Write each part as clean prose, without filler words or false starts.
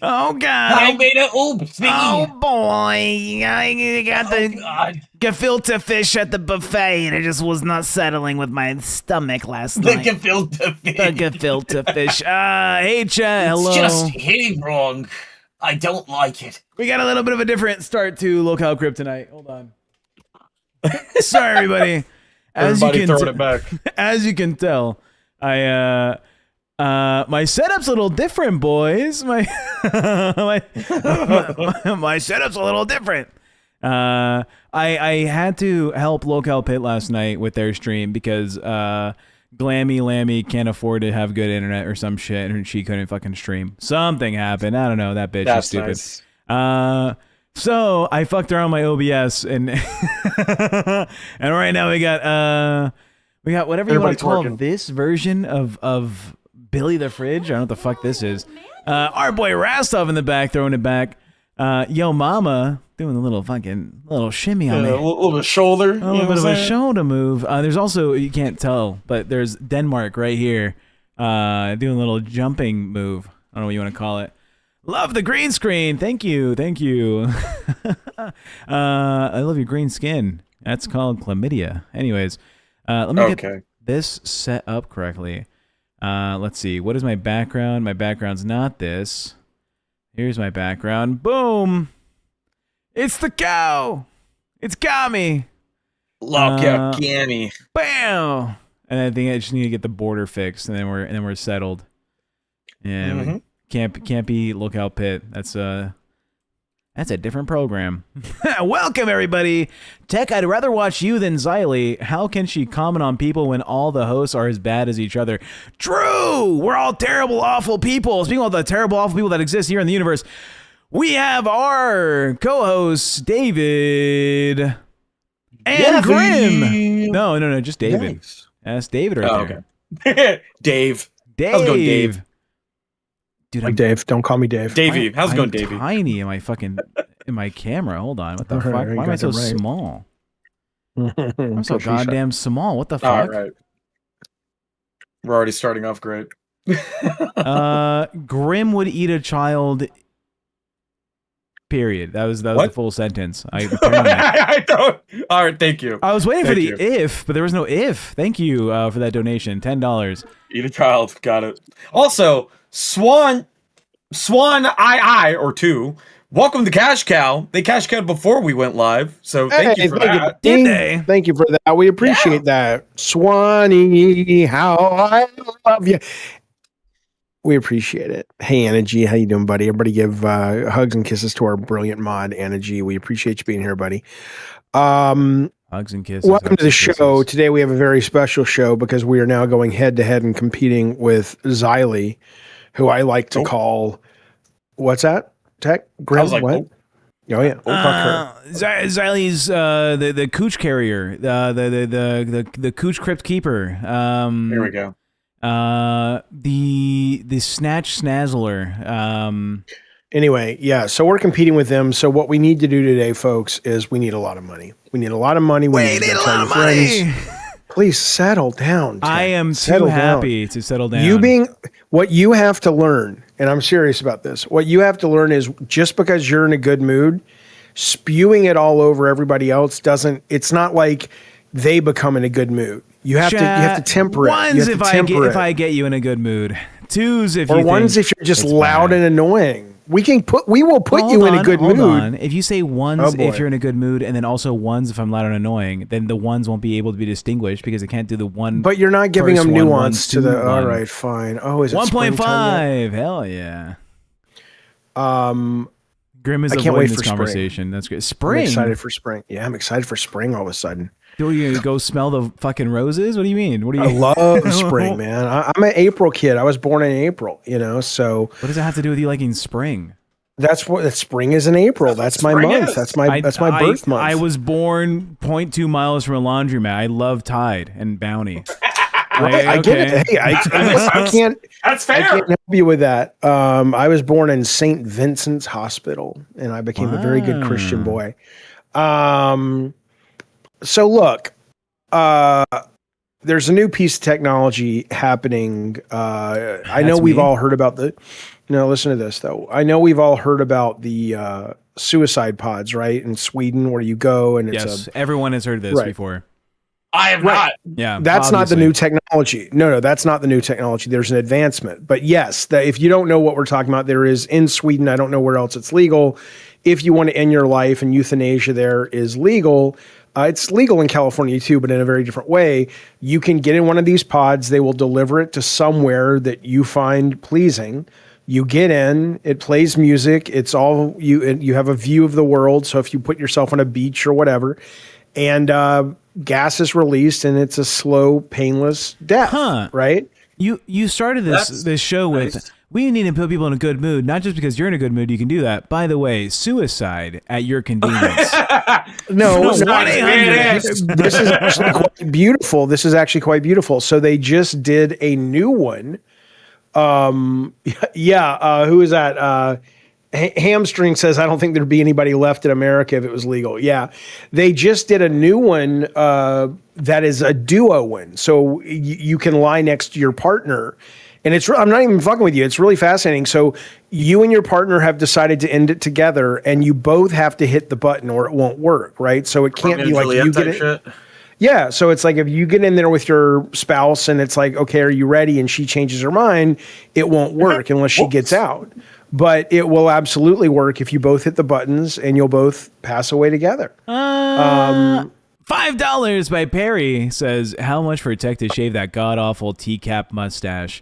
Oh God! I made a oops. Oh boy! I got the God. gefilte fish at the buffet, and it just was not settling with my stomach last The night. gefilte fish. The gefilte fish. Hey, Chet. Hello. It's just hitting wrong. I don't like it. We got a little bit of a different start to LolCow Crypt tonight. Hold on. Sorry, everybody. Everybody throwing it back. As you can tell, my setup's a little different, boys. My setup's a little different. I had to help LolCow Pit last night with their stream because Glammy Lammy can't afford to have good internet or some shit, and she couldn't fucking stream. Something happened. I don't know. That bitch is stupid. Nice. So I fucked around my OBS and and right now we got whatever you want to call this version of Billy the Fridge. I don't know what the fuck this is. Our boy Rastov in the back throwing it back. Yo Mama doing a little shimmy on me. A little bit of shoulder. A little bit of a shoulder move. There's also, you can't tell, but there's Denmark right here doing a little jumping move. I don't know what you want to call it. Love the green screen. Thank you. I love your green skin. That's called chlamydia. Anyways, let me get this set up correctly. Let's see. What is my background? My background's not this. Here's my background. Boom. It's the cow. It's Gami. LolCow Gami. Bam. And I think I just need to get the border fixed, and then we're settled. Yeah. Can't be LolCow Pit. That's a different program. Welcome everybody. Tech, I'd rather watch you than Xylee. How can she comment on people when all the hosts are as bad as each other? True. We're all terrible, awful people. Speaking of the terrible, awful people that exist here in the universe, we have our co-hosts David and Grim. No, just David. Thanks. That's David right there. Okay. Dave. How's it going, Dave? Dude, I'm Dave. Don't call me Dave. Davey. How's it going, Davey? Tiny in my camera. Hold on. What the fuck? Why am I so small? I'm so goddamn small. What the fuck? All right. We're already starting off great. Grim would eat a child. Period. That was the full sentence. I don't. All right. Thank you. I was waiting for the if, but there was no if. Thank you for that donation. $10. Eat a child. Got it. Also, Swan II or 2. Welcome to Cash Cow. They cash cowed before we went live, so thank you for that. Did they? Thank you for that. We appreciate that. Swanee, how I love you. We appreciate it. Hey, Anna G, how you doing, buddy? Everybody give hugs and kisses to our brilliant mod, Anna G. We appreciate you being here, buddy. Hugs and kisses. Welcome to the show. Today we have a very special show because we are now going head-to-head and competing with Xylee, who I like to call, what's that? Tech? Grim? Like, what? Oh yeah. Xylee's the cooch carrier, the cooch crypt keeper. Here we go. The snatch snazzler. Anyway, yeah. So we're competing with them. So what we need to do today, folks, is we need a lot of money. We need a lot of money. We need a lot of money. Please settle down. Ted. I am too happy to settle down. What you have to learn, and I'm serious about this, what you have to learn is just because you're in a good mood, spewing it all over everybody else it's not like they become in a good mood. You have to temper it. Ones if I get you in a good mood. Twos if you ones if you're just loud and annoying. We will put you in a good mood. Hold on. If you say ones if you're in a good mood, and then also ones if I'm loud and annoying, then the ones won't be able to be distinguished because they can't do the one. But you're not giving them nuance to the. All right, fine. Oh, is it 1.5? Hell yeah. Grim is avoiding this conversation. That's great. Spring. I'm excited for spring. Yeah, I'm excited for spring all of a sudden. Do you go smell the fucking roses? What do you mean? What do you? I love spring, man. I'm an April kid. I was born in April, So what does that have to do with you liking spring? That's what spring is in April. That's my month. That's my birth month. I was born 0.2 miles from a laundromat. I love Tide and Bounty. I get it. Hey, I can't. That's fair. I can't help you with that. I was born in St. Vincent's Hospital, and I became a very good Christian boy. So look, there's a new piece of technology happening. I know we've all heard about No, listen to this though. I know we've all heard about the suicide pods, right? In Sweden, where you go and it's Yes, everyone has heard of this before. I have not. Yeah, that's not the obviously. new technology. No, that's not the new technology. There's an advancement. But yes, if you don't know what we're talking about, there is in Sweden. I don't know where else it's legal. If you want to end your life, and euthanasia there is legal. It's legal in California too, but in a very different way. You can get in one of these pods. They will deliver it to somewhere that you find pleasing. You get in, it plays music. It's all you have a view of the world. So if you put yourself on a beach or whatever, and gas is released, and it's a slow, painless death. Right? You started this show with we need to put people in a good mood, not just because you're in a good mood. You can do that. By the way, suicide at your convenience. No, This is actually quite beautiful. This is actually quite beautiful. So they just did a new one. Who is that? Hamstring says, I don't think there'd be anybody left in America if it was legal. Yeah. They just did a new one that is a duo one. So you can lie next to your partner. And I'm not even fucking with you. It's really fascinating. So you and your partner have decided to end it together, and you both have to hit the button or it won't work, right? So it can't be like you get it. Yeah. So it's like if you get in there with your spouse and it's like, okay, are you ready? And she changes her mind, it won't work unless she gets out. But it will absolutely work if you both hit the buttons and you'll both pass away together. $5 by Perry says, how much for Tech to shave that god-awful T-cap mustache?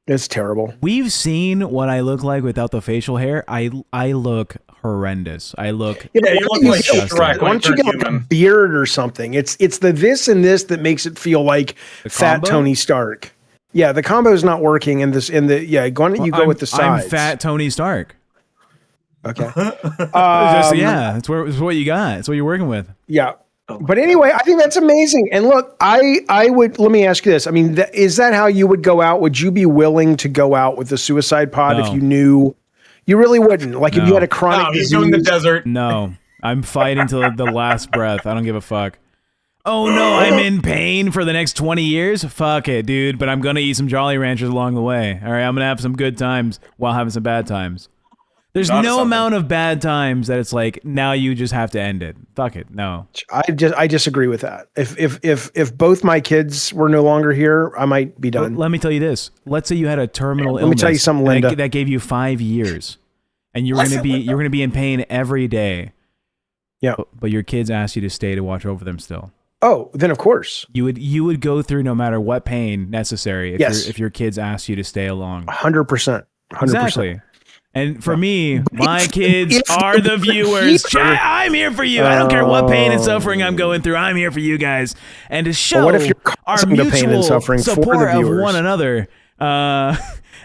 It's terrible. We've seen what I look like without the facial hair. I look horrendous. I look you look like disgusting. Shrek. Why don't you get like a beard or something? It's the this and this that makes it feel like fat combo? Tony Stark. Yeah, the combo is not working why don't you go with the sides? I'm fat Tony Stark. Okay. It's what you got. It's what you're working with. Yeah. But anyway, I think that's amazing. And look, I would, let me ask you this. I mean, is that how you would go out? Would you be willing to go out with the suicide pod if you knew? You really wouldn't. Like if you had a chronic disease. He's going to the desert. No, I'm fighting till the last breath. I don't give a fuck. Oh no, I'm in pain for the next 20 years? Fuck it, dude. But I'm going to eat some Jolly Ranchers along the way. All right, I'm going to have some good times while having some bad times. There's no amount of bad times that it's like, now you just have to end it. Fuck it. No. I disagree with that. If both my kids were no longer here, I might be done. Let me tell you this. Let's say you had a terminal illness. Let me tell you something, Linda. That gave you 5 years. And you're gonna be in pain every day. Yeah. But your kids asked you to stay to watch over them still. Oh, then of course. You would go through no matter what pain necessary if your kids asked you to stay along. 100%. Exactly. And for me, my kids are the viewers. I'm here for you. I don't care what pain and suffering I'm going through. I'm here for you guys. And to show what if you're our mutual pain and suffering support for the of viewers? one another. How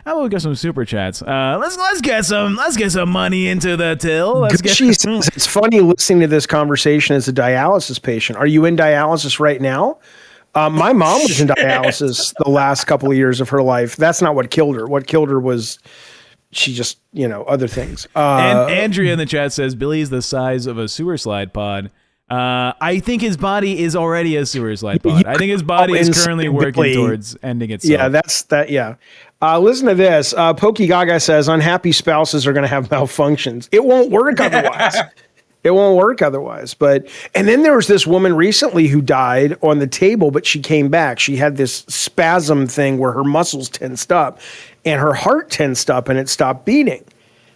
about we get some super chats? Let's get some money into the till. She says it's funny listening to this conversation as a dialysis patient. Are you in dialysis right now? My mom was in dialysis the last couple of years of her life. That's not what killed her. What killed her was she just, other things. And Andrea in the chat says Billy's the size of a sewer slide pod. I think his body is already a sewer slide pod. I think his body is currently working towards ending itself. Yeah, that's that. Yeah. Listen to this. Pokey Gaga says unhappy spouses are going to have malfunctions. It won't work otherwise. It won't work otherwise. And then there was this woman recently who died on the table, but she came back. She had this spasm thing where her muscles tensed up and her heart tensed up and it stopped beating.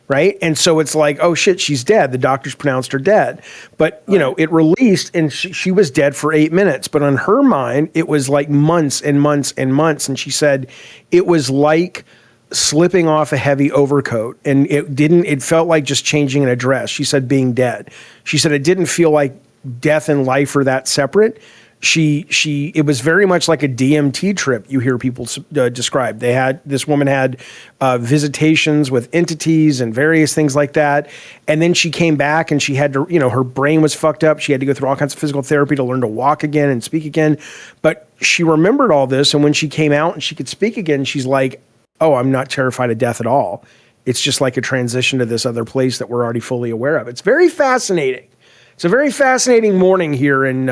Right. And so it's like, oh, shit, she's dead. The doctors pronounced her dead. But, it released and she was dead for 8 minutes. But on her mind, it was like months and months and months. And she said it was like slipping off a heavy overcoat, and it felt like just changing an address. She said being dead. She said it didn't feel like death and life are that separate. It was very much like a DMT trip you hear people describe. This woman had visitations with entities and various things like that. And then she came back and she had to, her brain was fucked up. She had to go through all kinds of physical therapy to learn to walk again and speak again. But she remembered all this. And when she came out and she could speak again, she's like, oh, I'm not terrified of death at all. It's just like a transition to this other place that we're already fully aware of. It's very fascinating. It's a very fascinating morning here in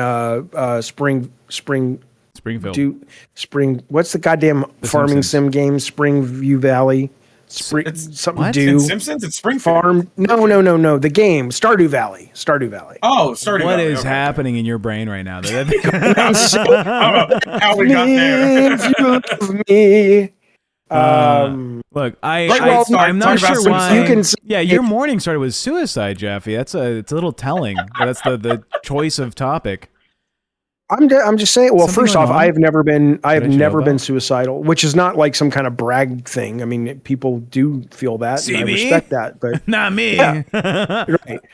Springfield. What's the goddamn farming sim game? Springview Valley. Spring, It's something what? Dew in Simpsons. It's Springfield. Farm. No. The game Stardew Valley. Stardew Valley. Oh, Stardew What Valley. is Okay. happening in your brain right now? I don't know how we got If there. you love me. Look, Well, I'm not talk about sure why. suicide. You can say- Yeah, your morning started with suicide, Jaffe. It's a little telling. But that's the choice of topic. I'm just saying. Well, Something first going off, on? I've never been know about? suicidal, which is not like some kind of brag thing. I mean, people do feel that, See and I me? respect that. But Not me. right.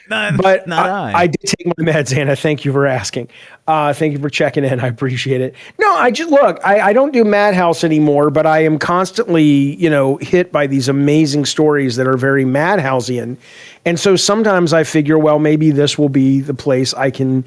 But not I did take my meds, Anna. Thank you for asking. Thank you for checking in. I appreciate it. No, I just look. I don't do Madhouse anymore, but I am constantly, hit by these amazing stories that are very Madhouseian, and so sometimes I figure, well, maybe this will be the place I can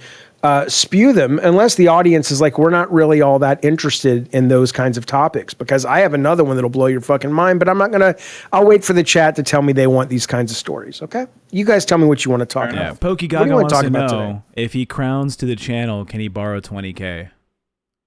spew them, unless the audience is like, we're not really all that interested in those kinds of topics, because I have another one that'll blow your fucking mind, but I'll wait for the chat to tell me they want these kinds of stories. Okay. You guys tell me what you want to talk Yeah, about. Pokey What do Gaga you wanna wants talk to about know if he crowns to the channel, can he borrow 20K?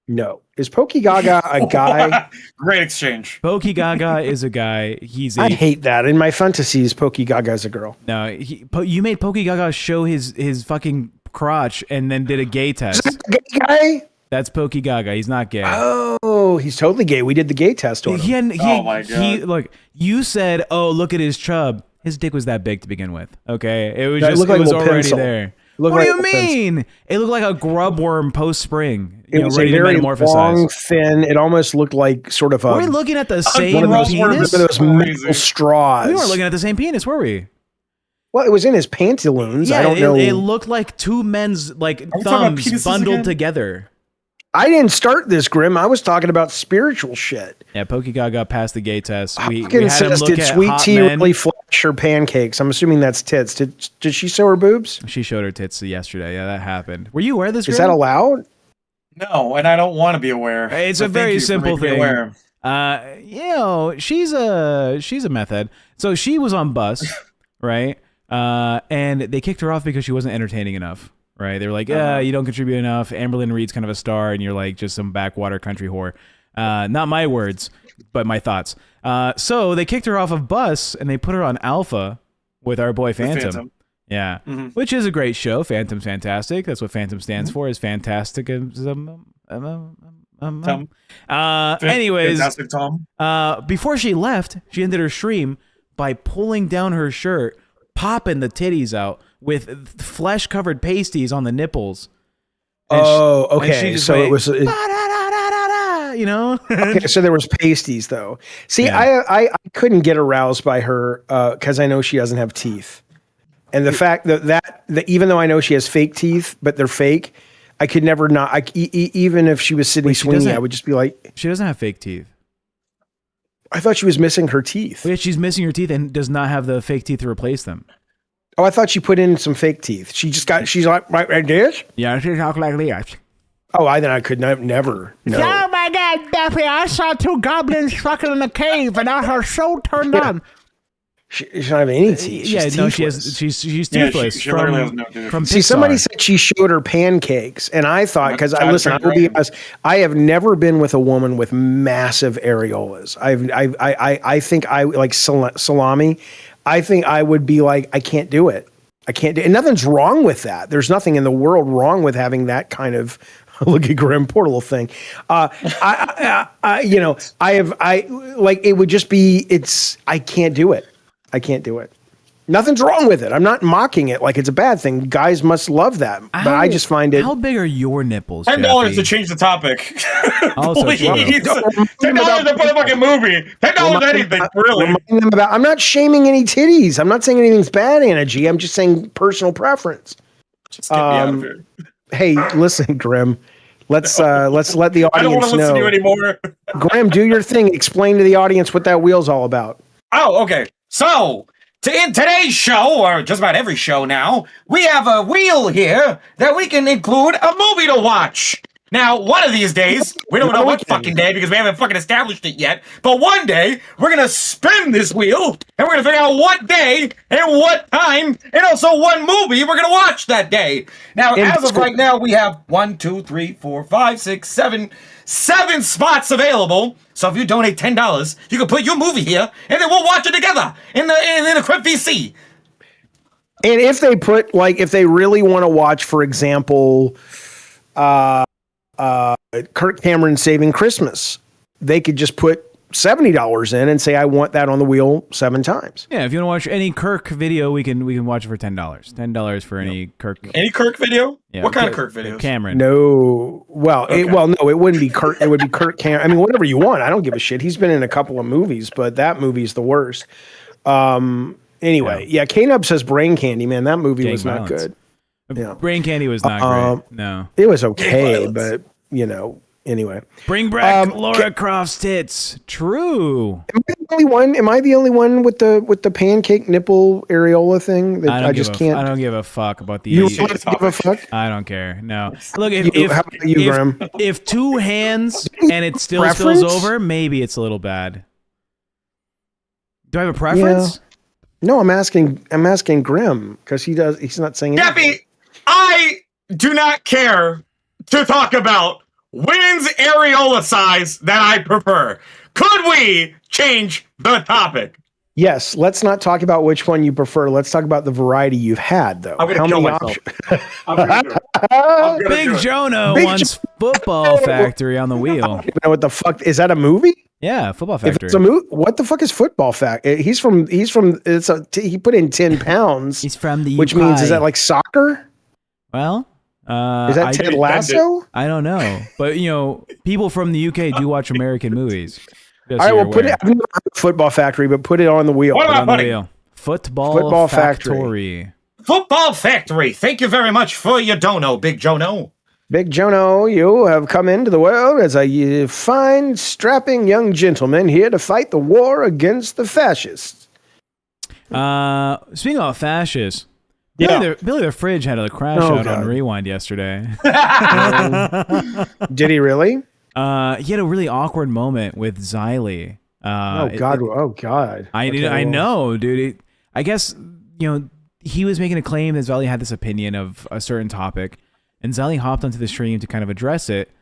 No. Is Pokey Gaga a guy? Great exchange. Pokey Gaga is a guy. He's I a hate that. In my fantasies, Pokey Gaga is a girl. no. You made Pokey Gaga show his fucking crotch and then did a gay test. Gay guy? That's Pokey Gaga. He's not gay. Oh, he's totally gay. We did the gay test on him. Oh my God. Look, you said, "Oh, look at his chub." His dick was that big to begin with. Okay, it was That just looked it like a was little already pencil. there. Looked What do like you a little pencil. mean? It looked like a grub worm post spring. It was ready a to very metamorphosize. long, thin. It almost looked like sort of a Were we looking at the same one of those penis? one of those Crazy. metal straws. We weren't looking at the same penis, were we? Well, it was in his pantaloons. Yeah, I don't know. It looked like two men's we talking about thumbs penises bundled again? together. I didn't start this, Grim. I was talking about spiritual shit. Yeah, Pokey Gaga passed the gay test. We Fucking had him says, look did at Sweet hot Tea men. really flash her pancakes? I'm assuming that's tits. Did she show her boobs? She showed her tits yesterday. Yeah, that happened. Were you aware of this? Is Grim? that allowed? No, and I don't want to be aware. It's But a thank very you for simple making me thing. aware. She's a meth head. So she was on bus, right? And they kicked her off because she wasn't entertaining enough, right? They were like, you don't contribute enough. Amberlynn Reed's kind of a star, and you're like just some backwater country whore. Not my words, but my thoughts. So they kicked her off of bus, and they put her on Alpha with our boy Phantom. Phantom. Yeah, Mhm. which is a great show. Phantom's fantastic. That's what Phantom stands Mm-hmm. for. Is fantastic. Tom. Anyways, Fantastic Tom. before she left, she ended her stream by pulling down her shirt, popping the titties out with flesh-covered pasties on the nipples. And Oh, and okay. just So went, it was. "Ba-da-da-da-da-da," you know? Okay, so there was pasties though. See, Yeah. I couldn't get aroused by her because I know she doesn't have teeth, and the fact that even though I know she has fake teeth, but they're fake, I could never not. Even if she was Sydney Wait, she Sweeney, doesn't- I would just be like, She doesn't have fake teeth. I thought she was missing her teeth. Yeah, she's missing her teeth and does not have the fake teeth to replace them. Oh, I thought she put in some fake teeth. She's like right this. Yeah, she talk like this. Oh, I could never. No. Oh my God, Daffy! I saw two goblins fucking in a cave, and I was so turned on. She doesn't have any teeth. Yeah, She's no, she has. teethless. She's Yeah, toothless she literally has from no teeth. from See, Pixar. somebody said she showed her pancakes, and I thought because I That's listen, I pretty will be great. honest, I have never been with a woman with massive areolas. I think I like salami. I think I would be like, I can't do it. I can't do it. And nothing's wrong with that. There's nothing in the world wrong with having that kind of look at Grim, poor little thing. It would just be, I can't do it. I can't do it. Nothing's wrong with it. I'm not mocking it like it's a bad thing. Guys must love that. But I just find it. How big are your nipples? $10 Jaffe? to change the topic. Also Please. true. $10 to put a fucking movie. $10 anything, really. Remind them about. I'm not shaming any titties. I'm not saying anything's bad, Anna G. I'm just saying personal preference. Just get me out of here. Hey, listen, Grim. Let's let the I don't want audience to listen to you know. anymore. Grim, do your thing. Explain to the audience what that wheel's all about. Oh, okay. So, in today's show, or just about every show now, we have a wheel here that we can include a movie to watch. Now, one of these days, we don't know what fucking day because we haven't fucking established it yet, but one day, we're gonna spin this wheel, and we're gonna figure out what day, and what time, and also what movie we're gonna watch that day. Now, In as of Discord. right now, we have 1, 2, 3, 4, 5, 6, 7, 7 spots available. So if you donate $10, you can put your movie here, and then we'll watch it together in the Crib VC. And if they put, like, if they really want to watch, for example, Kirk Cameron Saving Christmas, they could just put $70 in and say, I want that on the wheel 7 times. Yeah, if you want to watch any Kirk video, we can watch it for $10. $10 for any Kirk. Any Kirk video? Yeah, What kind of Kirk videos? Cameron. No, well, no, it wouldn't be Kirk. It would be Kirk Cameron. I mean, whatever you want. I don't give a shit. He's been in a couple of movies, but that movie's the worst. Anyway, yeah, K-Nub says Brain Candy, man. That movie was not good. Yeah. Brain Candy was not great. No. It was okay, but, you know, anyway. Bring back Laura Croft's tits. True. Am I the only one with the pancake nipple areola thing that I just can't? I don't give a fuck about the. You don't give a fuck? I don't care. No. Look, How about you, Graham? if 2 hands and it still Preference? spills over, maybe it's a little bad. Do I have a preference? Yeah. No, I'm asking Grim because he's not saying anything. Jaffe, I do not care to talk about women's areola size that I prefer. Could we change the topic? Yes, let's not talk about which one you prefer. Let's talk about the variety you've had, though. I'm gonna kill myself. I'm gonna do it. Big Jono wants Football Factory on the wheel. You know what the fuck is that a movie? Yeah, Football If Factory. it's a movie, what the fuck is Football Factory? He put in 10 pounds. He's from the UK. Which means, is that like soccer? Well, Is that Ted Lasso? I don't know, but you know, people from the UK do watch American movies. All right, well, put it. I've never heard of Football Factory, but put it on the wheel. What about buddy? Football Factory. Factory. Football Factory. Thank you very much for your dono, Big Jono. Big Jono, you have come into the world as a fine, strapping young gentleman here to fight the war against the fascists. Speaking of fascists, Yeah. Billy the Fridge had a crash out on Rewind yesterday. Did he really? He had a really awkward moment with Xylee. Oh God! I know, dude. I guess, you know, he was making a claim that Xylee had this opinion of a certain topic, and Xylee hopped onto the stream to kind of address it,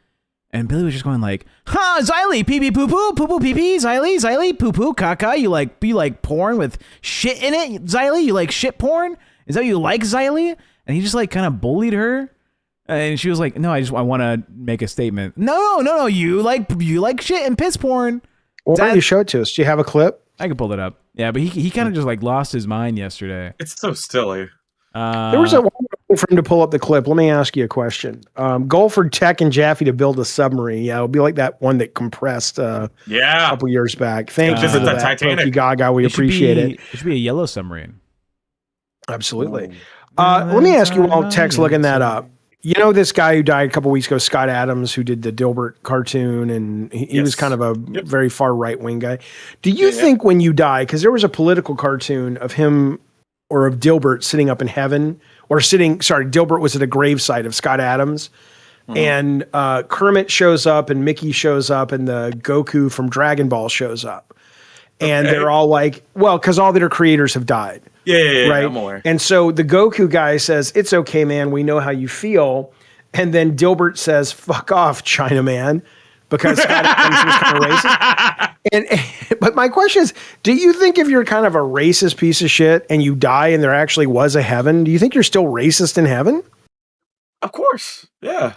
and Billy was just going like, "Ha, Xylee, pee pee poo poo, poo poo pee pee, Xylee, poo poo, caca. You like porn with shit in it, Xylee? You like shit porn? Is that what you like, Xylee?" And he just like kind of bullied her. And she was like, "No, I want to make a statement." No, you like shit and piss porn. Why don't you show it to us? Do you have a clip? I could pull it up. Yeah, but he kind of just like lost his mind yesterday. It's so silly. There was a one for him to pull up the clip. Let me ask you a question. Goal for Tech and Jaffe to build a submarine. Yeah, it'll be like that one that compressed a couple years back. Thank you for that, Titanic. Gaga. We appreciate it. It should be a yellow submarine. Absolutely. Let me ask you while Tech's looking that up. You know this guy who died a couple weeks ago, Scott Adams, who did the Dilbert cartoon, and he was kind of a very far right-wing guy. Do you think when you die, because there was a political cartoon of him or of Dilbert sitting up in heaven, Dilbert was at a gravesite of Scott Adams, and Kermit shows up, and Mickey shows up, and the Goku from Dragon Ball shows up. And they're all like, well, because all their creators have died. Yeah, right? I'm aware. And so the Goku guy says, "It's okay, man. We know how you feel." And then Dilbert says, "Fuck off, Chinaman," because Scott Adams was kind of racist. But my question is, do you think if you're kind of a racist piece of shit and you die and there actually was a heaven, do you think you're still racist in heaven? Of course. Yeah.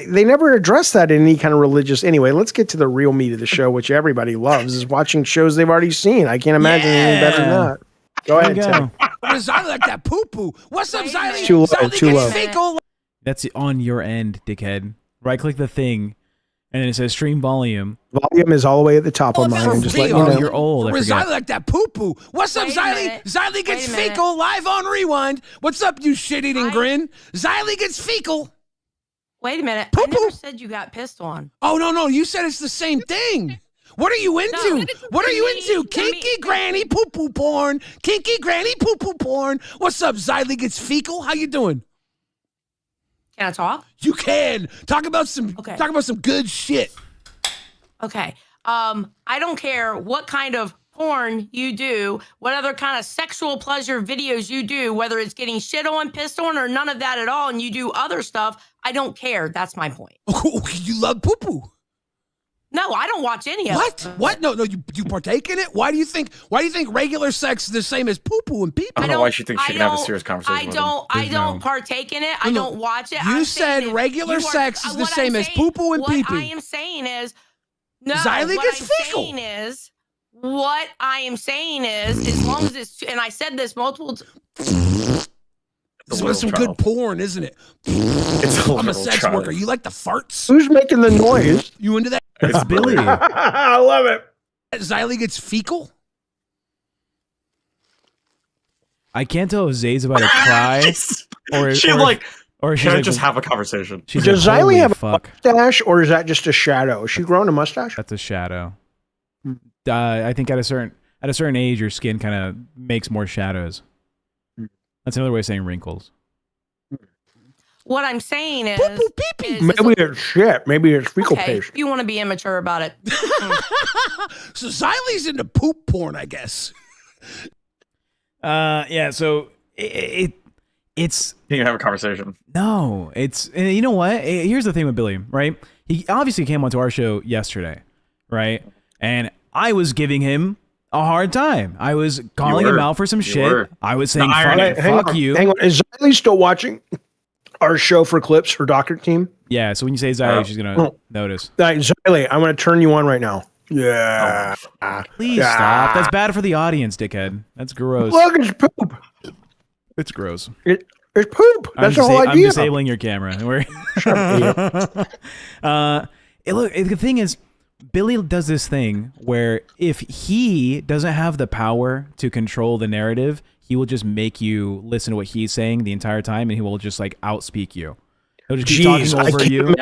They never address that in any kind of religious. Anyway, let's get to the real meat of the show, which everybody loves, is watching shows they've already seen. I can't imagine anything better than that. Go ahead, Tim. Xylee like that poo poo. What's up, Xylee? Too low, Xylee too gets low. fecal. That's on your end, dickhead. Right click the thing, and then it says stream volume. Volume is all the way at the top on mine. I'm just letting you know. You're old. I Xylee forget. like that poo poo. What's up, Xylee? Xylee gets fecal live on Rewind. What's up, you shit-eating grin? Xylee gets fecal. Wait a minute. Poo I never poo. said you got pissed on. Oh, no. You said it's the same thing. What are you into? What are you into? Kinky granny poo-poo porn. Kinky granny poo-poo porn. What's up, Xylee gets fecal? How you doing? Can I talk? You can. Talk about some good shit. Okay. I don't care what kind of porn you do, what other kind of sexual pleasure videos you do, whether it's getting shit on, pissed on, or none of that at all, and you do other stuff, I don't care. That's my point. You love poo-poo. No, I don't watch any of it. What? No, you partake in it? Why do you think regular sex is the same as poo-poo and pee-pee? I don't know why she thinks she can have a serious conversation with him. I don't partake in it. I don't watch it. You said regular sex is the same as poo-poo and pee-pee. What I am saying is, no. Xylee gets fecal. What I am saying is, as long as it's, and I said this multiple times. This was some good porn, isn't it? I'm a sex worker. You like the farts? Who's making the noise? You into that? It's Billy. I love it. Xylee gets fecal? I can't tell if Zay's about to cry or she's or like, or she's can I like, just have a conversation? she's Does like, Xylee holy have fuck. a mustache, or is that just a shadow? Is she growing a mustache? That's a shadow. I think at a certain age, your skin kind of makes more shadows. That's another way of saying wrinkles. What I'm saying is, Maybe it's shit. Maybe it's fecal okay, paste. you want to be immature about it. So Xylee's into poop porn, I guess. Yeah. So it's You can have a conversation. no. It's you know what? Here's the thing with Billy, right? He obviously came onto our show yesterday, right? And I was giving him a hard time. I was calling him out for some shit. were. I was saying, Hang fuck on, you. Hang on. Is Xylee still watching our show for clips for doctorate team? Yeah, so when you say Xylee, she's going to notice. Xylee, I'm going to turn you on right now. Yeah. Please stop. That's bad for the audience, dickhead. That's gross. Look, it's poop. It's gross. It's poop. I'm That's the whole I'm idea. disabling your camera. Look, the thing is, Billy does this thing where if he doesn't have the power to control the narrative, he will just make you listen to what he's saying the entire time, and he will just like outspeak you. He'll just keep Jeez, talking over you.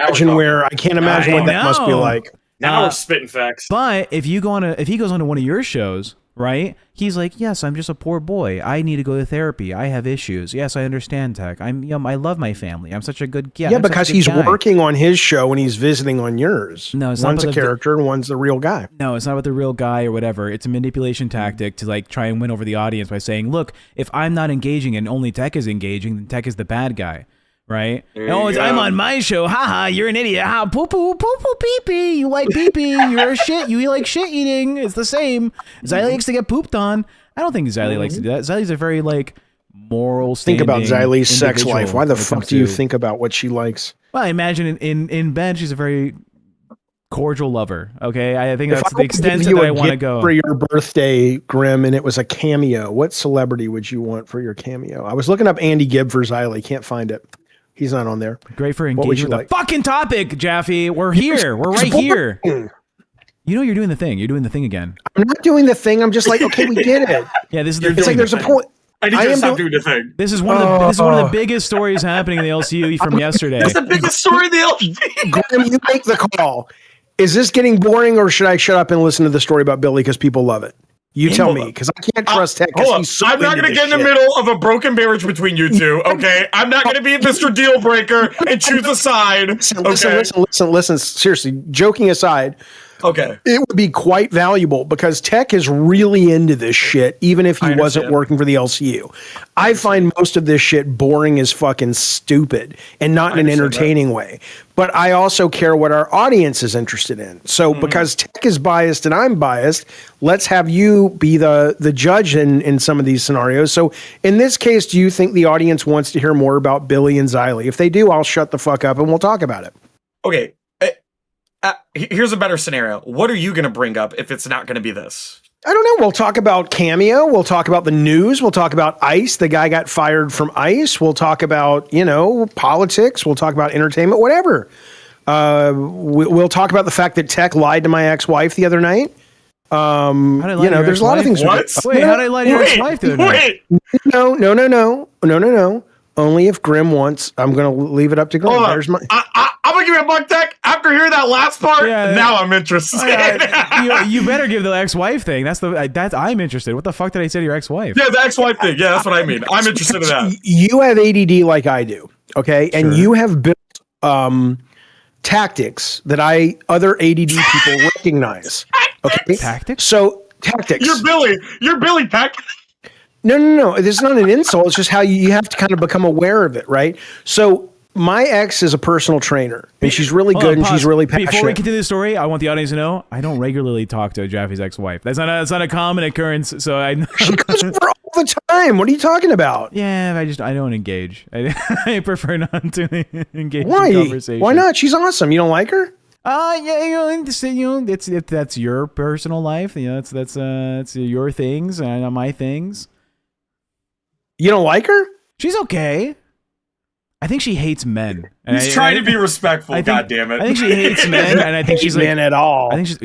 I can't imagine what that must be know. like. Now we're spitting facts. But if he goes onto one of your shows, right? He's like, yes, I'm just a poor boy. I need to go to therapy. I have issues. Yes, I understand, Tech. I love my family. I'm such a good guy. Yeah, because he's working on his show and he's visiting on yours. No, it's not one's a about the- character and one's the real guy. No, it's not about the real guy or whatever. It's a manipulation tactic to like try and win over the audience by saying, look, if I'm not engaging and only Tech is engaging, then Tech is the bad guy. Right? I'm on my show. Haha, you're an idiot. Ha, poo poo, poo poo, pee pee. You like pee pee. You're a shit. You like shit eating. It's the same. Xylee likes to get pooped on. I don't think Xylee likes to do that. Xylee's a very like moral Think about Xylee's sex individual life. Why the when it fuck comes do you to- think about what she likes? Well, I imagine in bed she's a very cordial lover. Okay, I think If that's I the were to extent give you that a I want to gift go. for your birthday, Grim, and it was a cameo, what celebrity would you want for your cameo? I was looking up Andy Gibb for Xylee. Can't find it. He's not on there. Great for What would engaging you with the fucking topic, Jaffe. We're here. We're right here. You know you're doing the thing. You're doing the thing again. I'm not doing the thing. I'm just like, okay, we get it. Yeah, this is the It's like thing. there's a point. I need I you to am stop doing- doing the thing. This is one of the biggest stories happening in the LCU from yesterday. That's the biggest story in the LG. Grim, you make the call. Is this getting boring, or should I shut up and listen to the story about Billy because people love it? You tell me, because I can't trust Tech. 'cause Hold on. he's so I'm not into going to this get in the shit. middle of a broken marriage between you two, okay? I'm not going to be Mr. Deal Breaker and choose a side. Listen. Seriously, joking aside, Okay. it would be quite valuable because Tech is really into this shit, even if he I wasn't understand. working for the LCU. I find most of this shit boring as fucking stupid and not in an understand entertaining way. But I also care what our audience is interested in. So because Tech is biased and I'm biased, let's have you be the judge in some of these scenarios. So in this case, do you think the audience wants to hear more about Billy and Xylee? If they do, I'll shut the fuck up and we'll talk about it. Okay. Here's a better scenario. What are you going to bring up if it's not going to be this? I don't know. We'll talk about Cameo. We'll talk about the news. We'll talk about ICE. The guy got fired from ICE. We'll talk about, politics. We'll talk about entertainment, whatever. We'll talk about the fact that Tech lied to my ex-wife the other night. There's a lot of things. What? Wait, how did I lie to your ex-wife the other night? No. Only if Grim wants. I'm going to leave it up to Grim. Hold on. There's my. I'm going to give you a buck, Tech. After hearing that last part, Yeah, now I'm interested. You better give the ex-wife thing. That's I'm interested. What the fuck did I say to your ex-wife? Yeah, the ex-wife thing. Yeah, that's what I mean. I'm interested in that. You have ADD like I do, okay? And you have built tactics that other ADD people recognize. Okay? Tactics? So tactics. You're Billy Peck. No. This is not an insult. It's just how you have to kind of become aware of it, right? So my ex is a personal trainer, and she's really good, and she's really passionate. Before we continue the story, I want the audience to know I don't regularly talk to Jaffe's ex-wife. That's not a common occurrence. So she comes over all the time. What are you talking about? Yeah, I don't engage. I prefer not to engage Why? in conversation. Why not? She's awesome. You don't like her? Yeah, that's your personal life. That's your things and not my things. You don't like her? She's okay. I think she hates men. He's trying to be respectful. God damn it! I think she hates men, and I think she's like men at all. I think she's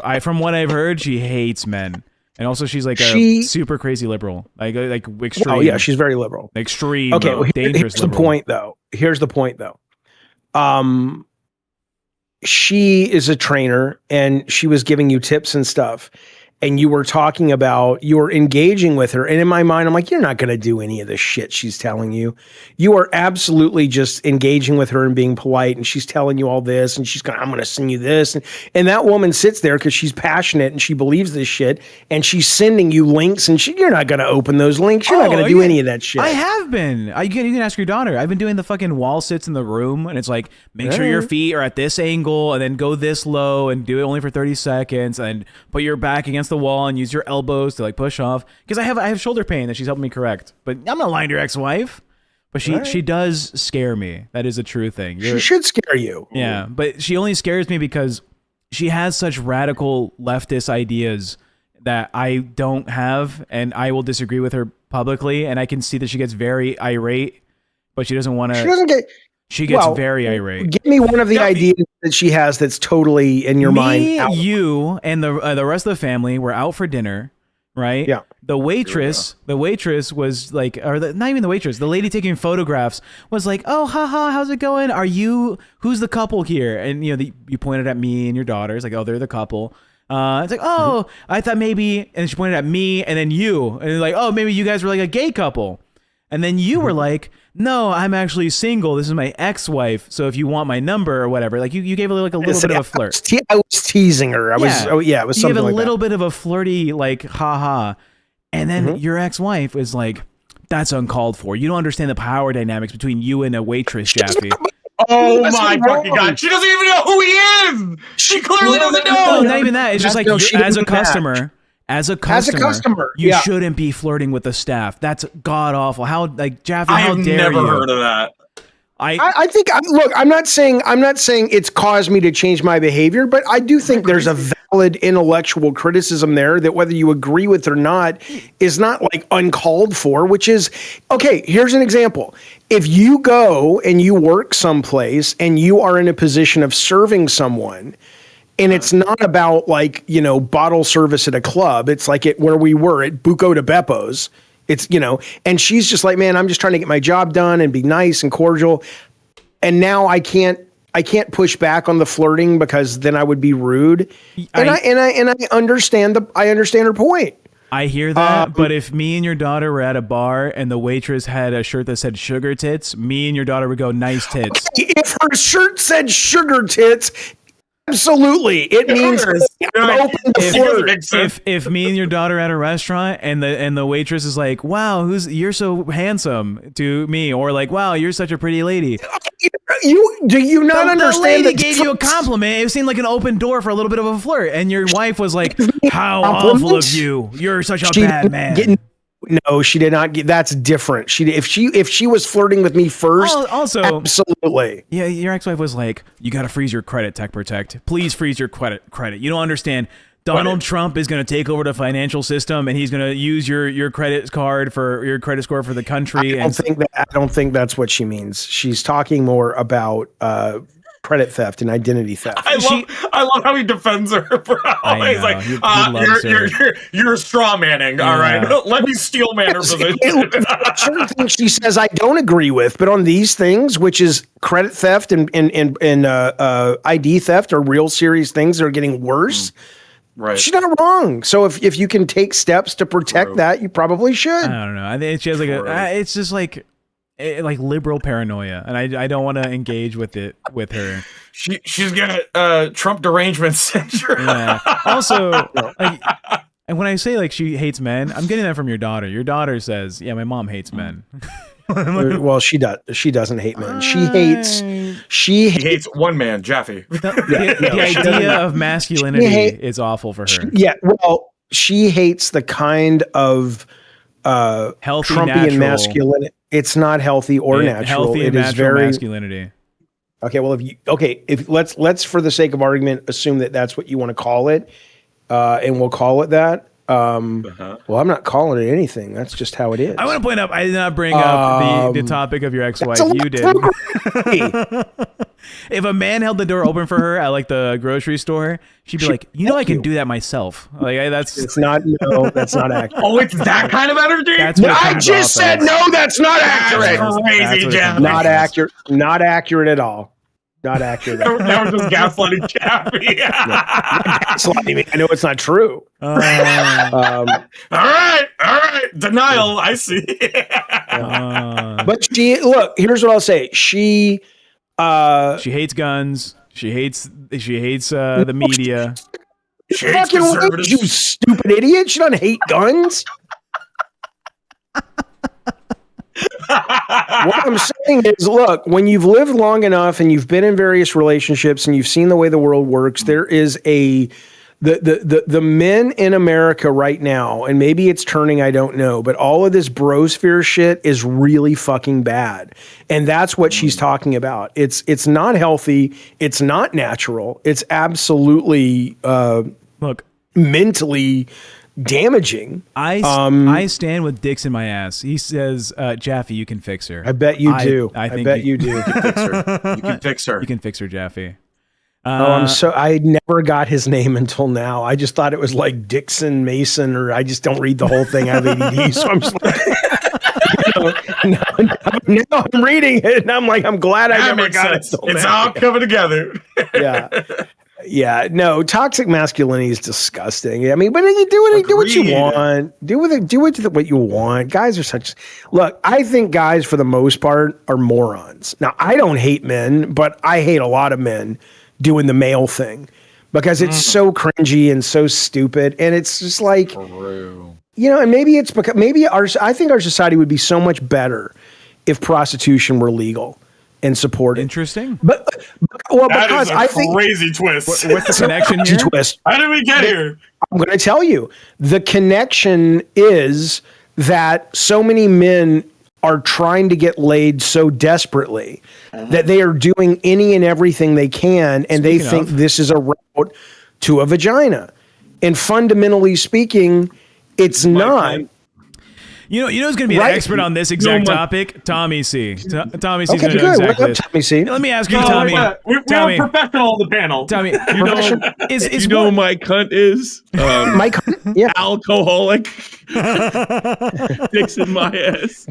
I from what I've heard, she hates men, and also she's like a super crazy liberal, like extreme. Oh yeah, she's very liberal. Extreme. Okay, well, dangerous. Here's the point, though. She is a trainer, and she was giving you tips and stuff. And you were engaging with her. And in my mind, I'm like, you're not going to do any of the shit she's telling you. You are absolutely just engaging with her and being polite. And she's telling you all this. And she's going, I'm going to send you this. And that woman sits there because she's passionate and she believes this shit. And she's sending you links. And you're not going to open those links. You're not going to do any of that shit. I have been. You can ask your daughter. I've been doing the fucking wall sits in the room. And it's like, make sure your feet are at this angle. And then go this low. And do it only for 30 seconds. And put your back against the wall and use your elbows to like push off, because I have shoulder pain that she's helping me correct. But I'm not lying to your ex-wife, but she does scare me. That is a true thing. She should scare you. Yeah, but she only scares me because she has such radical leftist ideas that I don't have, and I will disagree with her publicly, and I can see that she gets very irate, but she doesn't want to. She gets very irate. Give me one of the ideas that she has that's totally in your mind. You, and the rest of the family were out for dinner, right? Yeah. The waitress was like, not even the waitress, the lady taking photographs was like, oh, haha, how's it going? Who's the couple here? And you pointed at me and your daughter. It's like, oh, they're the couple. It's like, oh, I thought maybe, and she pointed at me and then you, and like, oh, maybe you guys were like a gay couple. And then you were like, no, I'm actually single. This is my ex-wife. So if you want my number or whatever, like you gave a little bit of a flirt. I was teasing her. It was something like that. You gave a little bit of a flirty, like, haha. And then your ex-wife is like, that's uncalled for. You don't understand the power dynamics between you and a waitress, Jaffe. Oh my fucking God. She doesn't even know who he is. She clearly doesn't know. No, not even that. It's just like, as a customer. As a customer, you shouldn't be flirting with the staff. That's god awful. How, like, Jaffe, how dare you? I've never heard of that. I think, look, I'm not saying it's caused me to change my behavior, but I do think there's a valid intellectual criticism there that whether you agree with or not is not like uncalled for, which is, okay, here's an example. If you go and you work someplace and you are in a position of serving someone, and it's not about like, bottle service at a club. It's like where we were at Buco de Beppo's. It's, and she's just like, man, I'm just trying to get my job done and be nice and cordial. And now I can't push back on the flirting because then I would be rude. I understand her point. I hear that, but if me and your daughter were at a bar and the waitress had a shirt that said sugar tits, me and your daughter would go, nice tits. If her shirt said sugar tits, absolutely, it means I'm open to flirt. If me and your daughter at a restaurant and the waitress is like, "Wow, you're so handsome" to me, or like, "Wow, you're such a pretty lady." Do you not understand? The lady gave you a compliment. It seemed like an open door for a little bit of a flirt, and your wife was like, "How awful of you! You're such a bad man." No, she did not get. That's different. If she was flirting with me first, also absolutely. Yeah, your ex-wife was like, "You got to freeze your credit, TechProtect. Please freeze your credit. You don't understand. Donald Trump is going to take over the financial system, and he's going to use your credit card for your credit score for the country." I don't think that's what she means. She's talking more about credit theft and identity theft. I love how he defends her, bro. He's like, you're straw manning. All right, let me steel man her position. Certain things she says I don't agree with, but on these things, which is credit theft and ID theft, are real serious things that are getting worse. Right. She's not wrong. So if you can take steps to protect that, you probably should. I don't know. I think she has like it's just like liberal paranoia, and I don't want to engage with her. She's got Trump derangement syndrome. Yeah. Also, And when I say like she hates men, I'm getting that from your daughter. Your daughter says, "Yeah, my mom hates men." Well, she does. She doesn't hate men. She hates one man, Jaffe. The idea of masculinity is awful for her. Well, she hates the kind of healthy, Trumpian natural, masculinity. It's not healthy or natural. Healthy and it is natural very masculinity. Okay, well, if let's for the sake of argument assume that that's what you want to call it, and we'll call it that. Well, I'm not calling it anything. That's just how it is. I want to point out, I did not bring up the topic of your ex-wife. You did. If a man held the door open for her at like the grocery store, she'd be like, I can do that myself. Like that's not accurate. Oh, it's that kind of energy? I just said no, that's not accurate. That's crazy, Jeff. Not accurate. Not accurate at all. Not accurate. Now we're just gaslighting Jaffe. Gaslighting me. I know it's not true. All right. Denial. I see. But here's what I'll say. She hates guns. She hates the media. She hates fucking conservatives. you stupid idiot. She doesn't hate guns. What I'm saying is, look, when you've lived long enough and you've been in various relationships and you've seen the way the world works, there is the men in America right now, and maybe it's turning, I don't know, but all of this brosphere shit is really fucking bad. And that's what she's talking about. It's not healthy. It's not natural. It's absolutely mentally damaging. I stand with dicks in my ass. He says, Jaffe, you can fix her. I bet you do. I think you do. You can fix her. You can fix her, Jaffe. I never got his name until now. I just thought it was like Dixon Mason, or I just don't read the whole thing. I have ADD, so I'm just like, now I'm reading it, and I'm like, I'm glad I never got it. It's all coming together. Yeah. No, toxic masculinity is disgusting. I mean, but you do what you want. Do what you want. Guys are such. Look, I think guys for the most part are morons. Now, I don't hate men, but I hate a lot of men doing the male thing because it's so cringy and so stupid, and it's just like, and maybe it's because I think our society would be so much better if prostitution were legal and supported. Interesting. But because I think crazy twist. What's the connection here? Twist. How did we get here? I'm going to tell you. The connection is that so many men are trying to get laid so desperately that they are doing any and everything they can, and they think this is a route to a vagina. And fundamentally speaking, it's not. You know who's going to be an expert on this exact topic? Tommy C. Tommy C's going to know exactly this. Tommy C. Let me ask you, Tommy. We're a professional on the panel. Tommy, my cunt is? My cunt? Yeah. Alcoholic. Dicks in my ass.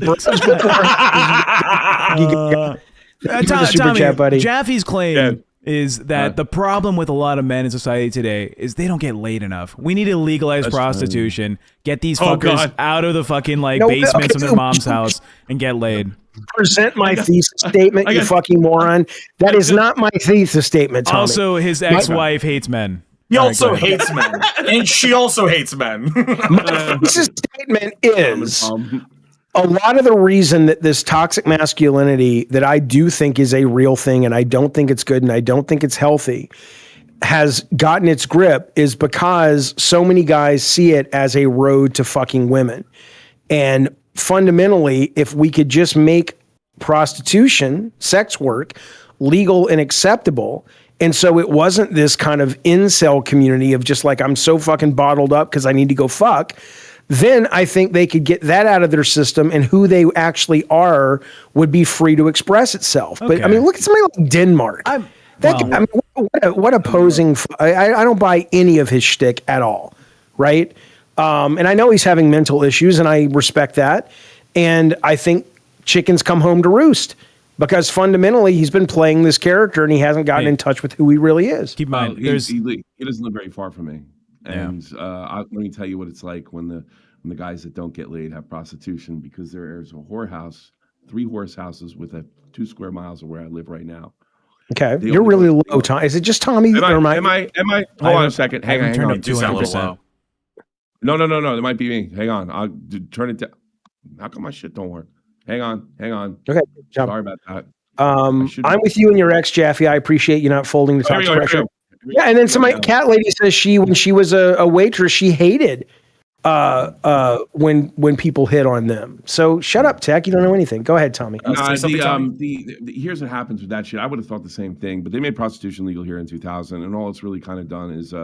Tommy, Jaffe's claim is that the problem with a lot of men in society today is they don't get laid enough. We need to legalize prostitution, get these fuckers out of the fucking basements of their mom's house and get laid. Present my thesis statement, you fucking moron. That is not my thesis statement, Tommy. Also, his ex-wife hates men. He also hates men. And she also hates men. My thesis statement is a lot of the reason that this toxic masculinity that I do think is a real thing, and I don't think it's good and I don't think it's healthy, has gotten its grip is because so many guys see it as a road to fucking women. And fundamentally, if we could just make prostitution, sex work, legal and acceptable, and so it wasn't this kind of incel community of just like, I'm so fucking bottled up because I need to go fuck, then I think they could get that out of their system, and who they actually are would be free to express itself. Okay. But I mean, look at somebody like Denmark. What opposing? I don't buy any of his shtick at all, right? And I know he's having mental issues, and I respect that. And I think chickens come home to roost because fundamentally he's been playing this character, and he hasn't gotten in touch with who he really is. Keep in mind, he doesn't live very far from me. And let me tell you what it's like when the guys that don't get laid have prostitution, because there's a whorehouse, 3 horse houses with 2 square miles of where I live right now. Okay, you're really low, Tom. Is it just Tommy? Am I? Hold on a second. Hang on. You sound a little low. No. It might be me. Hang on. I'll turn it down. How come my shit don't work? Hang on. Okay, jump. Sorry about that. I'm with you and your ex, Jaffe. I appreciate you not folding the Here we toxic go, pressure. here we go. Yeah, and then somebody, cat lady says when she was a waitress, she hated when people hit on them. So shut up, Tech. You don't know anything. Go ahead, Tommy. Here's what happens with that shit. I would have thought the same thing, but they made prostitution legal here in 2000, and all it's really kind of done is,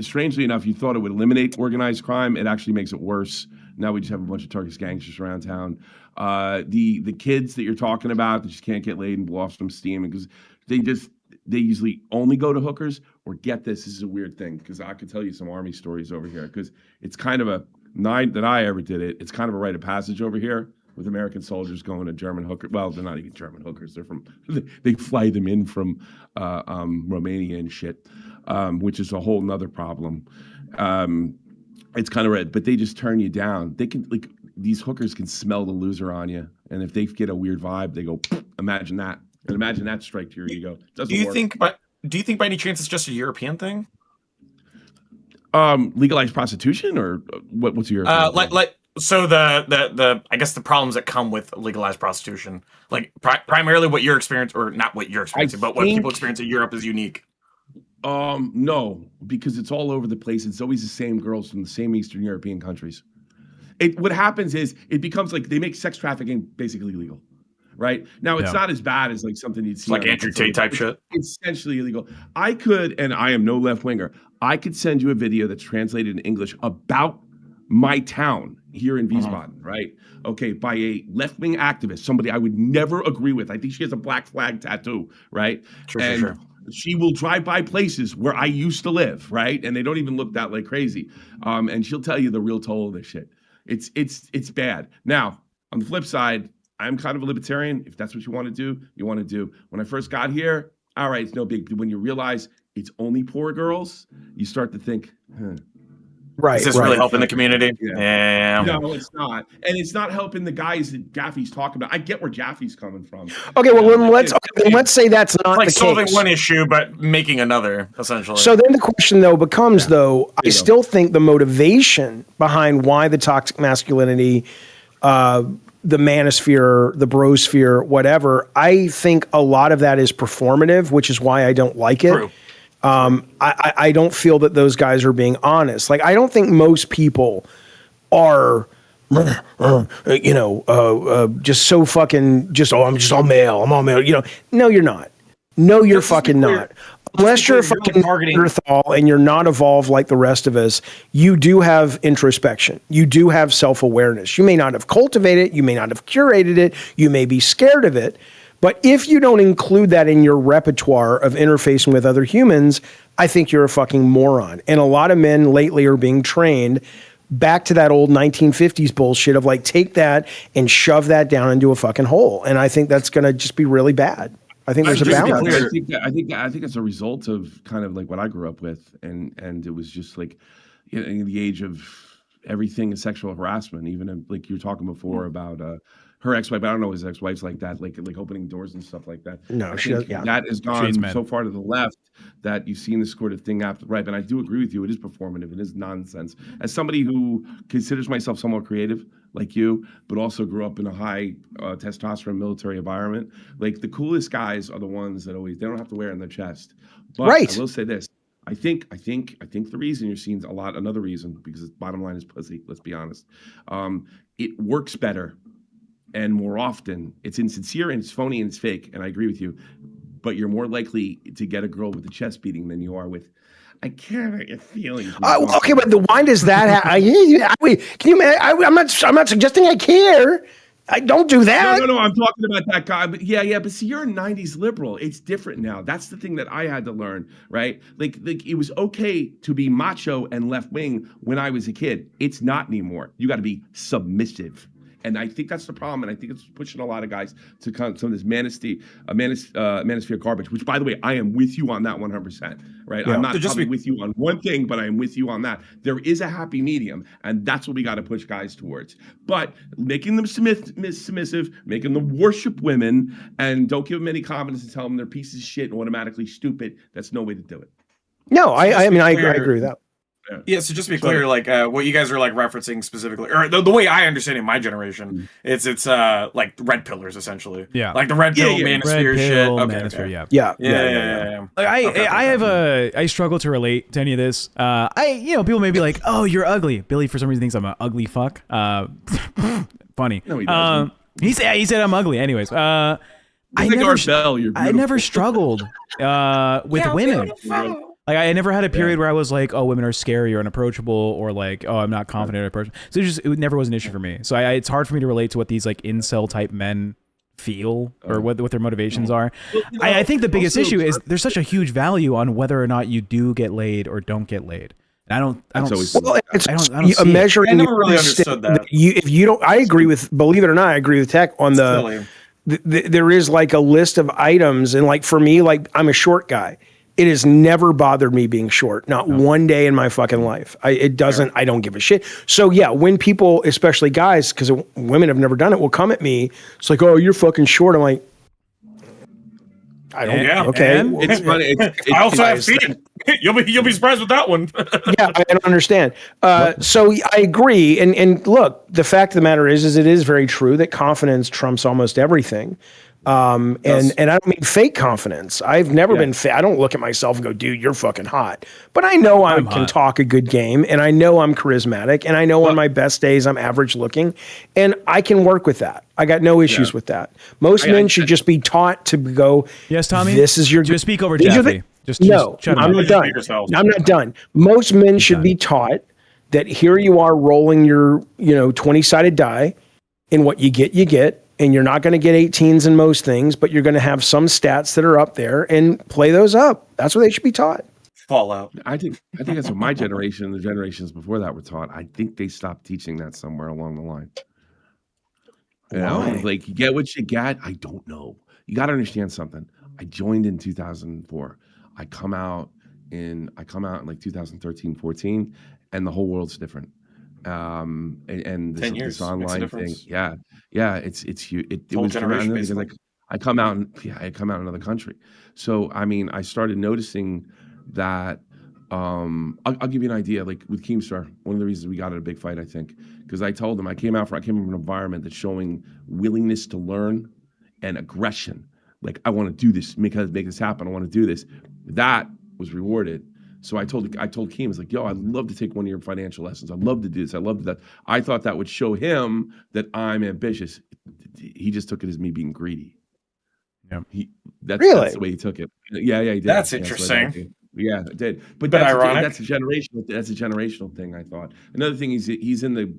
strangely enough, you thought it would eliminate organized crime. It actually makes it worse. Now we just have a bunch of Turkish gangsters around town. The kids that you're talking about that just can't get laid and blow off some steam because they usually only go to hookers. Or get this is a weird thing because I could tell you some army stories over here because it's kind of a night that I ever did it. It's kind of a rite of passage over here with American soldiers going to German hookers. Well, they're not even German hookers. They're they fly them in from Romania and shit, which is a whole nother problem. It's kind of red, but they just turn you down. They can these hookers can smell the loser on you, and if they get a weird vibe, they go, imagine that, and imagine that strike to your ego. Doesn't work. Do you think by any chance it's just a European thing? Legalized prostitution, or what's your so the I guess the problems that come with legalized prostitution, primarily what your experience, or not what you're experiencing, but what people experience in Europe is unique. No, because it's all over the place. It's always the same girls from the same Eastern European countries. What happens is it becomes like they make sex trafficking basically legal. Right now, it's not as bad as something you'd see like Andrew Tate type shit. It's essentially illegal. I could, and I am no left winger. I could send you a video that's translated in English about my town here in Wiesbaden, right? Okay, by a left wing activist, somebody I would never agree with. I think she has a black flag tattoo, right? Sure. She will drive by places where I used to live, right? And they don't even look that crazy. And she'll tell you the real toll of this shit. It's bad. Now, on the flip side, I'm kind of a libertarian. If that's what you want to do, you want to do. When I first got here, all right, it's no big. When you realize it's only poor girls, you start to think, Right. Is this really helping the community? Yeah. No, it's not. And it's not helping the guys that Jaffe's talking about. I get where Jaffe's coming from. Okay, well, let's say that's not the case. It's like solving one issue, but making another, essentially. So then the question, though, becomes, I still think the motivation behind why the toxic masculinity, the manosphere, the brosphere, whatever, I think a lot of that is performative, which is why I don't like it. True. I don't feel that those guys are being honest. I don't think most people are, just so fucking I'm just all male. I'm all male. No, you're not. No, you're fucking not. Unless you're a fucking Neanderthal and you're not evolved like the rest of us, you do have introspection. You do have self-awareness. You may not have cultivated it. You may not have curated it. You may be scared of it. But if you don't include that in your repertoire of interfacing with other humans, I think you're a fucking moron. And a lot of men lately are being trained back to that old 1950s bullshit of take that and shove that down into a fucking hole. And I think that's going to just be really bad. I think there's a balance. I think it's a result of kind of what I grew up with, and it was just in the age of everything is sexual harassment. Even you were talking before about her ex-wife. I don't know his ex-wife's like that, like opening doors and stuff like that. No, that has gone so far to the left that you've seen this sort of thing after right. And I do agree with you. It is performative. It is nonsense. As somebody who considers myself somewhat creative, like you, but also grew up in a high testosterone military environment, the coolest guys are the ones that they don't have to wear it on their chest. But I will say this. I think the reason you're seeing another reason, because the bottom line is pussy, let's be honest. It works better and more often. It's insincere and it's phony and it's fake, and I agree with you. But you're more likely to get a girl with a chest beating than you are with, I care about your feelings. Okay, but why does that happen? Can you? I'm not suggesting I care. I don't do that. No. I'm talking about that guy. But but see, you're a '90s liberal. It's different now. That's the thing that I had to learn, right? It was okay to be macho and left wing when I was a kid. It's not anymore. You got to be submissive. And I think that's the problem, and I think it's pushing a lot of guys to some of this manosphere garbage, which, by the way, I am with you on that 100%, right? Yeah. I'm not just with you on one thing, but I am with you on that. There is a happy medium, and that's what we got to push guys towards. But making them submissive, making them worship women, and don't give them any confidence and tell them they're pieces of shit and automatically stupid, that's no way to do it. No, I agree with that. Yeah, so just to be clear, like what you guys are like referencing specifically, or the way I understand it in my generation, it's like red pillars essentially. Yeah. Like the red pill Red manosphere shit. pill, Okay, manosphere, okay. yeah. Yeah. Like, I struggle to relate to any of this. People may be like, "Oh, you're ugly." Billy, for some reason, thinks I'm an ugly fuck. Funny. No, he doesn't. He said I'm ugly. Anyways, I never struggled with women. Like I never had a period where I was like, "Oh, women are scary or unapproachable," or like, "Oh, I'm not confident or approachable." So it never was an issue for me. So it's hard for me to relate to what these like incel type men feel or what their motivations are. I think the biggest issue is there's such a huge value on whether or not you do get laid or don't get laid. And I don't a measuring. I never really understood that. If you don't, I agree with. Believe it or not, I agree with Tech on there is like a list of items, and like for me, like I'm a short guy. It has never bothered me being short, not one day in my fucking life. I don't give a shit. So yeah, when people, especially guys, because women have never done it, will come at me. It's like, "Oh, you're fucking short." I'm like, I don't. Yeah. Okay. It's funny. I also have feet. You'll be surprised with that one. Yeah, I don't understand. So I agree. And look, the fact of the matter is it is very true that confidence trumps almost everything. And I don't mean fake confidence. I've never been fake. I don't look at myself and go, "Dude, you're fucking hot." But I know I can talk a good game, and I know I'm charismatic, and I know on my best days I'm average looking, and I can work with that. I got no issues with that. Most men should just be taught to go, "Yes, Tommy, this is your." Just speak over Jaffe. No, I'm not done. I'm not done. Most men should be taught that here you are rolling your 20-sided die, and what you get. And you're not going to get 18s in most things, but you're going to have some stats that are up there and play those up. That's what they should be taught. Fallout. I think that's what my generation and the generations before that were taught. I think they stopped teaching that somewhere along the line. Like you get what you get. I don't know. You got to understand something. I joined in 2004. I come out in like 2013, 14, and the whole world's different. And this online thing, it's huge. It was around because like I come out in another country. So I mean, I started noticing that. I'll give you an idea. Like with Keemstar, one of the reasons we got in a big fight, I think, because I told him I came from an environment that's showing willingness to learn and aggression. Like I want to do this, make this happen. I want to do this. That was rewarded. So I told Keem, I was like, "Yo, I'd love to take one of your financial lessons. I'd love to do this. I'd love to do that." I thought that would show him that I'm ambitious. He just took it as me being greedy. Yeah. That's the way he took it. Yeah, he did. That's interesting. Yeah, it did. But ironic. That's a generational thing, I thought. Another thing he's in the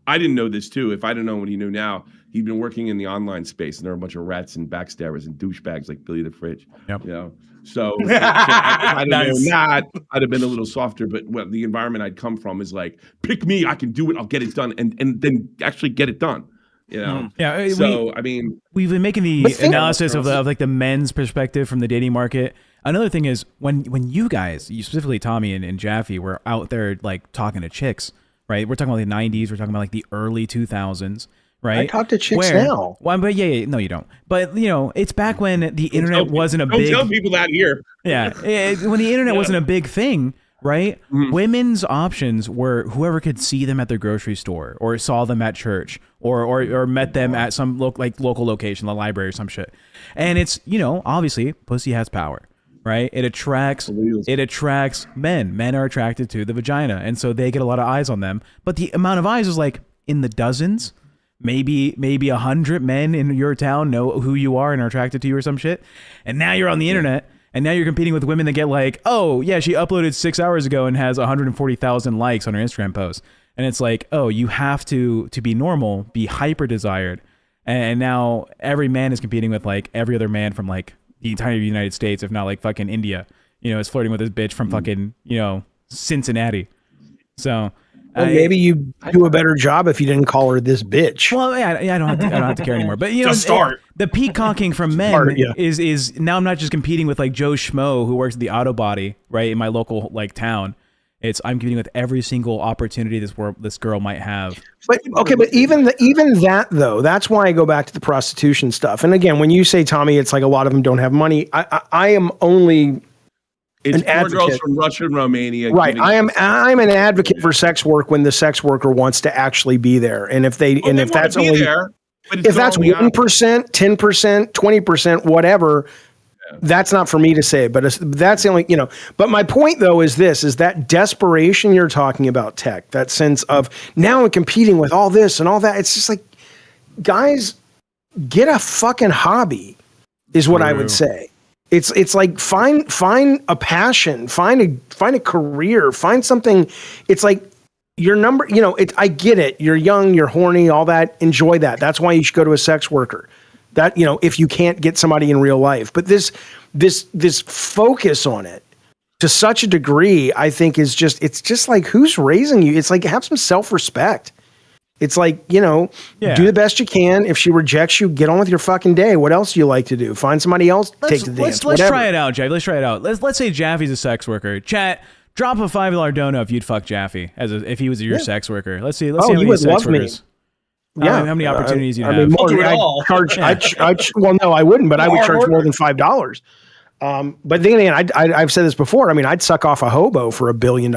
I didn't know this too. If I didn't know what he knew now, he'd been working in the online space, and there were a bunch of rats and backstabbers and douchebags like Billy the Fridge. Yep. So if I didn't know that, I'd have been a little softer. But the environment I'd come from is like, pick me, I can do it, I'll get it done, and then actually get it done. Yeah. So I mean, we've been making the analysis of like the men's perspective from the dating market. Another thing is when you guys, specifically Tommy and Jaffe, were out there like talking to chicks, right? We're talking about the 90s. We're talking about like the early 2000s. Right? I talk to chicks now. Well, but no, you don't. But it's back when the internet wasn't a big. Don't tell people that here. Yeah, when the internet wasn't a big thing, right? Mm. Women's options were whoever could see them at their grocery store, or saw them at church, or met them at some local location, the library or some shit. And it's obviously pussy has power, right? It attracts men. Men are attracted to the vagina, and so they get a lot of eyes on them. But the amount of eyes is like in the dozens. Maybe 100 men in your town know who you are and are attracted to you or some shit. And now you're on the internet, and now you're competing with women that get like, "Oh yeah, she uploaded 6 hours ago and has 140,000 likes on her Instagram post." And it's like, oh, you have to be normal, be hyper desired. And now every man is competing with like every other man from like the entire United States, if not like fucking India, is flirting with this bitch from fucking, Cincinnati. So well, maybe you do a better job if you didn't call her this bitch. Well, I don't have to care anymore. But just start. The peacocking from men is now I'm not just competing with like Joe Schmo who works at the auto body right in my local like town. I'm competing with every single opportunity this girl might have. But okay, but even that though, that's why I go back to the prostitution stuff. And again, when you say Tommy, it's like a lot of them don't have money. I am only It's an poor girls advocate. from Russia and Romania. Right. giving- I'm an advocate for sex work when the sex worker wants to actually be there. And if they Well, and they if wanna that's be only there, but it's if that's only 1%, 10%, 20%, whatever, that's not for me to say. But that's the only, But my point though is this: is that desperation you're talking about, Tech? That sense of now I'm competing with all this and all that. It's just like, guys, get a fucking hobby, is what I would say. It's like find a passion, find a career, find something. It's like your number, I get it. You're young, you're horny, all that. Enjoy that. That's why you should go to a sex worker. That, if you can't get somebody in real life. But this focus on it to such a degree, I think it's just like, who's raising you? It's like, have some self-respect. It's like, do the best you can. If she rejects you, get on with your fucking day. What else do you like to do? Find somebody else, take the dance. Let's try it out, Jaffe. Let's try it out. Let's say Jaffe's a sex worker. Chat, drop a $5 dono if you'd fuck Jaffe if he was your sex worker. Let's see. Let's see how many sex workers. Yeah. How many opportunities you have? I mean, no, I wouldn't, but I would charge more than $5. But then again, I've said this before. I mean, I'd suck off a hobo for $1 billion.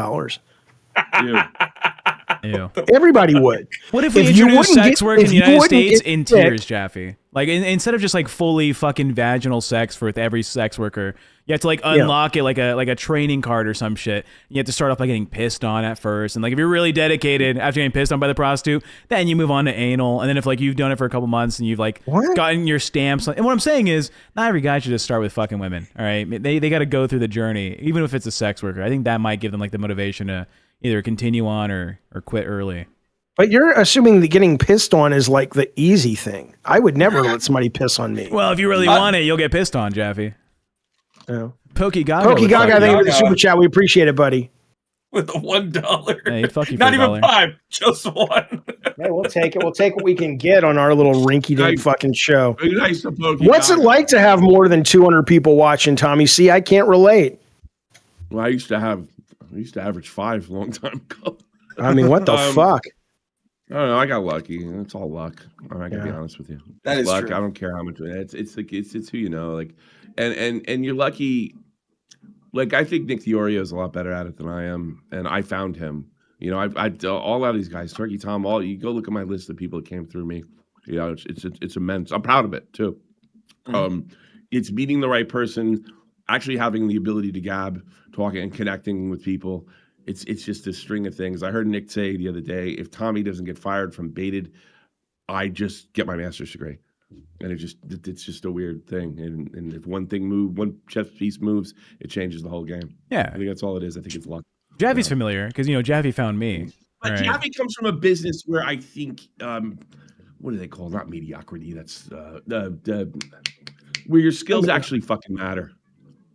Ew. Everybody would. What if we introduced sex work in the United States in tiers, Jaffe? Like instead of just like fully fucking vaginal sex with every sex worker, you have to like unlock it like a training card or some shit. You have to start off by getting pissed on at first, and like if you're really dedicated after getting pissed on by the prostitute, then you move on to anal, and then if like you've done it for a couple months and you've like gotten your stamps. And what I'm saying is, not every guy should just start with fucking women. All right, they got to go through the journey, even if it's a sex worker. I think that might give them like the motivation to either continue on or quit early. But you're assuming that getting pissed on is like the easy thing. I would never let somebody piss on me. Well, if you really want it, you'll get pissed on, Jaffe. Yeah. Pokey Gaga, thank you for the super chat. We appreciate it, buddy. With the $1. Hey, fuck you for Not even $1. 5, just 1. Hey, we'll take it. We'll take what we can get on our little rinky-dink fucking show. Nice to What's it like to have more than 200 people watching, Tommy C? I can't relate. Well, I used to average 5 a long time ago. I mean, what the fuck? I don't know. I got lucky. It's all luck. I gotta be honest with you. That is luck. true. I don't care how much. It's like it's who you know. Like, and you're lucky. Like, I think Nick Fiorio is a lot better at it than I am, and I found him. I all out of these guys, Turkey Tom. All you go look at my list of people that came through me. It's immense. I'm proud of it too. It's meeting the right person, actually having the ability to gab, talking and connecting with people. It's just a string of things. I heard Nick say the other day, if Tommy doesn't get fired from Baited, I just get my master's degree. And it's just a weird thing. And if one chess piece moves, it changes the whole game. Yeah. I think that's all it is. I think it's luck. Jaffe's familiar because Jaffe found me. But right? Jaffe comes from a business where I think what do they call it? Not mediocrity. That's where your skills actually fucking matter.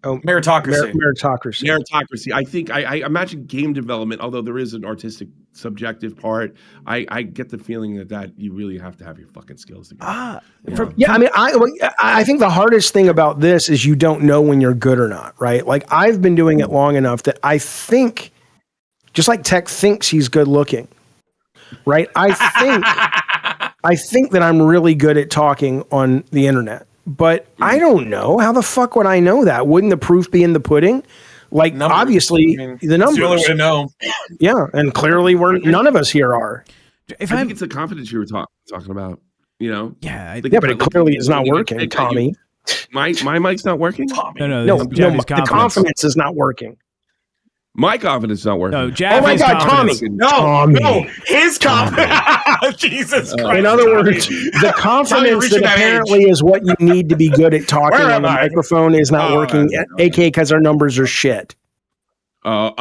Oh, meritocracy. Meritocracy. I think I imagine game development, although there is an artistic subjective part, I get the feeling that you really have to have your fucking skills together. I think the hardest thing about this is you don't know when you're good or not, right? Like, I've been doing it long enough that I think, just like Tech thinks he's good looking, right? I think that I'm really good at talking on the internet. But I don't know. How the fuck would I know that? Wouldn't the proof be in the pudding? Like, numbers. Obviously, the numbers. It's the only way to know. Yeah, and clearly none of us here are. I think it's the confidence you were talking about. Yeah, but it clearly is not working, Tommy. My mic's not working. No, the confidence is not working. My confidence is not working. No, Jaffe's Tommy. No, his confidence. Jesus Christ. In other words, the confidence that apparently is what you need to be good at talking on the microphone is not working, aka because our numbers are shit. Well,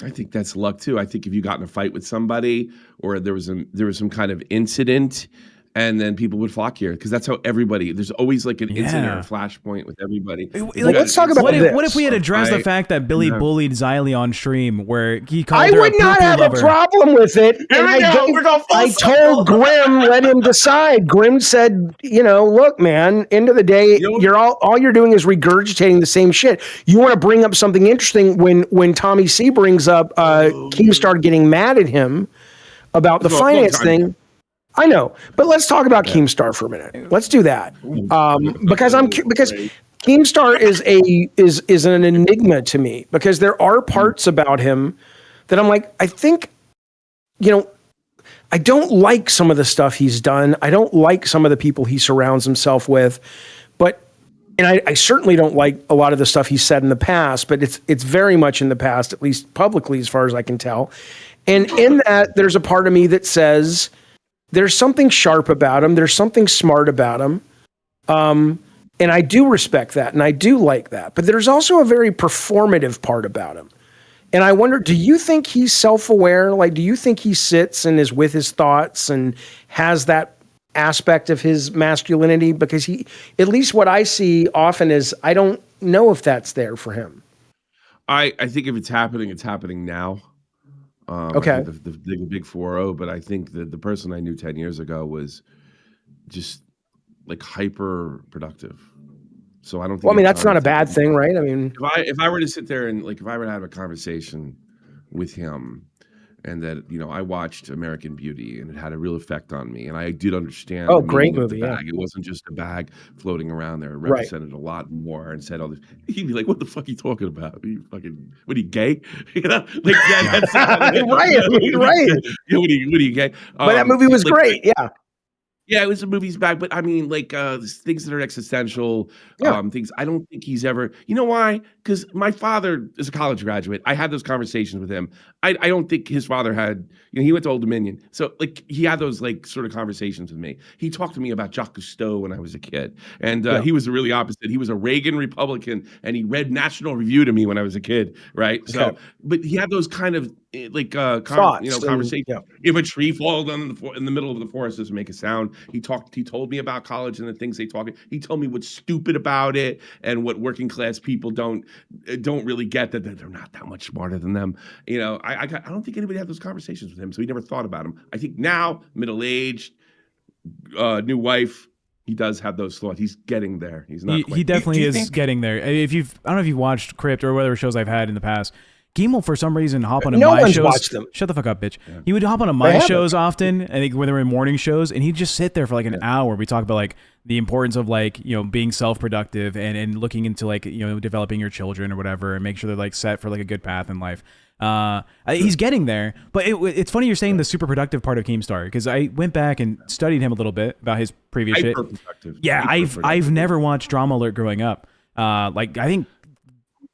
I think that's luck too. I think if you got in a fight with somebody or there was some kind of incident, and then people would flock here because that's how there's always like an incident or a flashpoint with everybody. Let's talk about this. What if we had addressed the fact that Billy bullied Xylee on stream where he called her I would not have a problem with it. Here we go. I told Grim, let him decide. Grim said, look, man, end of the day, you're all you're doing is regurgitating the same shit. You want to bring up something interesting when Tommy C brings up Keemstar getting mad at him about the finance thing. I know, but let's talk about Keemstar for a minute. Let's do that because Keemstar is an enigma to me because there are parts about him that I'm like, I think, I don't like some of the stuff he's done. I don't like some of the people he surrounds himself with, and I certainly don't like a lot of the stuff he's said in the past, but it's very much in the past, at least publicly, as far as I can tell. And in that, there's a part of me that says there's something sharp about him. There's something smart about him. And I do respect that, and I do like that. But there's also a very performative part about him. And I wonder, do you think he's self-aware? Like, do you think he sits and is with his thoughts and has that aspect of his masculinity? Because he, at least what I see often is, I don't know if that's there for him. I think if it's happening now. Okay. The big 4-0, but I think that the person I knew 10 years ago was just like hyper productive. So I don't think. Well, I mean, that's not a bad thing, right? I mean, if I were to sit there and if I were to have a conversation with him, and that I watched American Beauty and it had a real effect on me, and I did understand. Oh, great movie! Yeah, it wasn't just a bag floating around there. It represented a lot more and said all this. He'd be like, "What the fuck are you talking about? Are you fucking what are you gay?" Like that's right. Right. Yeah, what are you gay? But that movie was great. Yeah. Yeah, it was a movie's back, but I mean, like things that are existential, things. I don't think he's ever. You know why? Because my father is a college graduate. I had those conversations with him. I don't think his father had. He went to Old Dominion, so like he had those like sort of conversations with me. He talked to me about Jacques Cousteau when I was a kid, and he was really opposite. He was a Reagan Republican, and he read National Review to me when I was a kid, right? Okay. So, but he had those kind of like conversations. If a tree falls in the middle of the forest, doesn't make a sound. He told me about college and the things they talk. He told me what's stupid about it and what working class people don't really get, that they're not that much smarter than them. I don't think anybody had those conversations with him, so he never thought about him. I think now, middle aged, new wife, he does have those thoughts. He's getting there. He's not. He definitely is getting there. I don't know if you've watched Crypt or whatever shows I've had in the past. Keem will, for some reason, hop on my shows. Watched them. Shut the fuck up, bitch. Yeah. He would hop on my shows often, I think when they were in morning shows, and he'd just sit there for like an hour. We talk about like the importance of like, being self-productive and looking into like, developing your children or whatever, and make sure they're like set for like a good path in life. He's getting there, but it's funny you're saying the super productive part of Keemstar, because I went back and studied him a little bit about his previous shit. Yeah, I've never watched Drama Alert growing up. Like I think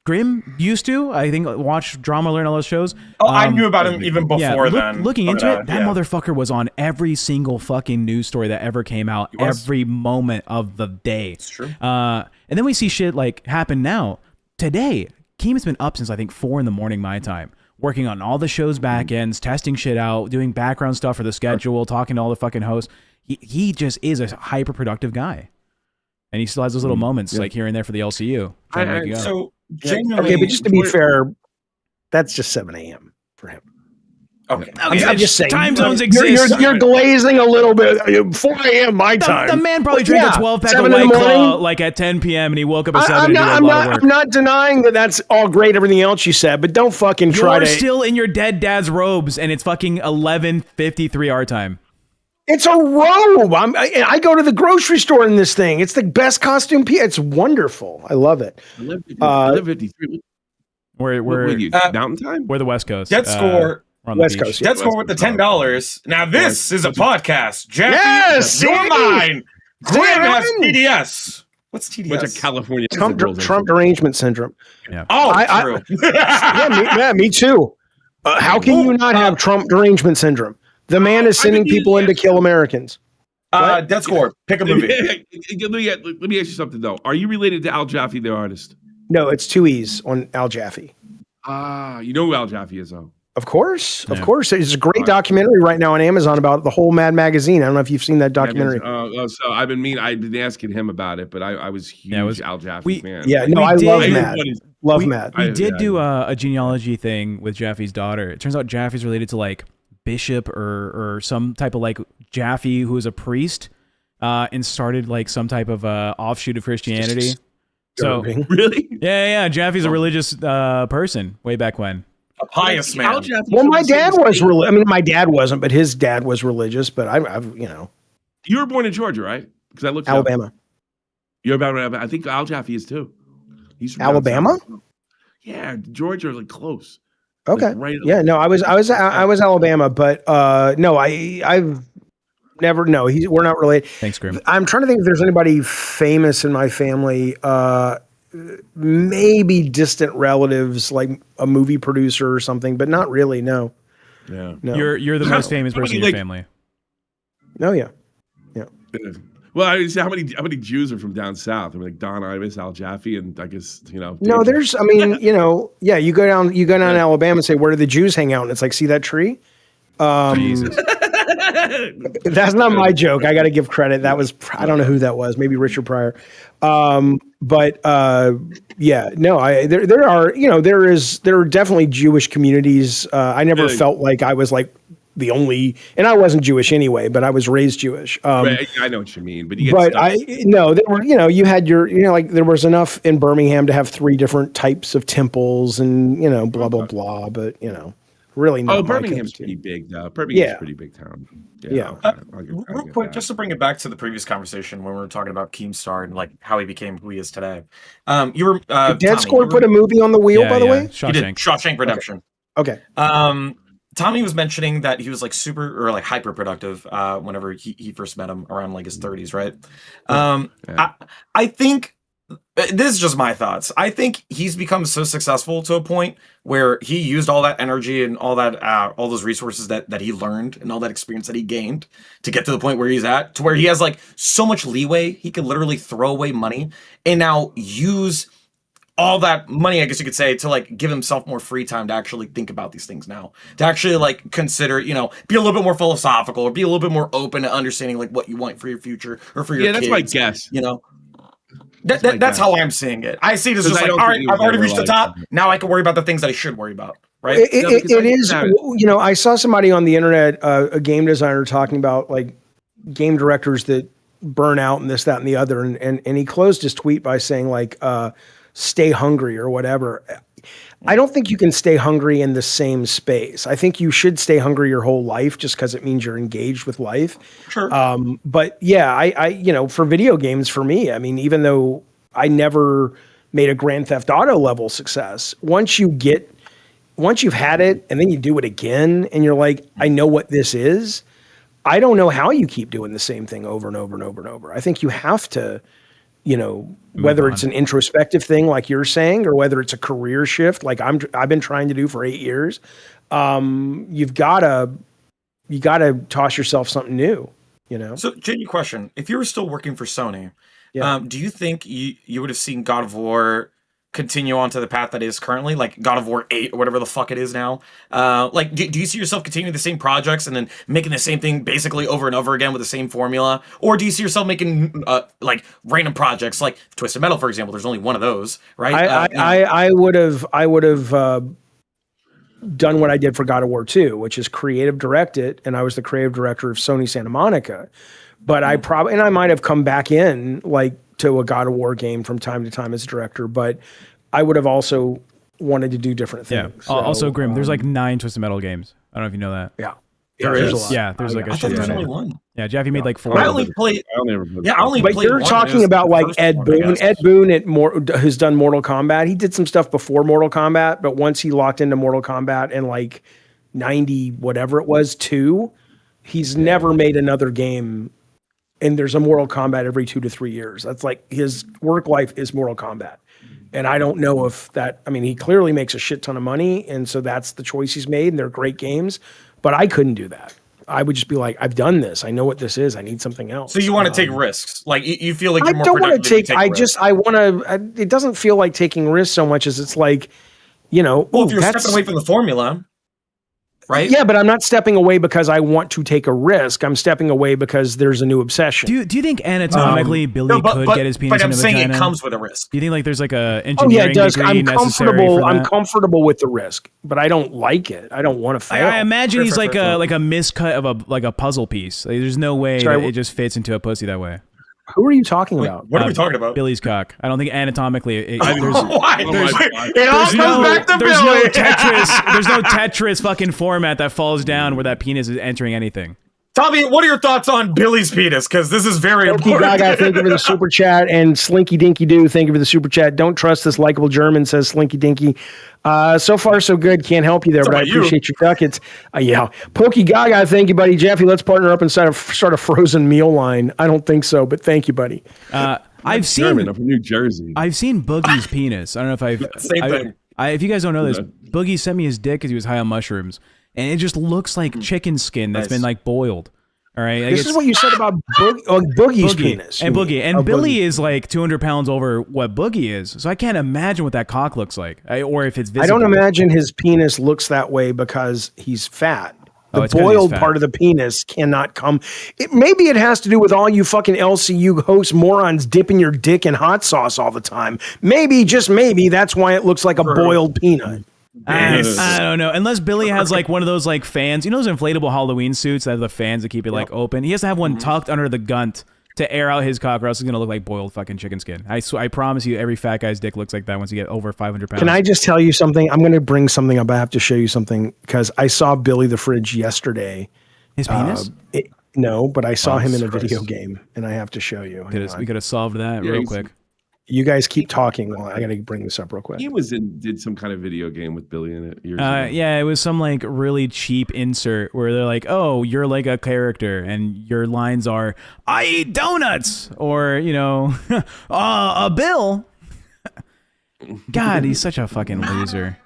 Grimm used to, watch Drama Alert and all those shows. Oh, I knew about him even before then. Looking into it, that motherfucker was on every single fucking news story that ever came out, every moment of the day. It's true. And then we see shit like happen now. Today, Keem has been up since I think 4 a.m. my time, working on all the show's back ends, testing shit out, doing background stuff for the schedule, talking to all the fucking hosts. He just is a hyper productive guy. And he still has those little moments like here and there for the LCU. Okay, but just to be fair, that's just 7 a.m. for him. Okay. I'm just saying. Time zones exist. You're glazing a little bit. 4 a.m. my time. The man probably drank a 12-pack of White Claw like at 10 p.m. and he woke up at 7 I'm not denying that that's all great, everything else you said, but don't fucking try to. You're still in your dead dad's robes and it's fucking 11:53 our time. It's a robe. I go to the grocery store in this thing. It's the best costume. It's wonderful. I love it. 11:53. We're Mountain Time. We're the West Coast. Dead Score. West Coast. Dead Score with the $10. Now this is a podcast. Jaffe, yes, you're mine. Grimm has TDS. What's TDS? What's a California Trump derangement syndrome. Yeah. Oh, true. Me too. How can you not have Trump derangement syndrome? The man is sending people in to kill Americans. Dead Score. Pick a movie. Let me ask you something though. Are you related to Al Jaffe, the artist? No, it's 2 E's on Al Jaffe. You know who Al Jaffe is, though. Of course. There's a great documentary right now on Amazon about the whole Mad magazine. I don't know if you've seen that documentary. So I've been asking him about it, but I was huge Al Jaffe fan. Yeah, no, I love Mad. Love Mad. We did do a genealogy thing with Jaffe's daughter. It turns out Jaffe's related to like Bishop or some type of like Jaffe who was a priest and started like some type of offshoot of Christianity. So really? Yeah. Jaffe's a religious person way back when. A pious man. Well, my dad was my dad wasn't, but his dad was religious. But I've You were born in Georgia, right? Because I looked Alabama. You're about. I think Al Jaffe is too. He's from Alabama. Yeah, Georgia, like close. Okay. Like right. Yeah. No, I was Alabama, but no, I've never. No, we're not related. Thanks, Grim. I'm trying to think if there's anybody famous in my family. Maybe distant relatives, like a movie producer or something, but not really. No. Yeah. No. You're the most famous person in your like- family. No. Yeah. Well, I mean, how many Jews are from down south? I mean, like Don Imus, Al Jaffe, and I guess No, David. there's. I mean, yeah. You go down to Alabama and say, where do the Jews hang out? And it's like, see that tree? Jesus. That's not my joke. I got to give credit. That was, I don't know who that was. Maybe Richard Pryor. But yeah, no, there are definitely Jewish communities. I never felt like I was like the only, and I wasn't Jewish anyway, but I was raised Jewish. Right, I know what you mean, but there were, you had your, like there was enough in Birmingham to have 3 different types of temples and, blah, blah, blah. But, really not. Birmingham's pretty big though. Birmingham's a pretty big town. Yeah. Real quick, just to bring it back to the previous conversation when we were talking about Keemstar and like how he became who he is today. You were Dead Score put a movie on the wheel, by the way. He did Shawshank Redemption. Okay. Tommy was mentioning that he was like super or like hyper productive whenever he first met him around like his 30s, right? I think this is just my thoughts. I think he's become so successful to a point where he used all that energy and all that all those resources that he learned and all that experience that he gained to get to the point where he's at, to where he has like so much leeway. He could literally throw away money and now use all that money, I guess you could say, to like give himself more free time to actually think about these things now, to actually like consider, be a little bit more philosophical or be a little bit more open to understanding like what you want for your future or for your kids. That's my guess. That's how I'm seeing it. I see this as like, all right, I've already reached the top. Now I can worry about the things that I should worry about. Right? It is. I saw somebody on the internet, a game designer, talking about like game directors that burn out and this, that, and the other, and he closed his tweet by saying like, "Stay hungry" or whatever. I don't think you can stay hungry in the same space. I think you should stay hungry your whole life just because it means you're engaged with life. Sure. But yeah, I for video games, for me, I mean, even though I never made a Grand Theft Auto level success, once you've had it and then you do it again and you're like, I know what this is. I don't know how you keep doing the same thing over and over and over and over. I think you have to, whether it's an introspective thing like you're saying, or whether it's a career shift like I've been trying to do for 8 years, you gotta toss yourself something new, So, genuine question: if you were still working for Sony, do you think you would have seen God of War continue on to the path that it is currently, like God of War 8 or whatever the fuck it is now? Like, do you see yourself continuing the same projects and then making the same thing basically over and over again with the same formula? Or do you see yourself making like random projects like Twisted Metal, for example? There's only one of those, right? I would have done what I did for God of War 2, which is creative direct it, and I was the creative director of Sony Santa Monica. But I might have come back in like to a God of War game from time to time as a director, but I would have also wanted to do different things. Yeah. Also, Grim, there's like 9 Twisted Metal games. I don't know if you know that. Yeah. There's a lot. Yeah, there's like a shit there's ton. only one. Yeah, Jaffe made like 4. I only played. But you're talking about like Ed Boon. Ed Boon who's done Mortal Kombat. He did some stuff before Mortal Kombat, but once he locked into Mortal Kombat in like 90 whatever it was 2, he's never made another game. And there's a Mortal Kombat every 2 to 3 years. That's like his work life is Mortal Kombat. And I don't know if that, I mean, he clearly makes a shit ton of money. And so that's the choice he's made. And they're great games. But I couldn't do that. I would just be like, I've done this. I know what this is. I need something else. So you want to take risks? Like you feel like you're more I don't want to take. I want to. It doesn't feel like taking risks so much as it's like, Well, if you're stepping away from the formula, right? Yeah, but I'm not stepping away because I want to take a risk. I'm stepping away because there's a new obsession. Do you think anatomically Billy could get his penis in the vagina? But I'm saying it comes with a risk. Do you think like there's like a engineering degree necessary for that? I'm comfortable with the risk, but I don't like it. I don't want to fail. I imagine he's like a miscut of a puzzle piece. Like, there's no way that it just fits into a pussy that way. Who are you talking about? What are we talking about? Billy's cock. I don't think anatomically. Why? It all comes back to there's Billy. There's no Tetris fucking format that falls down where that penis is entering anything. Tommy, what are your thoughts on Billy's penis? Because this is very important. Gaga, thank you for the super chat. And Slinky Dinky Doo, thank you for the super chat. Don't trust this likable German, says Slinky Dinky. So far, so good. Can't help you there, but I appreciate your ducats. Yeah. Pokey Gaga, thank you, buddy. Jaffe, let's partner up and start a frozen meal line. I don't think so, but thank you, buddy. I'm from New Jersey. I've seen Boogie's penis. I don't know if Same thing. if you guys don't know this, Boogie sent me his dick because he was high on mushrooms, and it just looks like chicken skin that's been like boiled. All right, like, this is what you said about Boogie's penis. And Boogie. And Billy is like 200 pounds over what Boogie is. So I can't imagine what that cock looks like. Or if it's visible. I don't imagine his penis looks that way because he's fat. The Oh, boiled part of the penis cannot come. Maybe it has to do with all you fucking LCU host morons dipping your dick in hot sauce all the time. Maybe, just maybe, that's why it looks like a boiled peanut. I don't know. Unless Billy has like one of those like fans. You know those inflatable Halloween suits that have the fans that keep it like open? He has to have one tucked under the gunt to air out his cock, or else it's going to look like boiled fucking chicken skin. I promise you, every fat guy's dick looks like that once you get over 500 pounds. Can I just tell you something? I'm going to bring something up. I have to show you something because I saw Billy the Fridge yesterday. His penis? No, but I saw him in a video game, and I have to show you. We could have solved that real quick. You guys keep talking while I got to bring this up real quick. He did some kind of video game with Billy in it. Yeah, it was some like really cheap insert where they're like, "Oh, you're like a character, and your lines are, I eat donuts,' or you know, a bill." God, he's such a fucking loser.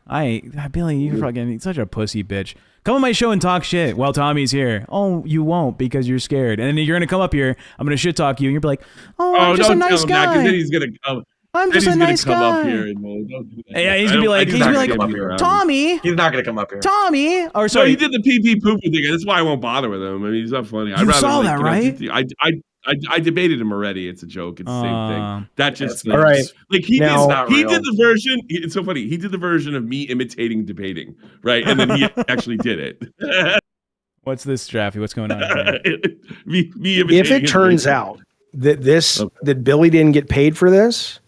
Billy, you're fucking such a pussy bitch. Come on my show and talk shit while Tommy's here. Oh, you won't because you're scared. And then you're going to come up here. I'm going to shit talk you. And you'll be like, I'm just a nice guy. Because then he's going to come. I'm just a nice guy. Come up here and don't do that. Yeah, he's going to be like, Tommy. He's not going to come up here. Tommy. Or so he did the pee poo thing. That's why I won't bother with him. I mean, he's not funny. You saw that, right? I debated him already. It's a joke. It's the same thing. That just all right. Like he did the version. It's so funny. He did the version of me imitating debating, right? And then he actually did it. What's this, Jaffe? What's going on here? me imitating. If it turns out that that Billy didn't get paid for this,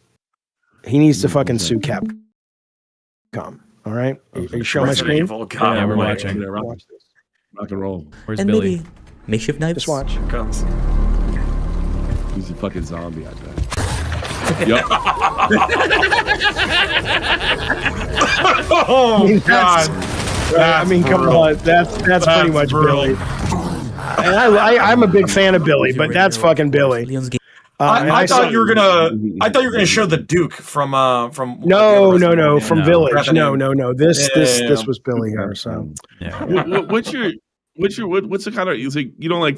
he needs to fucking sue Capcom. All right. Are you showing my screen? Yeah, we're watching. Rock and roll. Where's Billy? Maybe makeshift knives. Just watch. Here comes. He's a fucking zombie, I bet. Yup. Oh God! I mean, come on. That's pretty much Billy. And I'm a big fan of Billy, but that's fucking Billy. I thought you were gonna show the Duke from no from Village. No. This was Billy here. So what's the kind of you don't like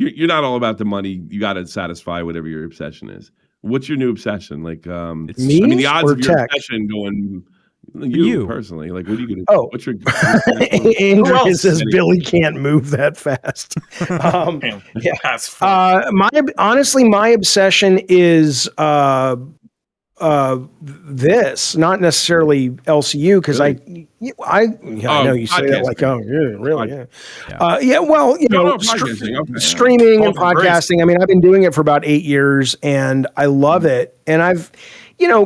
you're not all about the money. You got to satisfy whatever your obsession is. What's your new obsession? Like, me? I mean, the odds or of your tech? obsession going. You personally, like, what are you gonna do? Oh, what's your? Andrew says Billy can't move that fast. My obsession is this, not necessarily LCU, because I know you say that like, oh yeah, really, yeah. Well, streaming and podcasting. I mean, I've been doing it for about 8 years, and I love it. And I've,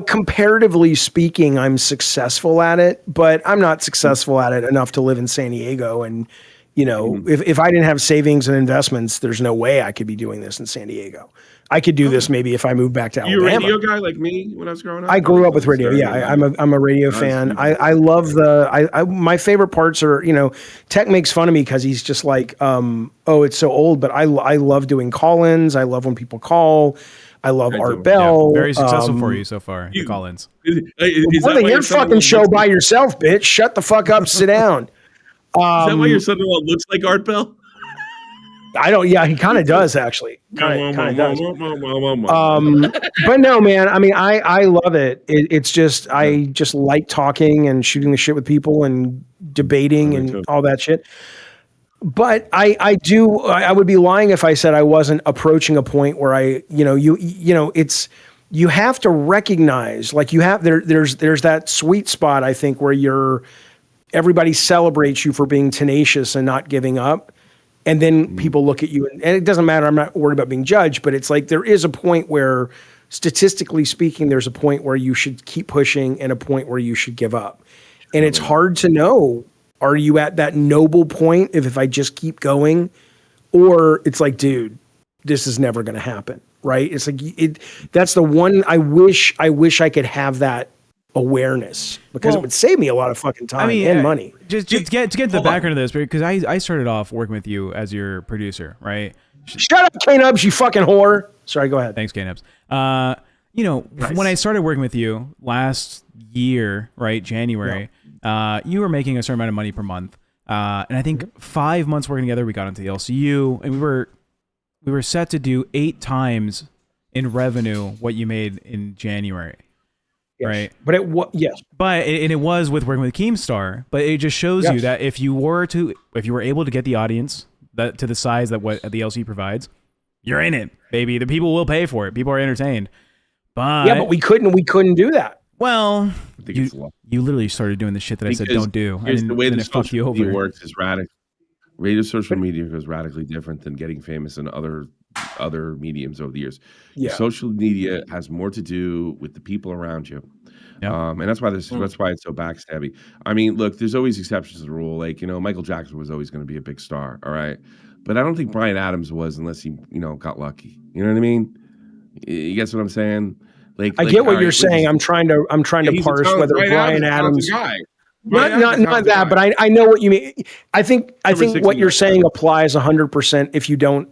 comparatively speaking, I'm successful at it, but I'm not successful at it enough to live in San Diego. And if I didn't have savings and investments, there's no way I could be doing this in San Diego. I could do this maybe if I moved back to Alabama. You a radio guy like me when I was growing up? I grew up with radio. Yeah, I'm a radio fan. I love my favorite parts are, Tech makes fun of me because he's just like, it's so old, but I love doing call-ins. I love when people call. I love Art Bell. Yeah, very successful for you so far, the call-ins. More than your fucking show by yourself, bitch. Shut the fuck up, sit down. Is that why your son-in-law looks like Art Bell? I don't. Yeah, he kind of does actually. Kind of does. But no, man. I mean, I love it. It's just I just like talking and shooting the shit with people and debating and all that shit. But I would be lying if I said I wasn't approaching a point where it's you have to recognize, like, there's that sweet spot, I think, where everybody celebrates you for being tenacious and not giving up. And then people look at you, and it doesn't matter. I'm not worried about being judged, but it's like there is a point where, statistically speaking, there's a point where you should keep pushing and a point where you should give up. And it's hard to know, are you at that noble point if I just keep going, or it's like, dude, this is never going to happen, right? It's like that's the one I wish I could have that awareness, because it would save me a lot of fucking time and money. Just to get to the background of this, because I started off working with you as your producer, right? Shut up, K-Nubs, you fucking whore. Sorry, go ahead. Thanks, K-Nubs. When I started working with you last year, right, January, you were making a certain amount of money per month. And I think 5 months working together, we got into the LCU, and we were set to do 8 times in revenue what you made in January. Yes. Right. But it was with working with Keemstar, but it just shows you that if you were able to get the audience to the size that what the LC provides, you're in it, baby. The people will pay for it. People are entertained. But we couldn't do that. Well, you literally started doing the shit that I said don't do. Here's the way the social media over. works is radical. Social media is radically different than getting famous in other mediums over the years. Yeah. Social media has more to do with the people around you. And that's why that's why it's so backstabby. I mean, look, there's always exceptions to the rule. Like, Michael Jackson was always going to be a big star, all right? But I don't think Bryan Adams was, unless he, got lucky. You know what I mean? You guess what I'm saying? Like, I get what you're saying. I'm trying to parse whether Bryan Adams. Not that, but I know what you mean. I think what you're saying applies 100% if you don't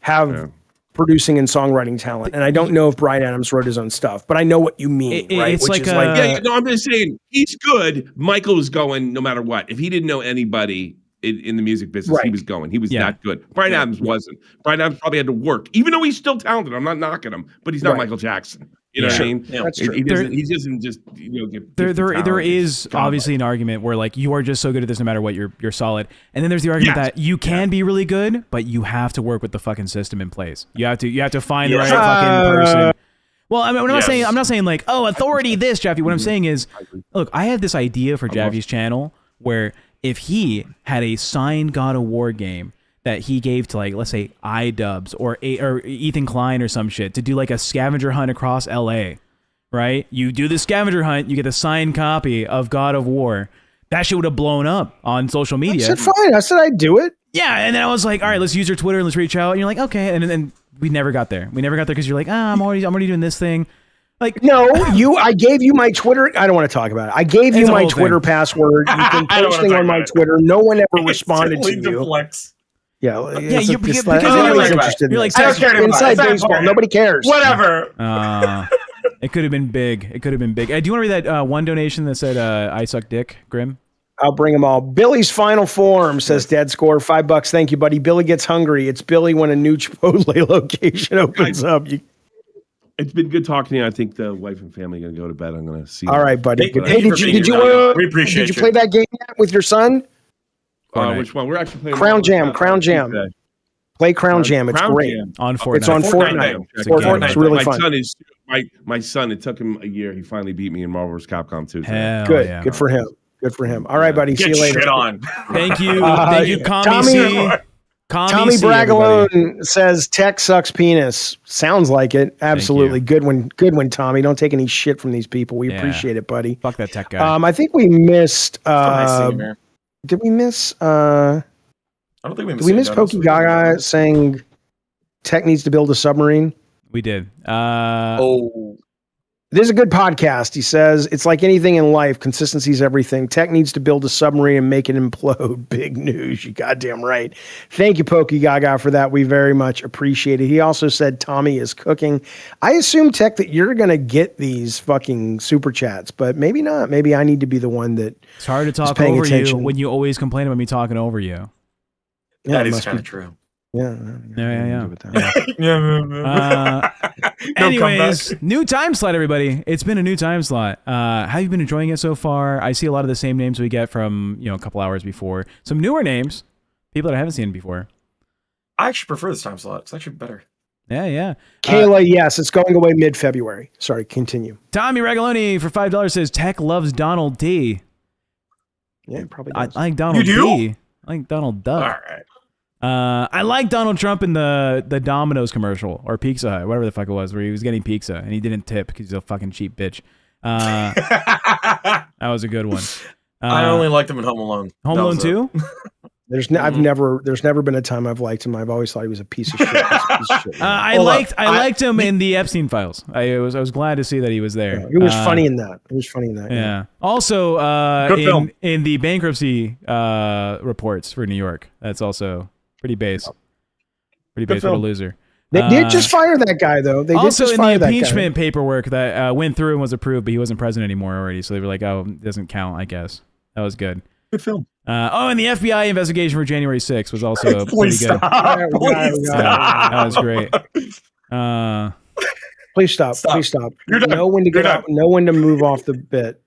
have producing and songwriting talent. And I don't know if Bryan Adams wrote his own stuff, but I know what you mean, right? It's Which I'm just saying he's good. Michael was going no matter what. If he didn't know anybody in the music business, he was going. He was that good. Bryan Adams wasn't. Bryan Adams probably had to work, even though he's still talented. I'm not knocking him, but he's not Michael Jackson. You know what I mean? Yeah, that's true. He doesn't just get there is obviously an argument where like you are just so good at this no matter what, you're solid. And then there's the argument that you can be really good, but you have to work with the fucking system in place. You have to find the right fucking person. Well, I'm not saying like, oh, authority this, Jaffe. What I'm saying is, look, I had this idea for Jaffe's channel where if he had a signed God of War game that he gave to, like, let's say iDubbbz or Ethan Klein or some shit to do like a scavenger hunt across LA, right? You do the scavenger hunt, you get a signed copy of God of War. That shit would have blown up on social media. I said fine. I said I'd do it. Yeah, and then I was like, all right, let's use your Twitter and let's reach out. And you're like, okay, and then we never got there. We never got there because you're like, I'm already doing this thing. Like, no, I gave you my Twitter. I don't want to talk about it. I gave you my Twitter password. You've been posting on my Twitter. No one ever responded to you. Yeah, because you're like inside baseball. Nobody cares. Whatever. It could have been big. Do you want to read that one donation that said "I suck dick," Grim? I'll bring them all. Billy's final form says dead score $5. Thank you, buddy. Billy gets hungry. It's Billy when a new Chipotle location opens up. It's been good talking to you. I think the wife and family are going to go to bed. I'm going to see. All right, buddy. Hey, did you play that game yet with your son? Which one? We're actually playing Crown Jam. Play Crown Jam. It's great. On Fortnite. It's on Fortnite. It's really fun. My son, it took him a year. He finally beat me in Marvel vs. Capcom 2. Good. Yeah. Good for him. Good for him. All right, buddy. See you later. Shit on. Thank you. Thank you, Tommy Bragalone says tech sucks penis. Sounds like it. Absolutely. Good one, Tommy. Don't take any shit from these people. We appreciate it, buddy. Fuck that tech guy. I think we missed did we miss I don't think we missed. Did we miss Pokey Gaga saying tech needs to build a submarine? We did. This is a good podcast. He says, it's like anything in life. Consistency is everything. Tech needs to build a submarine and make it implode. Big news. You goddamn right. Thank you, Pokey Gaga, for that. We very much appreciate it. He also said Tommy is cooking. I assume, Tech, that you're going to get these fucking super chats, but maybe not. Maybe I need to be the one that it's hard to talk over attention. You when you always complain about me talking over you. Yeah, that is kind of true. Yeah. Anyways, new time slot, everybody. It's been a new time slot. How have you been enjoying it so far? I see a lot of the same names we get from a couple hours before. Some newer names, people that I haven't seen before. I actually prefer this time slot. It's actually better. Yeah. Kayla, yes, it's going away mid-February. Sorry, continue. Tommy Regaloni for $5 says Tech loves Donald D. Yeah, probably does. I like Donald D. I like Donald Duck. All right. I like Donald Trump in the Domino's commercial or Pizza Hut, whatever the fuck it was, where he was getting pizza and he didn't tip because he's a fucking cheap bitch. That was a good one. I only liked him in Home Alone. Home Alone 2? There's never been a time I've liked him. I've always thought he was a piece of shit. I liked him in the Epstein files. I was glad to see that he was there. Yeah, he was funny in that. Yeah. Also, in the bankruptcy reports for New York, that's also pretty base. Pretty base. What a loser. They did just fire that guy, though. They also did just in fire the that impeachment paperwork that went through and was approved, but he wasn't president anymore already. So they were like, "Oh, it doesn't count." I guess that was good. Good film. And the FBI investigation for January 6th was also pretty good. That was great. Please stop. Please stop. Know when to get out. Know when to move off the bit.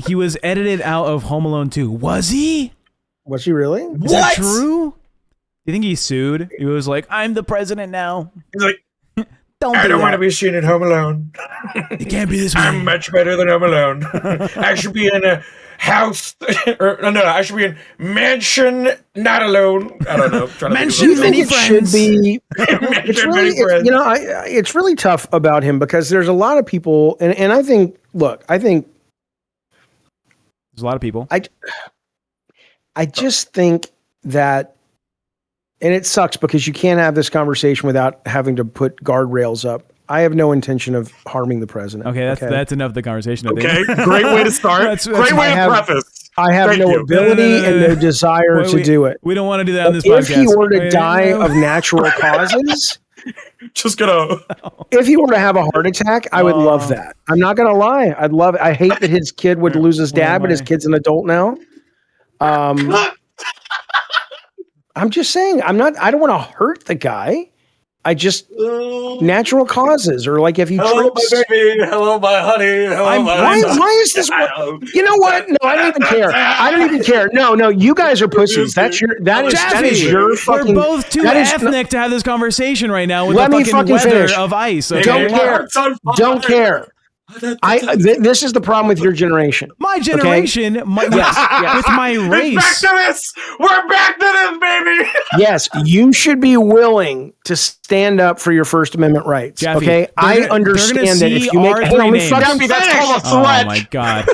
He was edited out of Home Alone 2. Was he? Was he really? Is that true? You think he sued? He was like, "I'm the president now." He's like, I don't want to be seen at Home Alone. It can't be this way. I'm much better than Home Alone. I should be in a house, I should be in mansion, not alone. I don't know. Mansion, many friends. Should be. It's really tough about him because there's a lot of people, and I think there's a lot of people. I just think that. And it sucks because you can't have this conversation without having to put guardrails up. I have no intention of harming the president. Okay, that's enough of the conversation. I think. Okay, great way to start. Great way to preface. I have no ability and no desire to do it. We don't want to do that on this podcast. If he were to die of natural causes, if he were to have a heart attack, I would love that. I'm not going to lie. I'd love it. I hate that his kid would lose his dad, but his kid's an adult now. I'm just saying, I don't want to hurt the guy. I just natural causes, or like if he trips. My baby, hello, my honey. Hello, why is this? You know what? No, I don't even care. I don't even care. No, you guys are pussies. That is your fucking. We're both too ethnic to have this conversation right now with the fucking weather finish. of ice. Okay? Don't care. This is the problem with your generation. My generation, with my race. We're back to this, baby. Yes, you should be willing to stand up for your First Amendment rights. Jaffe, okay, I understand that if you make that's called a threat. Oh my god!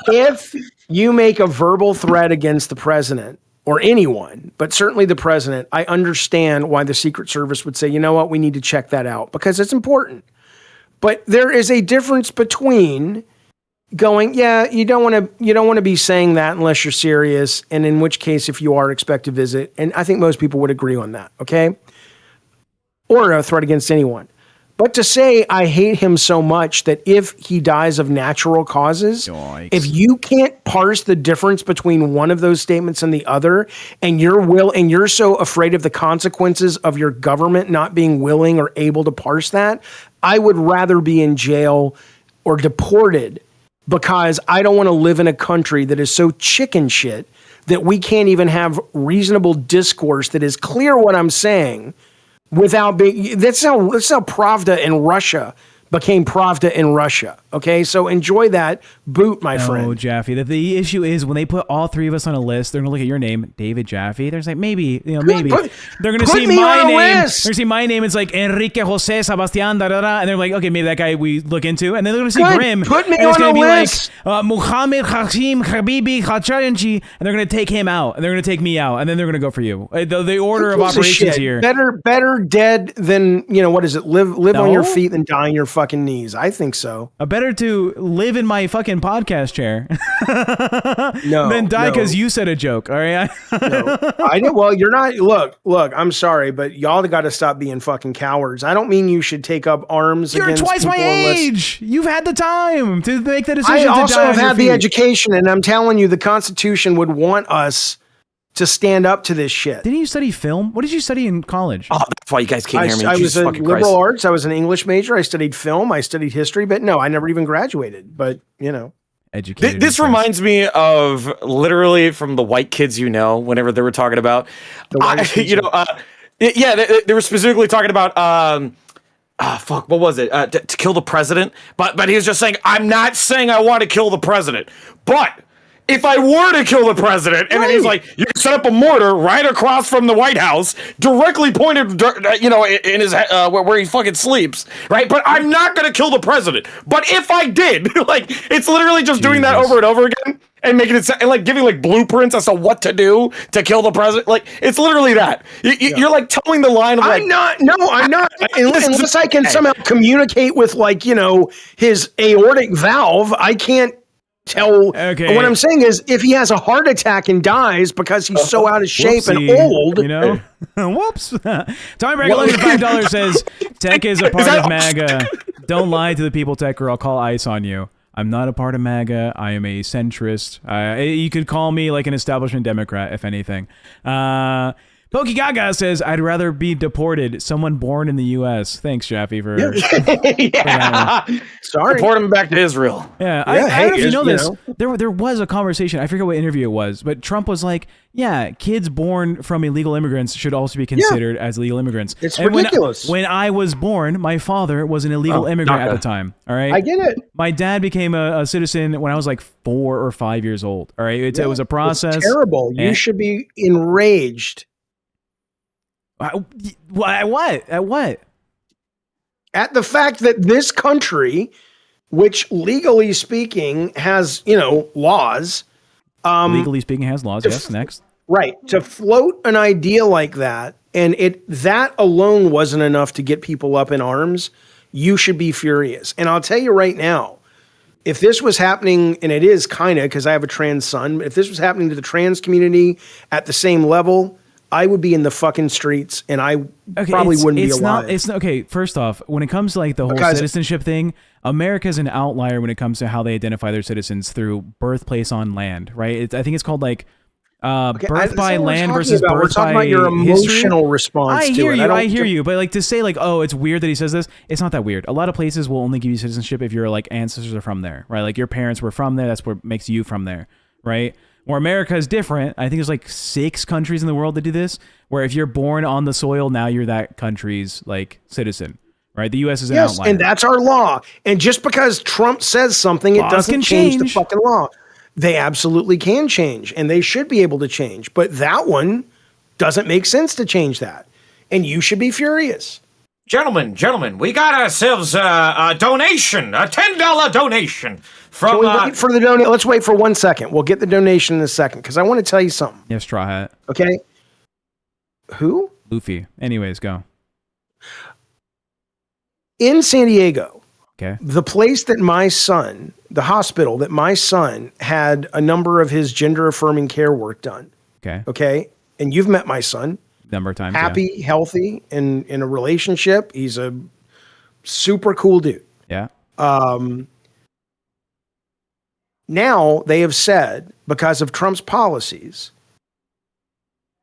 If you make a verbal threat against the president or anyone, but certainly the president, I understand why the Secret Service would say, you know what, we need to check that out because it's important. But there is a difference between going, you don't want to be saying that unless you're serious, and in which case, if you are, expect a visit. And I think most people would agree on that, okay? Or a threat against anyone. But to say I hate him so much that if he dies of natural causes, if you can't parse the difference between one of those statements and the other, and you're so afraid of the consequences of your government not being willing or able to parse that, I would rather be in jail or deported because I don't want to live in a country that is so chicken shit that we can't even have reasonable discourse that is clear what I'm saying without being. That's how Pravda in Russia became Pravda in Russia. Okay, so enjoy that boot, my friend. Oh, Jaffe. The issue is when they put all three of us on a list, they're gonna look at your name, David Jaffe. They're like, maybe. They're gonna see my name. They're gonna see my name. It's like Enrique Jose Sebastian, and they're like, okay, maybe that guy we look into. And then they're gonna see Grim. Put me and it's on gonna a be list. like Muhammad Hashim Habibi Hachayanchi, and they're gonna take him out, and they're gonna take me out, and then they're gonna go for you. The order of operations here. Better dead than what is it? Live on your feet than die on your fucking knees. I think so. Better to live in my fucking podcast chair than die because you said a joke. All right. I know. Well, you're not. Look. I'm sorry, but y'all got to stop being fucking cowards. I don't mean you should take up arms. You're against twice my age. You've had the time to make the decision. I also have had the education, and I'm telling you, the Constitution would want us to stand up to this shit. Didn't you study film? What did you study in college? Oh, that's why you guys can't hear me. I was a liberal arts. I was an English major. I studied film. I studied history, but no, I never even graduated. But educated. This reminds me of literally from the white kids, whenever they were talking about, they were specifically talking about, what was it? To kill the president. But he was just saying, I'm not saying I want to kill the president, but if I were to kill the president, and then he's like, you can set up a mortar right across from the White House, directly pointed, in his where he fucking sleeps, right? But I'm not going to kill the president. But if I did, it's literally just doing that over and over again. and making it and like giving like blueprints as to what to do to kill the president. Like it's literally that. You're like telling the line of like, I'm not. No, I'm not. Unless I can somehow communicate with like his aortic valve, I can't tell. Okay. What I'm saying is, if he has a heart attack and dies because he's so out of shape and Whoopsie, old, whoops. Tommy Bragg $5 says Tech is a part of MAGA. Don't lie to the people, Tech, or I'll call ICE on you. I'm not a part of MAGA. I am a centrist. You could call me like an establishment Democrat, if anything. Pokey Gaga says, I'd rather be deported. Someone born in the U.S. Thanks, Jaffe, for... Sorry. Deport him back to Israel. Yeah, I don't know if you know this. There was a conversation. I forget what interview it was, but Trump was like, yeah, kids born from illegal immigrants should also be considered as legal immigrants. It's ridiculous. When I was born, my father was an illegal immigrant at the time. All right? I get it. My dad became a citizen when I was like 4 or 5 years old. All right? It was a process. It's terrible. You should be enraged. What? At what? At the fact that this country, which legally speaking has, laws. Legally speaking has laws, yes. Next. Right. To float an idea like that, and that alone wasn't enough to get people up in arms, you should be furious. And I'll tell you right now, if this was happening, and it is kind of because I have a trans son, if this was happening to the trans community at the same level, I would be in the fucking streets, and I probably wouldn't be alive. Okay, first off, when it comes to like the whole citizenship thing, America's an outlier when it comes to how they identify their citizens through birthplace on land, right? I think it's called like birth by land versus birth by history. We're talking about your emotional response to it. I hear you, but like to say like, oh, it's weird that he says this, it's not that weird. A lot of places will only give you citizenship if your like ancestors are from there, right? Like your parents were from there, that's what makes you from there, right? Where America is different. I think there's like 6 countries in the world that do this, where if you're born on the soil, now you're that country's like citizen, right? The U.S. is an outlier. And that's our law. And just because Trump says something, it doesn't change the fucking law. They absolutely can change, and they should be able to change. But that one doesn't make sense to change that. And you should be furious. Gentlemen, we got ourselves a donation, a $10 donation from. Can we wait for the donation? Let's wait for 1 second. We'll get the donation in a second because I want to tell you something. Yeah, Straw Hat. Okay. Who? Luffy. Anyways, go. In San Diego, okay, the place that my son, the hospital that my son had a number of his gender affirming care work done. Okay. And you've met my son. Number of times. Happy, healthy, in a relationship. He's a super cool dude. Yeah. Now they have said, because of Trump's policies,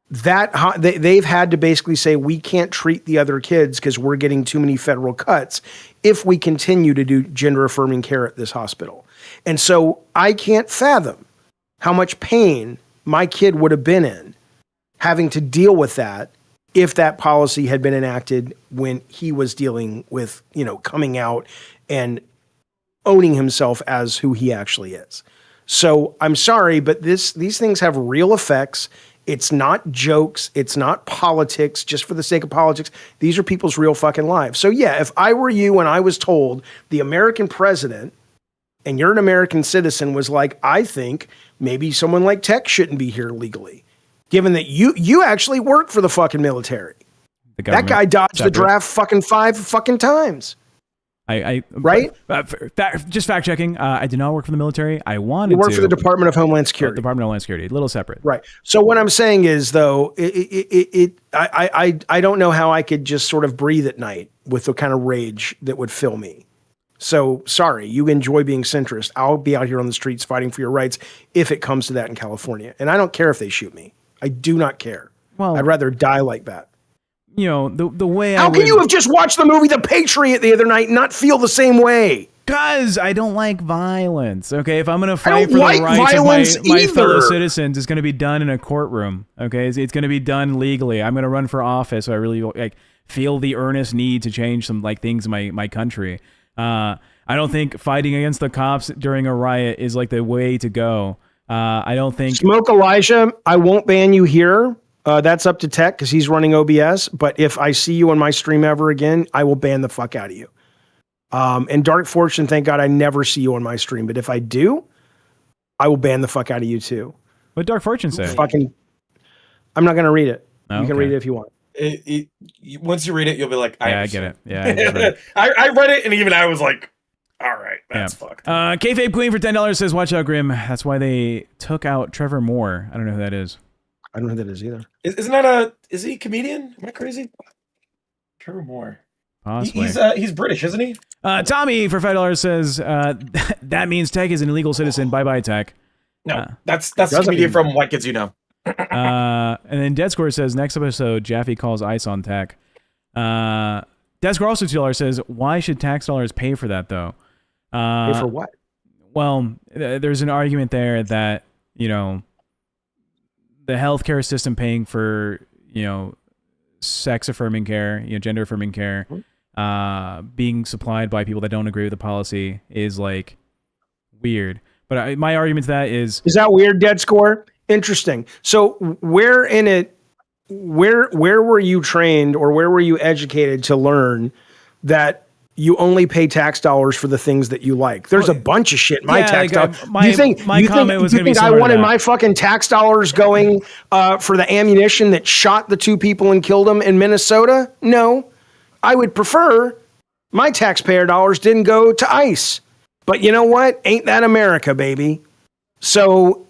that they've had to basically say, we can't treat the other kids because we're getting too many federal cuts if we continue to do gender affirming care at this hospital. And so I can't fathom how much pain my kid would have been in having to deal with that if that policy had been enacted when he was dealing with, coming out and owning himself as who he actually is. So I'm sorry, but these things have real effects. It's not jokes. It's not politics just for the sake of politics. These are people's real fucking lives. So yeah, if I were you and I was told the American president, and you're an American citizen, was like, I think maybe someone like Tech shouldn't be here legally, given that you actually work for the fucking military. That guy dodged the draft fucking 5 fucking times. Right? Just fact checking. I did not work for the military. I wanted to. You work for the Department of Homeland Security. Department of Homeland Security. A little separate. Right. So what I'm saying is, though, I don't know how I could just sort of breathe at night with the kind of rage that would fill me. So sorry, you enjoy being centrist. I'll be out here on the streets fighting for your rights if it comes to that in California. And I don't care if they shoot me. I do not care. Well, I'd rather die like that. The way How can you have just watched the movie The Patriot the other night and not feel the same way? Because I don't like violence. Okay, if I'm going to fight for the rights of my fellow citizens, it's going to be done in a courtroom. Okay, it's going to be done legally. I'm going to run for office, so I really feel the earnest need to change some things in my country. I don't think fighting against the cops during a riot is the way to go. I don't think Smoke Elijah. I won't ban you here. That's up to Tech because he's running OBS. But if I see you on my stream ever again, I will ban the fuck out of you. And Dark Fortune, thank God I never see you on my stream. But if I do, I will ban the fuck out of you too. What Dark Fortune say? Fucking, I'm not gonna read it. Oh, you can okay. read it if you want. Once you read it, you'll be like, I get it. Yeah, I just read it. I read it, and even I was like, all right, that's fucked. Kayfabe Queen for $10 says, watch out, Grim. That's why they took out Trevor Moore. I don't know who that is. I don't know who that is either. Isn't that is he a comedian? Am I crazy? Trevor Moore. Possibly. He's British, isn't he? Tommy for $5 says, that means Tech is an illegal citizen. Bye-bye, Tech. No, that's the comedian from White Kids You Know. And then Dead Score says, next episode, Jaffe calls ice on Tech. Dead Score also $2 says, why should tax dollars pay for that, though? Pay for what? Well, there's an argument there that, you know, the healthcare system paying for, you know, sex-affirming care, you know, gender-affirming care, being supplied by people that don't agree with the policy is, like, weird. But my argument to that is that weird, Dead Score? Interesting. So where in it, where were you trained or where were you educated to learn that you only pay tax dollars for the things that you like? There's a bunch of shit. Tax dollars. You think I wanted my fucking tax dollars going for the ammunition that shot the 2 people and killed them in Minnesota? No. I would prefer my taxpayer dollars didn't go to ICE. But you know what? Ain't that America, baby? So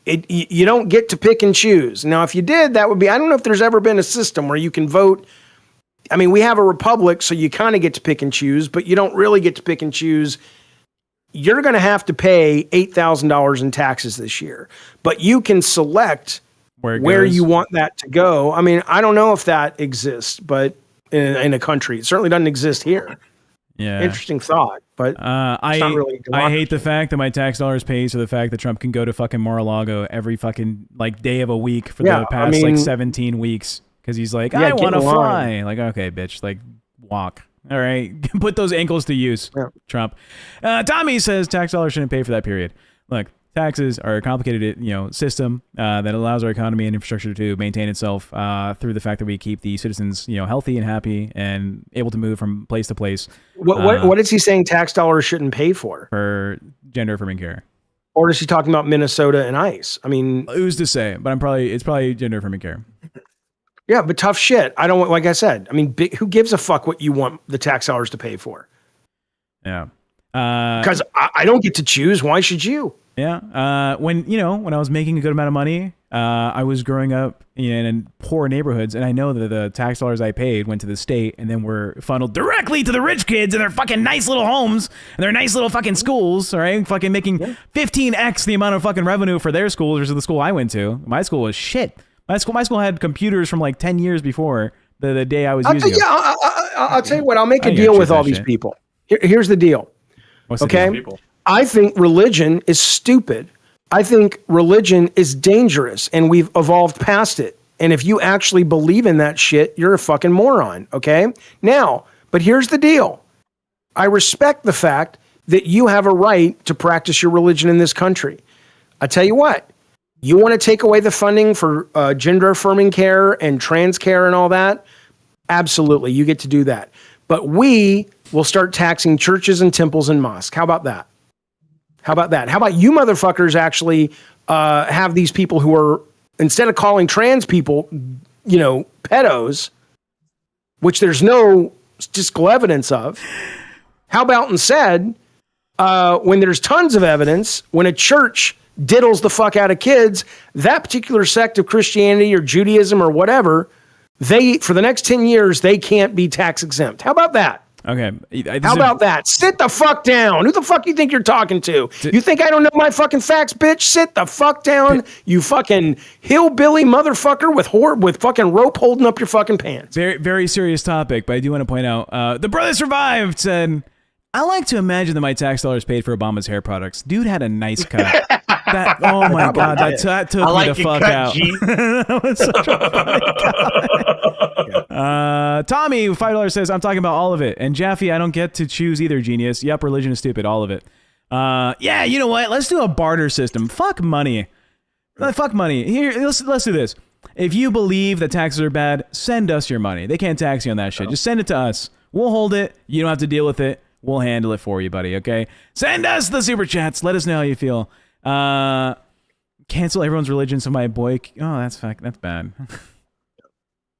you don't get to pick and choose. Now, if you did, that would be, I don't know if there's ever been a system where you can vote. I mean, we have a republic, so you kind of get to pick and choose, but you don't really get to pick and choose. You're going to have to pay $8,000 in taxes this year, but you can select where you want that to go. I mean, I don't know if that exists, but in a country, it certainly doesn't exist here. Yeah. Interesting thought, but it's not really I hate the fact that my tax dollars pays for the fact that Trump can go to fucking Mar-a-Lago every fucking like day of a week for the past like 17 weeks because he's like, I want to fly. Like, okay, bitch, like walk. All right, put those ankles to use, Trump. Tommy says tax dollars shouldn't pay for that period. Look, taxes are a complicated, system that allows our economy and infrastructure to maintain itself through the fact that we keep the citizens, healthy and happy and able to move from place to place. What is he saying? Tax dollars shouldn't pay for gender affirming care, or is he talking about Minnesota and ICE? I mean, who's to say? But it's probably gender affirming care. Yeah, but tough shit. I don't, like I said, I mean, who gives a fuck what you want the tax dollars to pay for? Yeah. Because I don't get to choose. Why should you? Yeah. When I was making a good amount of money, I was growing up in poor neighborhoods, and I know that the tax dollars I paid went to the state and then were funneled directly to the rich kids in their fucking nice little homes and their nice little fucking schools, all right? Fucking making 15x the amount of fucking revenue for their schools versus the school I went to. My school was shit. My school had computers from like 10 years before the day I was using them. I'll tell you what. I'll make a deal with all these people. Here's the deal. What's the deal? People. I think religion is stupid. I think religion is dangerous, and we've evolved past it. And if you actually believe in that shit, you're a fucking moron, okay? Now, but here's the deal. I respect the fact that you have a right to practice your religion in this country. I tell you what. You want to take away the funding for gender-affirming care and trans care and all that? Absolutely, you get to do that. But we will start taxing churches and temples and mosques. How about that? How about that? How about you motherfuckers actually have these people who are, instead of calling trans people, pedos, which there's no statistical evidence of, how about instead, when there's tons of evidence, when a church diddles the fuck out of kids, that particular sect of Christianity or Judaism or whatever, for the next 10 years, they can't be tax exempt. How about that? Okay. How about that? Sit the fuck down. Who the fuck you think you're talking to? You think I don't know my fucking facts, bitch? Sit the fuck down, you fucking hillbilly motherfucker with fucking rope holding up your fucking pants. Very, very serious topic, but I do want to point out, the brother survived said, I like to imagine that my tax dollars paid for Obama's hair products. Dude had a nice cut. Oh my God, that took me the fuck out. That was such a funny comment. Tommy, $5 says, I'm talking about all of it. And Jaffe, I don't get to choose either, genius. Yep, religion is stupid, all of it. Yeah, you know what? Let's do a barter system. Fuck money. Fuck money. Here, let's do this. If you believe that taxes are bad, send us your money. They can't tax you on that shit. Just send it to us. We'll hold it. You don't have to deal with it. We'll handle it for you, buddy, okay? Send us the super chats. Let us know how you feel. Cancel everyone's religion so my boy. Oh, that's bad.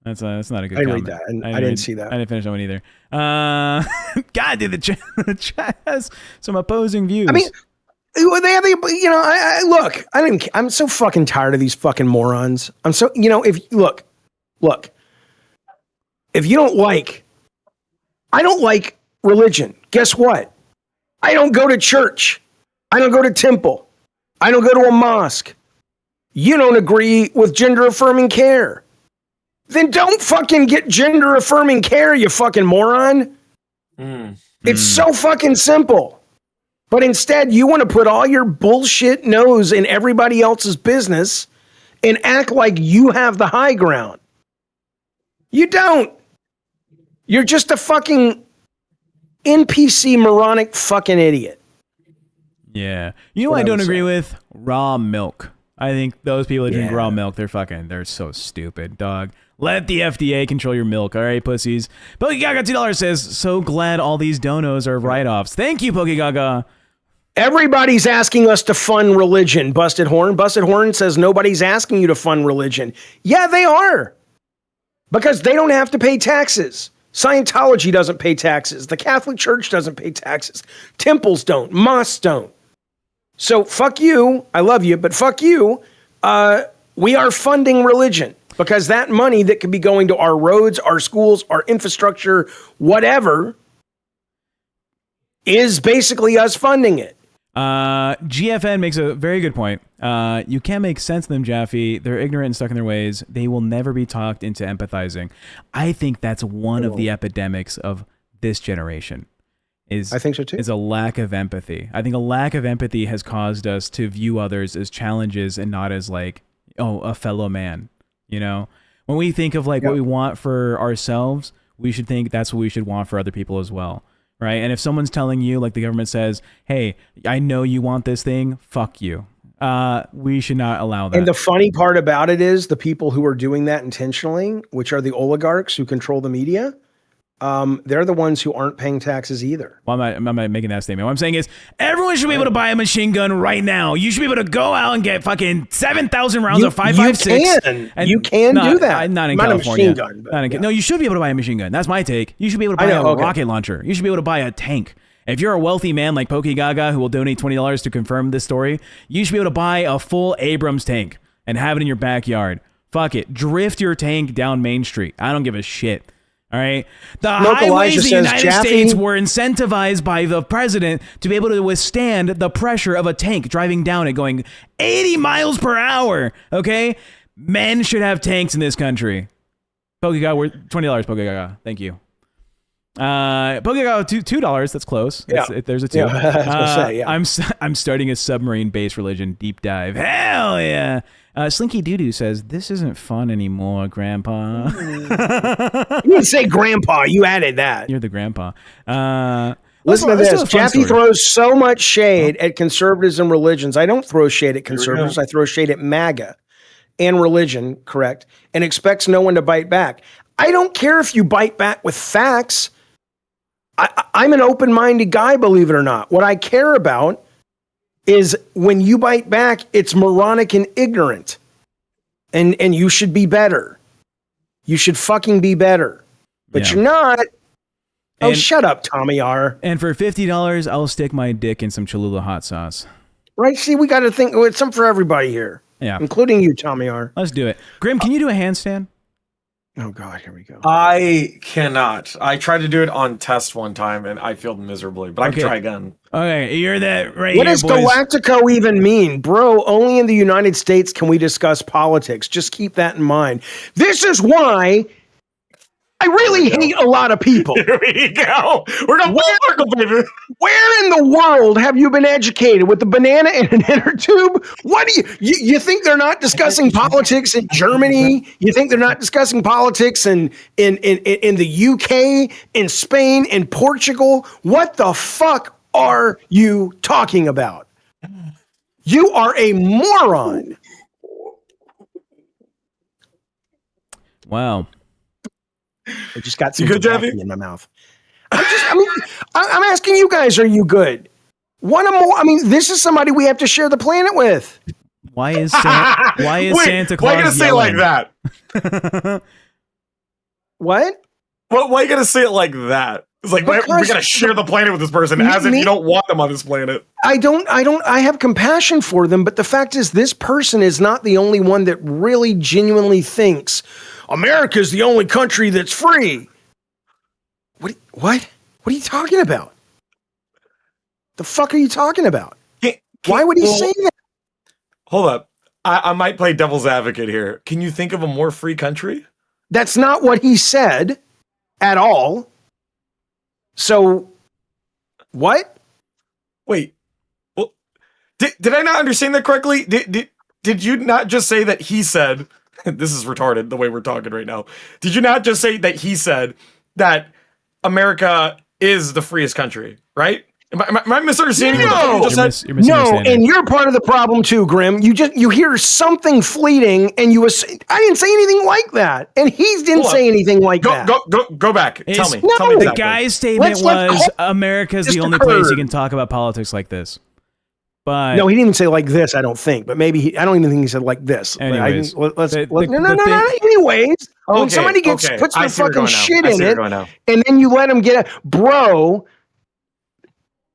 That's not a good. I didn't comment. read that. I didn't see that. I didn't finish that one either. God, dude, the chat has some opposing views. I mean, they have the, look. I'm so fucking tired of these fucking morons. I'm so if look, if you don't like, I don't like religion. Guess what? I don't go to church. I don't go to temple. I don't go to a mosque. You don't agree with gender affirming care. Then don't fucking get gender affirming care, you fucking moron. It's so fucking simple. But instead, you want to put all your bullshit nose in everybody else's business and act like you have the high ground. You don't. You're just a fucking NPC moronic fucking idiot. Yeah. You know what I don't agree with? Raw milk. I think those people that drink raw milk, they're so stupid, dog. Let the FDA control your milk, all right, pussies. PokeGaga $2 says, so glad all these donos are write-offs. Thank you, PokeGaga. Everybody's asking us to fund religion, Busted Horn. Busted Horn says nobody's asking you to fund religion. Yeah, they are. Because they don't have to pay taxes. Scientology doesn't pay taxes. The Catholic Church doesn't pay taxes. Temples don't. Mosques don't. So fuck you. I love you, but fuck you. We are funding religion because that money that could be going to our roads, our schools, our infrastructure, whatever, is basically us funding it. GFN makes a very good point. You can't make sense of them, Jaffe. They're ignorant and stuck in their ways. They will never be talked into empathizing. I think that's one of the epidemics of this generation. I think so too. Is a lack of empathy. I think a lack of empathy has caused us to view others as challenges and not as like, oh, a fellow man. You know, when we think of like what we want for ourselves, we should think that's what we should want for other people as well. Right. And if someone's telling you, like the government says, hey, I know you want this thing, fuck you. We should not allow that. And the funny part about it is the people who are doing that intentionally, which are the oligarchs who control the media, they're the ones who aren't paying taxes either. Well, I'm not making that statement. What I'm saying is everyone should be able to buy a machine gun right now. You should be able to go out and get fucking 7,000 rounds of 5.56. You can do that. Not in California. A machine gun, no, you should be able to buy a machine gun. That's my take. You should be able to buy a rocket launcher. You should be able to buy a tank. If you're a wealthy man like PokeGaga who will donate $20 to confirm this story, you should be able to buy a full Abrams tank and have it in your backyard. Fuck it. Drift your tank down Main Street. I don't give a shit. All right. The highways of the United States were incentivized by the president to be able to withstand the pressure of a tank driving down it going 80 miles per hour. Okay. Men should have tanks in this country. PokeGaga, we're $20, PokeGaga. Thank you. PokeGaga, $2. That's close. Yeah. There's a 2. Yeah, I was gonna say, yeah. I'm starting a submarine-based religion deep dive. Hell yeah. Slinky Doodoo says, this isn't fun anymore, Grandpa. You didn't say Grandpa. You added that. You're the Grandpa. Listen to this. Jaffe throws so much shade at conservatives and religions. I don't throw shade at conservatives. I throw shade at MAGA and religion, correct, and expects no one to bite back. I don't care if you bite back with facts. I'm an open-minded guy, believe it or not. What I care about is when you bite back, it's moronic and ignorant. And you should be better. You should fucking be better. But you're not. Oh, shut up, Tommy R. And for $50, I'll stick my dick in some Cholula hot sauce. Right? See, we got to think. It's something for everybody here. Yeah. Including you, Tommy R. Let's do it. Grim, can you do a handstand? Oh, God, here we go. I cannot. I tried to do it on test one time, and I failed miserably, but I can try again. Okay, you're that right What here, does boys. Galactico even mean? Bro, only in the United States can we discuss politics. Just keep that in mind. This is why I really hate a lot of people. Here we go. We're going circle, baby. Where in the world have you been educated with a banana and an inner tube? What do you think they're not discussing politics in Germany? You think they're not discussing politics in the UK, in Spain, in Portugal? What the fuck are you talking about? You are a moron. Wow. I just got some good, Jaffe? in my mouth. I'm asking you guys, are you good? What a more? I mean, this is somebody we have to share the planet with. Why is Santa Claus why you gonna say it like that? What? Why you gonna say it like that? It's like we gotta share the planet with this person as if you don't want them on this planet. I have compassion for them, but the fact is this person is not the only one that really genuinely thinks America's the only country that's free. What are you talking about? The fuck are you talking about? Why would he say that? Hold up. I might play devil's advocate here. Can you think of a more free country? That's not what he said at all. So, what? Wait. Well, did I not understand that correctly? Did you not just say that he said, this is retarded the way we're talking right now. Did you not just say that he said that America is the freest country, right? Am I misunderstanding what you just said? No, and you're part of the problem too, Grim. You hear something fleeting, and I didn't say anything like that, and he didn't say anything like that. Go back. Tell me. No. Tell me The exactly. guy's statement was America's the only place you can talk about politics like this. But no, he didn't even say like this. I don't think, but maybe I don't even think he said like this. Anyways, no. Anyways, when somebody puts their fucking shit in it, and then you let them get it, bro.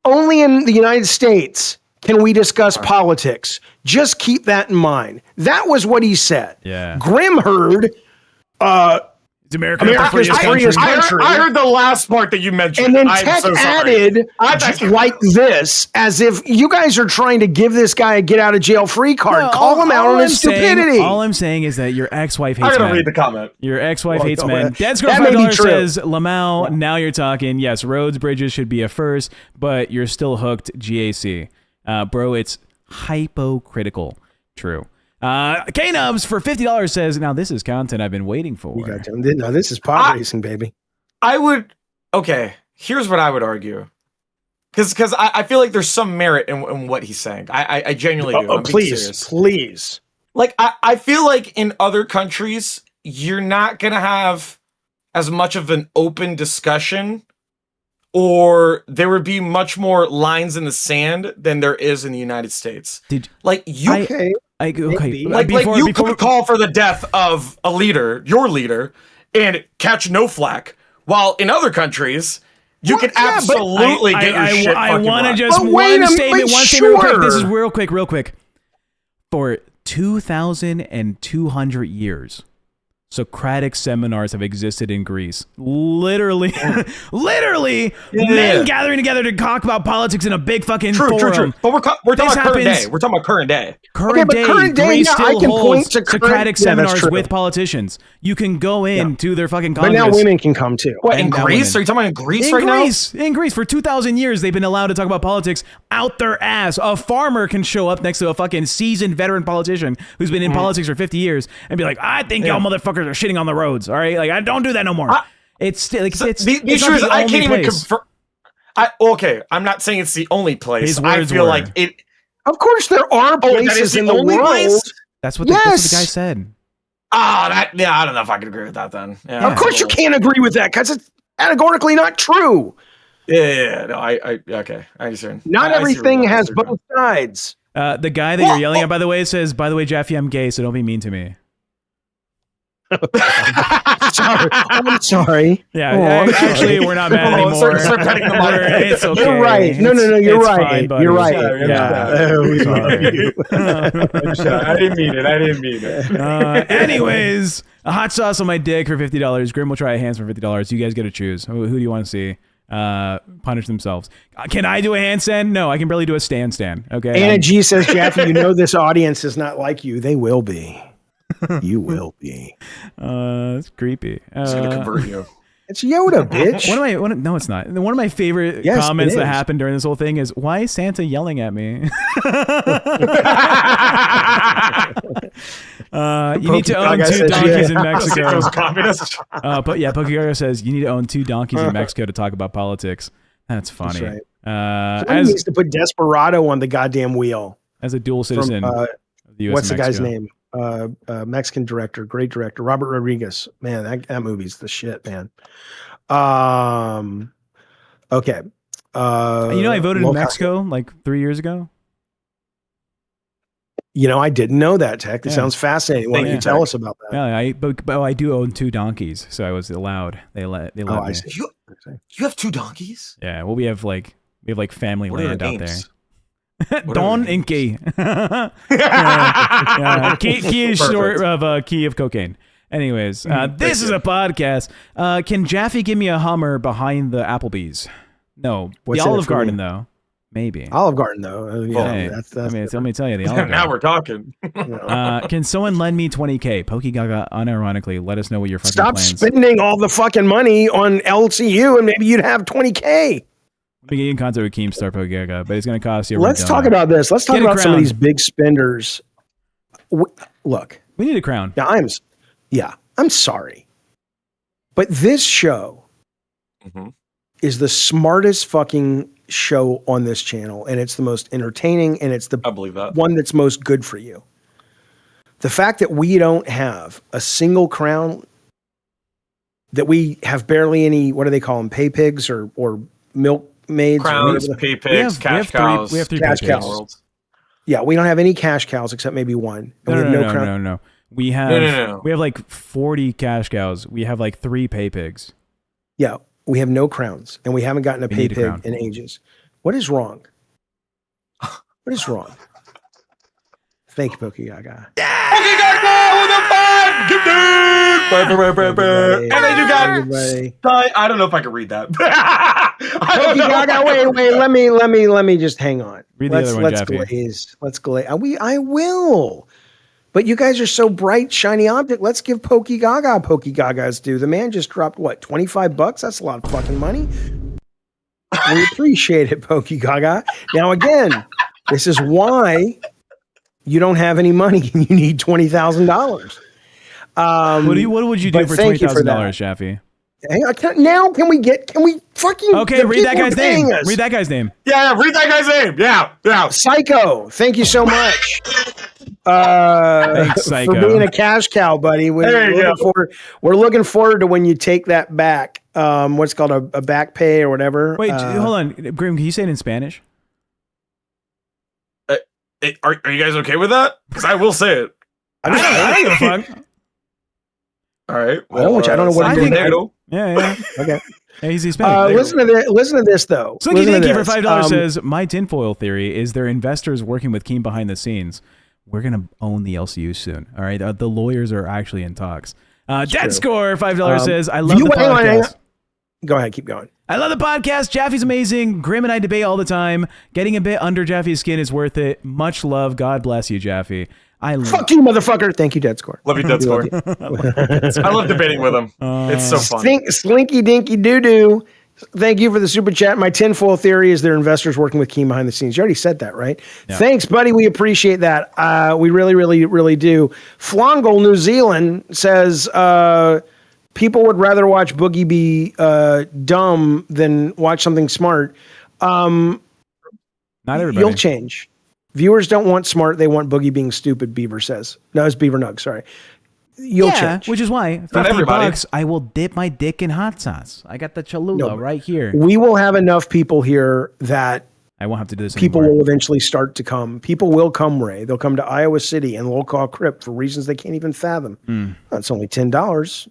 Only in the United States can we discuss politics. Just keep that in mind. That was what he said. Yeah. Grim heard. It's America's freest country. I heard the last part that you mentioned. And then Tech added like this, as if you guys are trying to give this guy a get out of jail free card. No, Call him out on his stupidity. All I'm saying is that your ex-wife hates men. I'm going to read the comment. Your ex-wife hates men. Dead Scroll That may be $5 true. says, Lamau, now you're talking. Yes, roads, bridges should be a first, but you're still hooked, GAC. Bro, it's hypocritical. True. K-Nubs for $50 says, now this is content I've been waiting for. No, this is pod racing, baby. Here's what I would argue. Because I feel like there's some merit in what he's saying. I genuinely do. Please. Like, I feel like in other countries, you're not going to have as much of an open discussion, or there would be much more lines in the sand than there is in the United States. Like, you could call for the death of a leader, your leader, and catch no flack, while in other countries, you can absolutely get your shit fucking I want to just one statement real quick. This is real quick. For 2,200 years, Socratic seminars have existed in Greece. Literally, men gathering together to talk about politics in a big fucking forum. True. But we're talking about current day. We're talking about current day. Current day, Greece still holds Socratic seminars with politicians. You can go to their fucking Congress. But now women can come too. What, in Greece? Are you talking about in Greece right now? In Greece, for 2,000 years, they've been allowed to talk about politics out their ass. A farmer can show up next to a fucking seasoned veteran politician who's been in politics for 50 years and be like, I think y'all motherfuckers are shitting on the roads. All right, like I don't do that no more. It's like the issue is I can't even confirm. I'm not saying it's the only place. I feel like it. Of course, there are places in the world. That's what the guy said. I don't know if I can agree with that then. Yeah, of course, you can't agree with that because it's categorically not true. Yeah. No, I understand. Not everything has both sides. The guy that you're yelling at, by the way, says, by the way, Jaffe, I'm gay, so don't be mean to me. I'm sorry. Yeah, actually, we're not mad anymore. It's okay. You're right. No, you're right. Fine, you're right. I didn't mean it. Anyways, a hot sauce on my dick for $50. Grim will try a hands for $50. You guys get to choose. Who do you want to see punish themselves? Can I do a handstand? No, I can barely do a stand. Okay. Anna G says, Jaffe, you know this audience is not like you. They will be. You will be. It's creepy. It's gonna convert you. It's Yoda, bitch. No, it's not. One of my favorite comments that happened during this whole thing is, why is Santa yelling at me? You need to own 2 donkeys in Mexico. But yeah, Pokegaga says you need to own 2 donkeys in Mexico to talk about politics. That's funny. That's right. Somebody needs to put Desperado on the goddamn wheel. As a dual citizen of the US what's the Mexico. guy's name? Mexican director, great director, Robert Rodriguez. Man, that movie's the shit, man. Okay. I voted in LolCow. Mexico like 3 years ago. I didn't know that, Tech. It Yeah. sounds fascinating. Why don't you tell us about that? Yeah, but I do own 2 donkeys, so I was allowed. They let me. I see. You have 2 donkeys? Yeah, well, we have family What are land their out there. names? What are Don their and Key. Key is Perfect. short of key of cocaine. Anyways, this is a podcast. Can Jaffe give me a Hummer behind the Applebee's? No, What's the in it Olive for Garden me? though. Maybe. Olive Garden, though. Hey, that's let me tell you, the Olive Now Garden. we're talking. Can someone lend me 20K? Pokey Gaga, unironically, let us know what your fucking Stop plans. spending all the fucking money on LCU, and maybe you'd have 20K. Let me get you in contact with Keemstar Pokey Gaga, but it's going to cost you. Let's talk about this. Let's talk Get a about some of crown. these big spenders. Look, We need a crown. now I'm sorry, but this show is the smartest fucking show on this channel, and it's the most entertaining, and it's the I believe that. one that's most good for you. The fact that we don't have a single crown, that we have barely any, what do they call them, pay pigs or milkmaids? Crowns, pay pigs, cash cows. We have 3 Cash pay pigs. cows. Yeah, we don't have any cash cows except maybe one. And we have crown. No. We have No. we have like 40 cash cows. We have like 3 pay pigs. Yeah, we have no crowns, and we haven't gotten a We pay need a pig crown. in ages. What is wrong? What is wrong? Thank you, Pokey Gaga. Pokey Gaga with a 5! Get Everybody. And then you got. Everybody. I don't know if I can read that. I don't Pokey know. Gaga, wait. Let me just hang on. Read the other one, let's Jaffe. glaze. Let's glaze. I will. But you guys are so bright, shiny object. Let's give Pokey Gaga's due. The man just dropped what, $25? That's a lot of fucking money. We appreciate it, Pokey Gaga. Now again, this is why you don't have any money and you need $20,000. What would you do but for thank you for that. $20,000, Jaffe? Hang on, can we fucking Okay, read that guy's name. Read that guy's name. Yeah, read that guy's name. Yeah. Psycho, thank you so much. Thanks, For Psycho. being a cash cow, buddy. There you go. We're looking forward to when you take that back. What's called a back pay or whatever. Wait, hold on. Grim, can you say it in Spanish? Are you guys okay with that? Because I will say it. I don't give a fuck. All right. I don't know what I I'm think doing. Yeah. Okay. Yeah, he's Hispanic. Listen to this though. Slinky Listen to Dinky for this. $5 says, my tinfoil theory is they're investors working with Keem behind the scenes. We're going to own the LCU soon. All right. The lawyers are actually in talks. Dead Score $5 says, I love the hang on. podcast. Go ahead, keep going. I love the podcast. Jaffe's amazing. Grim and I debate all the time. Getting a bit under Jaffe's skin is worth it. Much love. God bless you, Jaffe. Fuck you, motherfucker. Thank you, Dead Score. Love you, Dead Score. I love debating with him. It's so fun. Slinky Dinky Doo Doo. Thank you for the super chat. My tinfoil theory is they're investors working with Keem behind the scenes. You already said that, right? Yeah. Thanks, buddy. We appreciate that. We really, really, really do. Flongle, New Zealand says people would rather watch Boogie be dumb than watch something smart. Not everybody. You'll change. Viewers don't want smart. They want Boogie being stupid, Beaver says. No, it's Beaver Nug. Sorry. You'll change. Which is why Not everybody. $50 I will dip my dick in hot sauce. I got the Cholula right here. We will have enough people here that I won't have to do this people anymore. will eventually start to come. People will come, Ray. They'll come to Iowa City and LolCow Crypt for reasons they can't even fathom. That's only $10.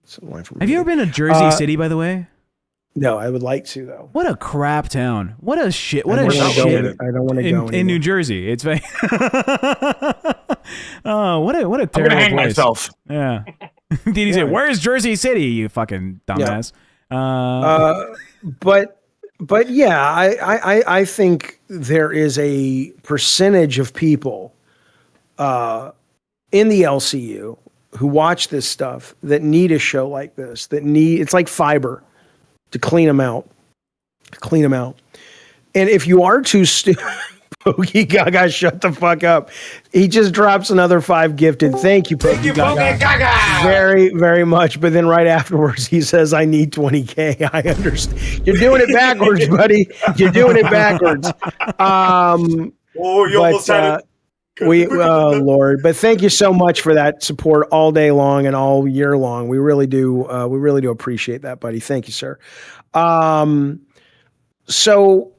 It's a line from Have you ever been to Jersey City, by the way? No, I would like to though. What a crap town. What a shit. What I a don't wanna go shit. in- I don't want to go In anymore. New Jersey. It's very Oh, what a I'm terrible gonna hang place. myself. Yeah. Did he say, "Where's Jersey City, you fucking dumbass?" But yeah, I think there is a percentage of people in the LCU who watch this stuff that need a show like this. It's like fiber to clean them out. And if you are too stupid, Pokey Gaga, shut the fuck up. He just drops another 5 gifted. Thank you, Pokey Gaga. Very, very much. But then right afterwards, he says, I need 20K. I understand. You're doing it backwards, buddy. You're doing it backwards. Oh, you almost had it. Oh Lord! But thank you so much for that support all day long and all year long. We really do. We really do appreciate that, buddy. Thank you, sir. So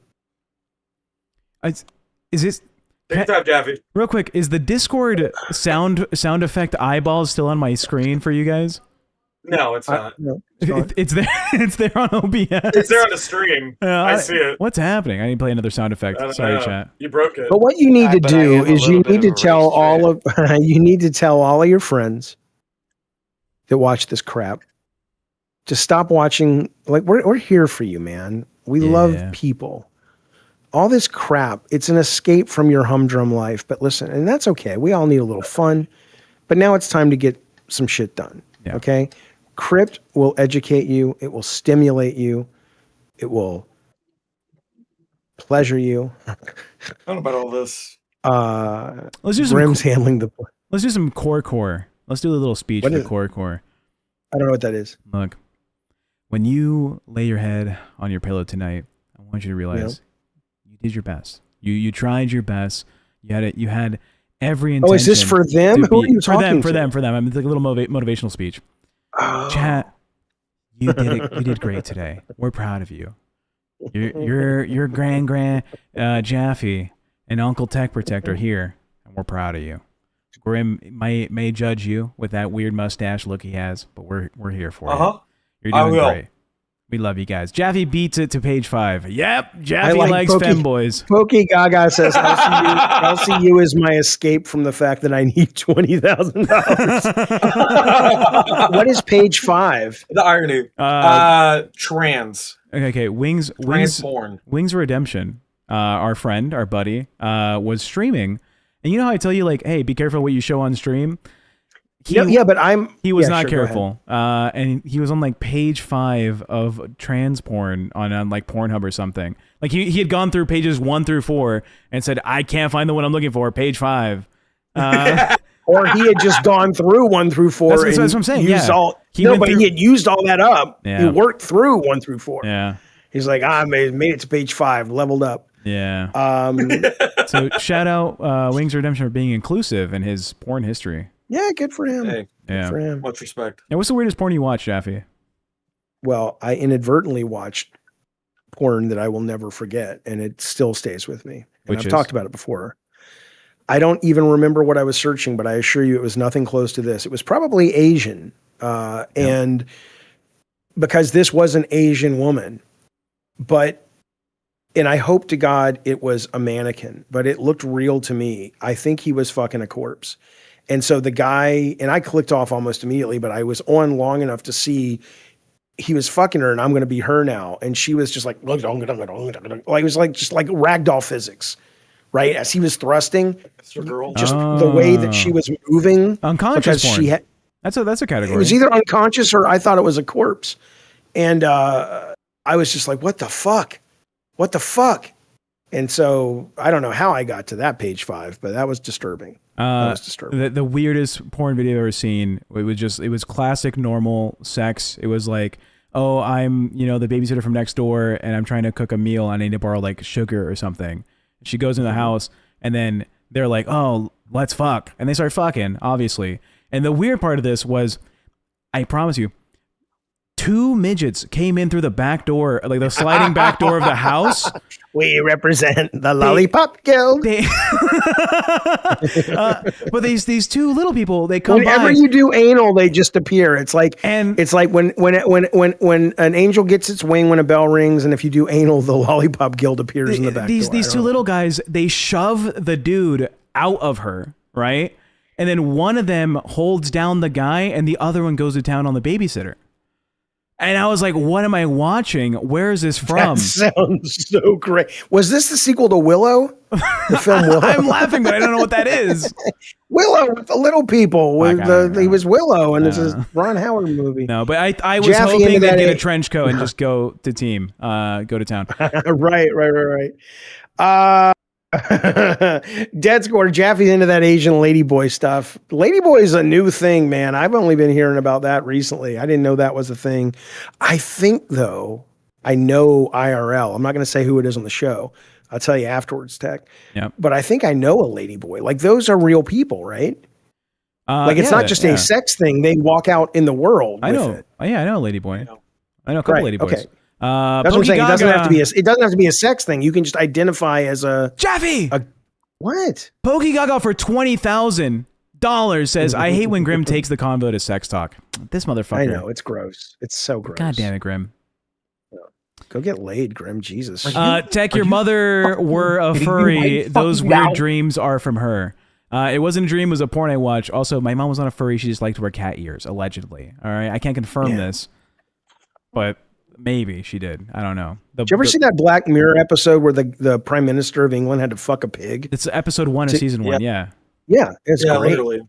Is this Take your time, Jaffe. real quick? Is the Discord sound effect eyeballs still on my screen for you guys? No, it's not. no, it's not. It's there. It's there on OBS. It's there on the stream. I see it. What's happening? I need to play another sound effect. I don't Sorry, know. chat. You broke it. But what you need to But I do am a is you little bit need to of a tell race all fan. of you need to tell all of your friends that watch this crap to stop watching. Like we're here for you, man. We love people. All this crap, it's an escape from your humdrum life. But listen, and that's okay. We all need a little fun. But now it's time to get some shit done. Yeah. Okay? Crypt will educate you. It will stimulate you. It will pleasure you. I don't know about all this. Let's do some. Grim's handling the. Let's do some core. Let's do a little speech What for is- core. I don't know what that is. Look, when you lay your head on your pillow tonight, I want you to realize you did your best. You tried your best. You had every intention. Oh, is this for them? to Who are be- you talking for to? them. I mean, it's like a little motivational speech. Oh. Chat, you did it. You did great today. We're proud of you. Your grand Jaffe and Uncle TechProtect are here, and we're proud of you. Grim may judge you with that weird mustache look he has, but we're here for you. You're I doing will. great. We love you guys. Jaffe beats it to page 5. Yep, Jaffe like likes Pokey. femboys. Pokey Gaga says, LCU is my escape from the fact that I need $20,000. What is page 5? The irony. Trans. Okay. Wings porn. Wings Redemption. Our friend, our buddy, was streaming, and you know how I tell you, like, hey, be careful what you show on stream. He yeah, was not sure, go careful, and he was on like page 5 of trans porn on like Pornhub or something. Like he had gone through pages 1 through 4 and said, I can't find the one I'm looking for. Page 5. Or he had just gone through 1 through 4. That's what I'm saying. Used Yeah. he had used all that up. Yeah. He worked through 1 through 4. Yeah. He's like, I made it to page 5, leveled up. Yeah. So shout out Wings Redemption for being inclusive in his porn history. Yeah, good for him. Hey, Yeah. Good for him. much respect. And what's the weirdest porn you watched, Jaffe? Well, I inadvertently watched porn that I will never forget, and it still stays with me. And I've talked about it before. I don't even remember what I was searching, but I assure you it was nothing close to this. It was probably Asian. And because this was an Asian woman, and I hope to God it was a mannequin, but it looked real to me. I think he was fucking a corpse. And so the guy, and I clicked off almost immediately, but I was on long enough to see he was fucking her and I'm going to be her now. And she was just like, it was like, just like ragdoll physics, right? As he was thrusting, girl. just the way that she was moving. Unconscious because porn. she had, That's a category. it was either unconscious or I thought it was a corpse. And I was just like, what the fuck? What the fuck? And so I don't know how I got to that page 5, but that was disturbing. That was disturbing. The weirdest porn video I've ever seen. It was classic normal sex. It was like, oh, I'm the babysitter from next door, and I'm trying to cook a meal, and I need to borrow like sugar or something. She goes in the house, and then they're like, oh, let's fuck, and they start fucking, obviously. And the weird part of this was, I promise you, 2 midgets came in through the back door, like the sliding back door of the house. We represent the Lollipop Guild. But these 2 little people, they come Whenever by. you do anal, they just appear. It's like when an angel gets its wing when a bell rings, and if you do anal, the Lollipop Guild appears in the back door. These 2 little guys, they shove the dude out of her, right? And then one of them holds down the guy, and the other one goes to town on the babysitter. And I was like, what am I watching? Where is this from? That sounds so great. Was this the sequel to Willow? The film Willow? I'm laughing, but I don't know what that is. Willow with the little people. He was Willow, and this is Ron Howard movie. No, but I was Jaffe hoping into they'd that get a trench coat and just go to team, go to town. right. Dead Score, Jaffe's into that Asian ladyboy stuff. Ladyboy is a new thing, man. I've only been hearing about that recently. I didn't know that was a thing. I think, though, I know IRL. I'm not going to say who it is on the show. I'll tell you afterwards, Tech. Yeah. But I think I know a ladyboy. Like, those are real people, right? Like, it's not just a sex thing. They walk out in the world. I know. With it. Oh, yeah, I know a ladyboy. I know a couple ladyboys. Okay. That's what I'm saying. It doesn't have to be a sex thing. You can just identify as a Jaffe. What? Pokey Gaga for $20,000 says, I hate when Grim takes the convo to sex talk. This motherfucker. I know, it's gross. It's so gross. God damn it, Grim. Go get laid, Grim. Jesus. Tech, your mother were a furry. Those weird dreams are from her. It wasn't a dream. It was a porn I watched. Also, my mom was not a furry. She just liked to wear cat ears, allegedly. All right. I can't confirm this, but maybe she did. I don't know. Did you ever see that Black Mirror episode where the Prime Minister of England had to fuck a pig? It's episode 1 of season 1. Yeah. Yeah. It's great. Literally.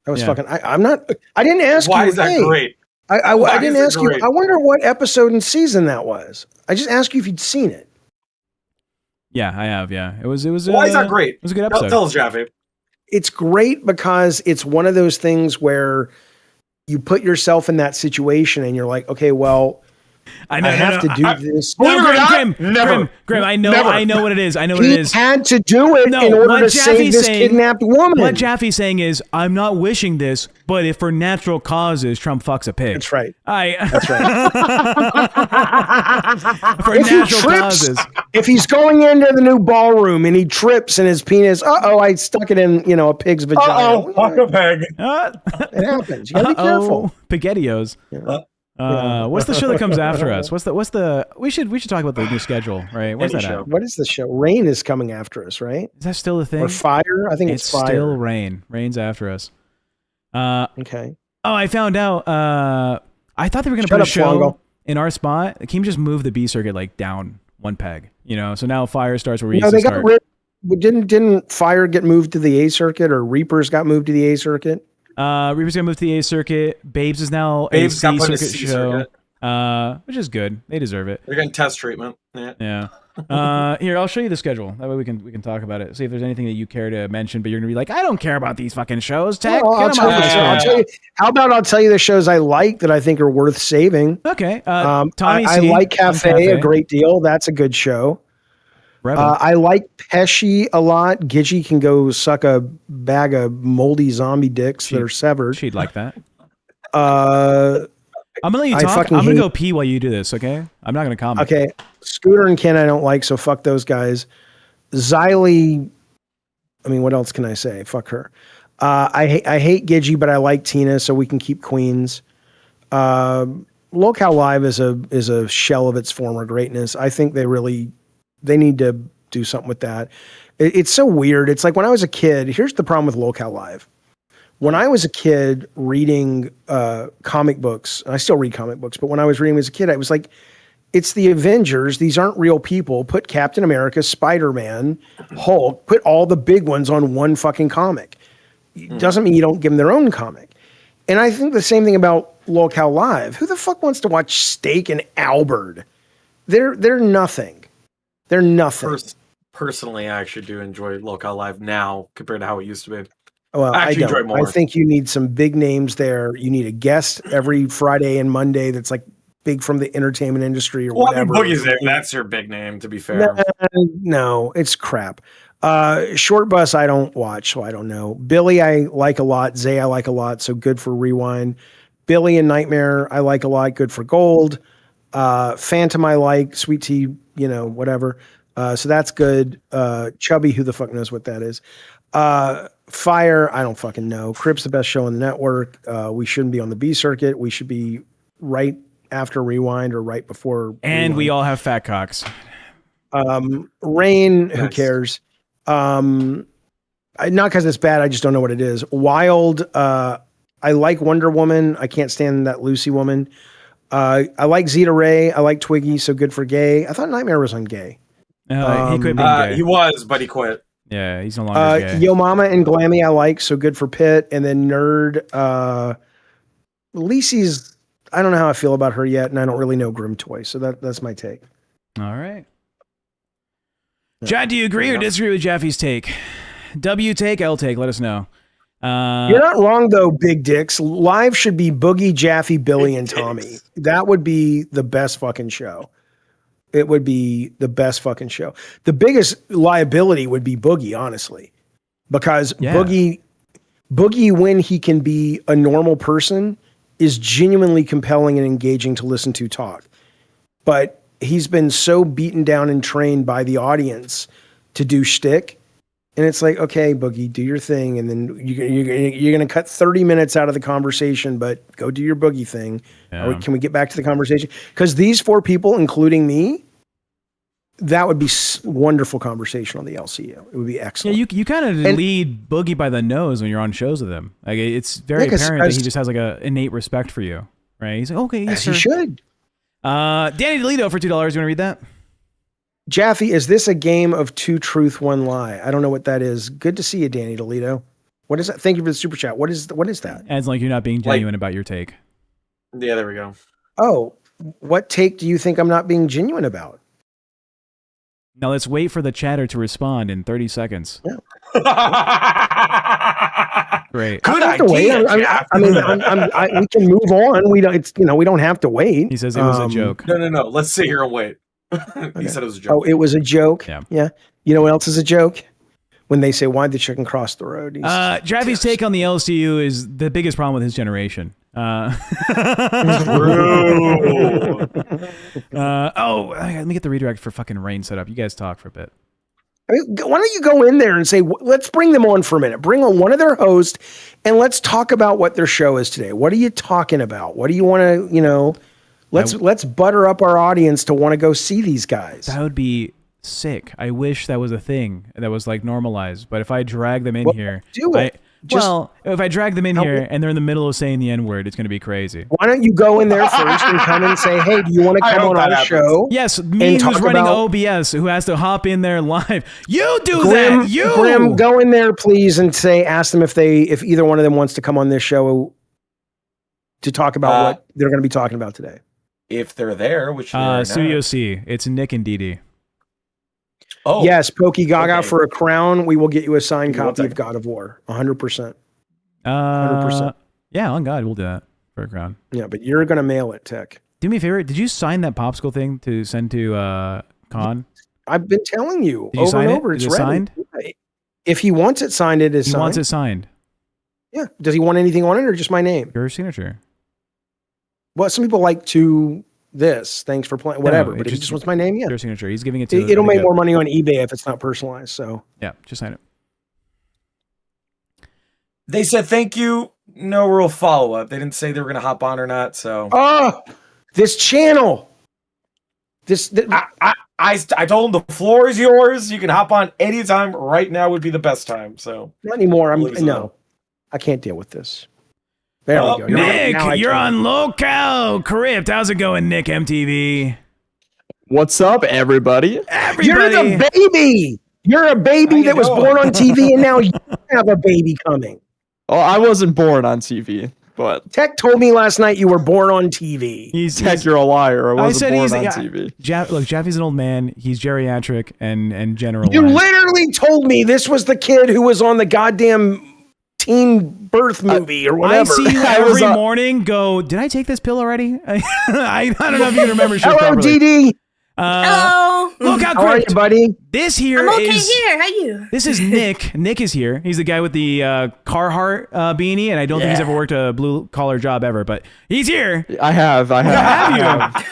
That was fucking. I didn't ask you. Why is that great? I didn't ask you. I wonder what episode and season that was. I just asked you if you'd seen it. Yeah, I have. Yeah, it was. Why is that great? It was a good episode. Tell us, Jaffe. It's great because it's one of those things where you put yourself in that situation and you're like, okay, well, I have to do this. No, Grim, I know what it is. I know what it is. He had to do it in order to save this kidnapped woman. What Jaffe's saying is, I'm not wishing this, but if for natural causes, Trump fucks a pig. That's right. That's right. For natural causes. If he's going into the new ballroom and he trips and his penis, I stuck it in, a pig's vagina. Fuck a pig. It happens. You gotta be careful. Spaghettios. What's the show that comes after us? What's the we should talk about the new schedule, right? Where's that at? What is the show? Rain is coming after us, right? Is that still the thing? Or Fire? I think it's Fire. Still Rain. Rain's after us. Okay. Oh, I found out. I thought they were going to put a show in our spot. Can you just move the B circuit like down one peg? So now Fire starts where we used to start. Didn't Fire get moved to the A circuit, or Reapers got moved to the A circuit? Reapers got moved to the A circuit. Babes is now a C circuit show, which is good. They deserve it. They're getting test treatment. Yeah. Here, I'll show you the schedule. That way we can talk about it. See if there's anything that you care to mention, but you're gonna be like, I don't care about these fucking shows. Tech, I'll tell you. How about I'll tell you the shows I like that I think are worth saving. Okay. Tommy I like Cafe a great deal. That's a good show. I like Pesci a lot. Gidgey can go suck a bag of moldy zombie dicks that are severed. She'd like that. I'm gonna let you talk. I'm gonna go pee while you do this. Okay. I'm not gonna comment. Okay. Scooter and Ken I don't like, so fuck those guys. Xylee. I mean, what else can I say? Fuck her. I hate Gidgey, but I like Tina, so we can keep Queens. LolCow Live is a shell of its former greatness. I think they need to do something with that. It's so weird. It's like when I was a kid, here's the problem with LolCow Live. When I was a kid reading comic books, I still read comic books, but when I was reading as a kid, I was like, it's the Avengers. These aren't real people. Put Captain America, Spider-Man, Hulk, put all the big ones on one fucking comic. Doesn't mean you don't give them their own comic. And I think the same thing about LolCow Live. Who the fuck wants to watch Steak and Albert? They're nothing. They're nothing. Personally, I actually do enjoy LolCow Live now compared to how it used to be. Well, I don't. Enjoy more. I think you need some big names there. You need a guest every Friday and Monday that's like big from the entertainment industry or whatever. Boogie's there. That's your big name, to be fair. No, it's crap. Short Bus I don't watch, so I don't know. Billy I like a lot. Zay I like a lot, so good for Rewind. Billy and Nightmare I like a lot, good for Gold. Phantom I like, Sweet Tea, whatever. So that's good. Chubby, who the fuck knows what that is? Fire, I don't fucking know. Crip's the best show on the network. We shouldn't be on the B circuit. We should be right after Rewind or right before. And Rewind. We all have fat cocks. Rain, who cares? Not because it's bad. I just don't know what it is. Wild, I like Wonder Woman. I can't stand that Lucy woman. I like Zeta Ray. I like Twiggy, so good for Gay. I thought Nightmare was on Gay. He quit being gay. He was, but he quit. Yeah, he's no longer gay. Yo Mama and Glammy I like, so good for Pitt. And then Nerd, Lisi's, I don't know how I feel about her yet, and I don't really know Grim Toy, so that's my take. All right. Chad, do you agree or disagree with Jaffe's take? W take, L take, let us know. You're not wrong, though, Big Dicks. Live should be Boogie, Jaffe, Billy, and Tommy. That would be the best fucking show. It would be the best fucking show. The biggest liability would be Boogie, honestly, because Boogie, when he can be a normal person, is genuinely compelling and engaging to listen to talk. But he's been so beaten down and trained by the audience to do shtick. And it's like, okay, Boogie, do your thing. And then you're going to cut 30 minutes out of the conversation, but go do your Boogie thing. Yeah. Can we get back to the conversation? Because these 4 people, including me, that would be wonderful conversation on the LCU. It would be excellent. Yeah, you kind of lead Boogie by the nose when you're on shows with him. Like it's very apparent that he just has like a innate respect for you, right? He's like, okay, yes, he should. Danny DeLito for $2. You want to read that? Jaffe, is this a game of 2 truth, 1 lie? I don't know what that is. Good to see you, Danny DeLito. What is that? Thank you for the super chat. What is that? It's like you're not being genuine about your take. Yeah, there we go. Oh, what take do you think I'm not being genuine about? Now let's wait for the chatter to respond in 30 seconds. Yeah. Great. Good idea. We can move on. We don't have to wait. He says it was a joke. No. Let's sit here and wait. He said it was a joke. Oh, it was a joke? Yeah. You know what else is a joke? When they say, why'd the chicken cross the road? Jaffe's take on the LCU is the biggest problem with his generation. Let me get the redirect for fucking Rain set up. You guys talk for a bit. Why don't you go in there and say, let's bring them on for a minute. Bring on one of their hosts and let's talk about what their show is today. What are you talking about? What do you want to, let's butter up our audience to want to go see these guys. That would be sick. I wish that was a thing that was like normalized. But if I drag them in here, do it. If I drag them in here and they're in the middle of saying the N-word, it's going to be crazy. Why don't you go in there first and come and say, hey, do you want to come on our show? Yes, me who's running OBS, who has to hop in there live. You do Grim, that. You Grim, go in there, please, and ask them if either one of them wants to come on this show to talk about what they're going to be talking about today. If they're there, which they're Studio not. C, it's Nick and Didi. Oh yes, Pokey Gaga for a crown. We will get you a signed You will copy take of God of War, 100%. 100%. Yeah, on God, we'll do that for a crown. Yeah, but you're gonna mail it, Tech. Do me a favor. Did you sign that popsicle thing to send to Con? I've been telling you Did you over sign and it? over. Is It's it ready. signed? If he wants it signed, it is signed. He wants it signed. Yeah. Does he want anything on it or just my name? Your signature. Well, some people like to this. Thanks for playing. Whatever. But if he just wants my name, yeah. Your signature. He's giving it to. It'll make more money on eBay if it's not personalized. So yeah, just sign it. They said thank you. No real follow up. They didn't say they were going to hop on or not. So this channel. I told them the floor is yours. You can hop on anytime. Right now would be the best time. So not anymore. I can't deal with this. There we go. Nick, you're on LolCow Crypt. How's it going, Nick MTV? What's up, everybody? You're the baby. You're a baby that was born on TV, and now you have a baby coming. Oh, I wasn't born on TV, but Tech told me last night you were born on TV. Tech, you're a liar. I wasn't born on TV. Look, Jaffe's an old man. He's geriatric and general. You literally told me this was the kid who was on the goddamn teen birth movie or whatever. I see you every morning go, did I take this pill already? I don't know if you remember shit Hello, properly. DD. Hello. LolCow How are you, buddy? This here I'm okay is... here. How you? This is Nick. Nick is here. He's the guy with the Carhartt beanie, and I don't think he's ever worked a blue-collar job ever, but he's here. I have. Have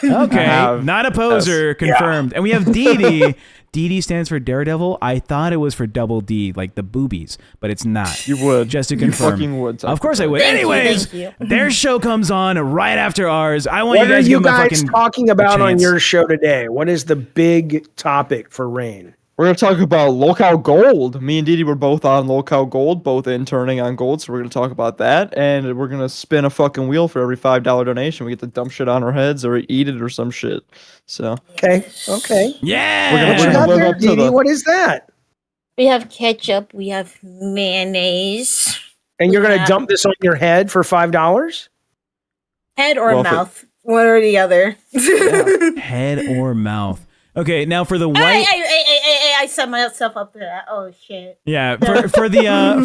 you? Okay. I have. Not a poser, confirmed. And we have Didi. DD stands for Daredevil. I thought it was for double D, like the boobies, but it's not. You would. Just to You confirm. fucking would. Of course I would. Thank you, Anyways, thank their show comes on right after ours. I want What you are guys to you give them a guys fucking talking about on chance. your show today? What is the big topic for Rain? We're going to talk about LolCow Gold. Me and Didi were both on LolCow Gold, both interning on Gold, so we're going to talk about that. And we're going to spin a fucking wheel for every $5 donation. We get to dump shit on our heads or eat it or some shit. So Okay. Yeah. We're What you gonna got live there, up to Didi? the- What is that? We have ketchup. We have mayonnaise. And you're going to Yeah. dump this on your head for $5? Head or Well, if it- mouth. One or the other. Head or mouth. Okay, now for the white. I set myself up to that. Oh shit. Yeah, for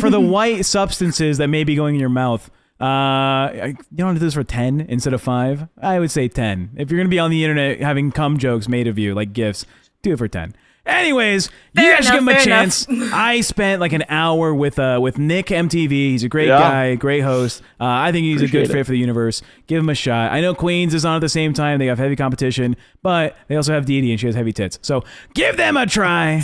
the white substances that may be going in your mouth. You don't have to do this for 10 instead of 5. I would say 10. If you're gonna be on the internet having cum jokes made of you like gifs, do it for 10. Anyways, Fair you guys give him a enough, fair chance. I spent like an hour with Nick MTV. He's a great guy, great host. I think he's a good fit for the universe. Give him a shot. I know Queens is on at the same time. They have heavy competition, but they also have Dee Dee, and she has heavy tits. So give them a try.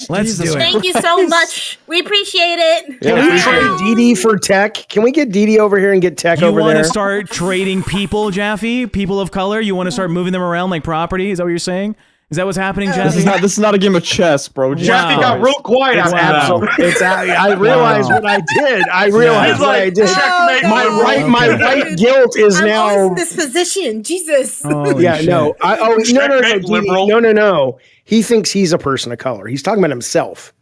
Let's do it. Thank you so much. We appreciate it. Can we trade Dee Dee for Tech? Can we get Dee Dee over here and get Tech over You want there? to start trading people, Jaffe? People of color? You want to start moving them around like property? Is that what you're saying? Is that what's happening, Jaffe? This is not a game of chess, bro. Jaffe got real quiet after that. I realized what I did. I realized what I did. My right guilt is I'm now. always in this position. Jesus. Holy Yeah, shit. no. No, Checkmate, Dee Dee, liberal. no. He thinks he's a person of color. He's talking about himself.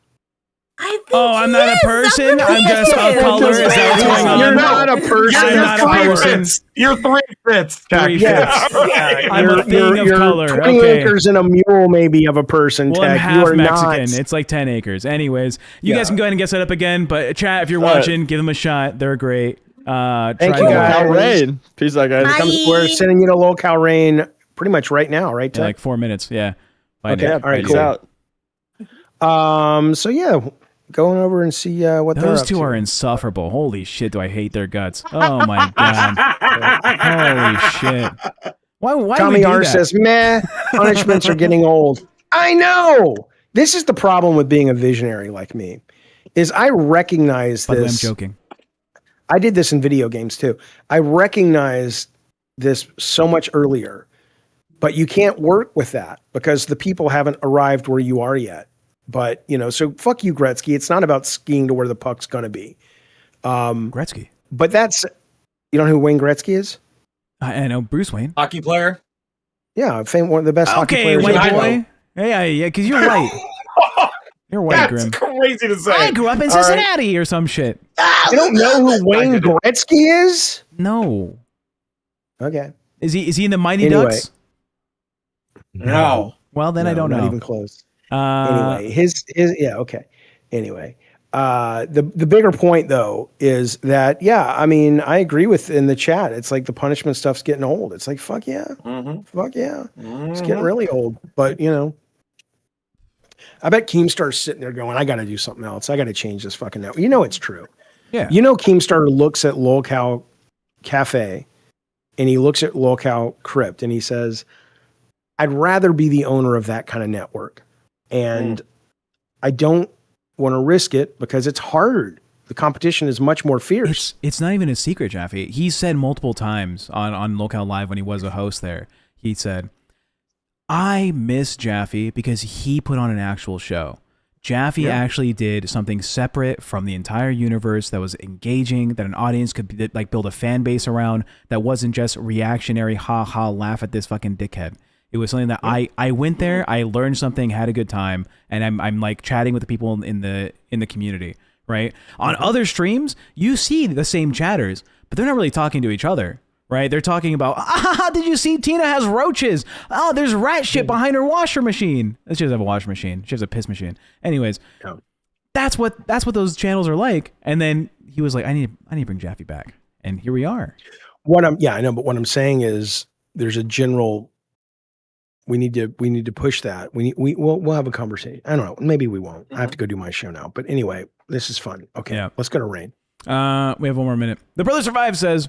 I think I'm not a he is. person. That's I'm just what of he color. Is that what's going on? You're not a person. I'm not a person. You're 3 fifths. Three Yes. fifths. I'm a thing of color. 20 Okay. acres and a mule, maybe, of a person. Well, I'm Tech. half You are Mexican. not. It's like 10 acres. Anyways, you guys can go ahead and get set up again. But chat, if you're watching, give them a shot. They're great. Thank Try you, it guys. out. Rain. Peace out, guys. Bye. We're sending you to LolCow Rain pretty much right now, right, Yeah, Tech? like 4 minutes. Yeah. Bye, Okay, Nick. all right, Peace out. So yeah, going over and see what they're Those up two to. are insufferable. Holy shit, do I hate their guts. Oh my god. Holy shit. Why Tommy would we do R that? says, meh, punishments are getting old. I know. This is the problem with being a visionary like me, is I recognize By the way, I'm this. joking. I did this in video games too. I recognize this so much earlier, but you can't work with that because the people haven't arrived where you are yet. But, so fuck you, Gretzky. It's not about skiing to where the puck's going to be. Gretzky. But you know who Wayne Gretzky is? I know Bruce Wayne. Hockey player. Yeah, one of the best hockey Okay, players. white ever. boy. Yeah, because you're white. You're white, That's Grim. crazy to say. I grew up in Cincinnati or some shit. You don't know who Wayne Gretzky is? No. Okay. Is he in the Mighty Anyway. Ducks? No. Well, then I don't not know. even close. Anyway, Anyway, okay. Anyway, the bigger point though is that I mean I agree with in the chat. It's like the punishment stuff's getting old. It's like fuck yeah, fuck yeah, it's getting really old. But I bet Keemstar's sitting there going, I got to do something else. I got to change this fucking network. It's true. Yeah. Keemstar looks at LolCow Cafe and he looks at LolCow Crypt and he says, I'd rather be the owner of that kind of network. And I don't want to risk it because it's hard. The competition is much more fierce. It's not even a secret, Jaffe. He said multiple times on LolCow Live when he was a host there. He said, I miss Jaffe because he put on an actual show. Jaffe actually did something separate from the entire universe that was engaging, that an audience could like build a fan base around, that wasn't just reactionary, ha ha, laugh at this fucking dickhead. It was something that I went there, I learned something, had a good time, and I'm like chatting with the people in the community, right? On other streams, you see the same chatters, but they're not really talking to each other, right? They're talking about, did you see Tina has roaches? Oh, there's rat shit behind her washer machine. She doesn't have a washer machine. She has a piss machine. Anyways, that's what those channels are like. And then he was like, I need to bring Jaffe back, and here we are. I know, but what I'm saying is there's a general. We need to push that. We'll have a conversation. I don't know. Maybe we won't. I have to go do my show now. But anyway, this is fun. Okay, let's go to Rain. We have 1 more minute. The Brother Survive says,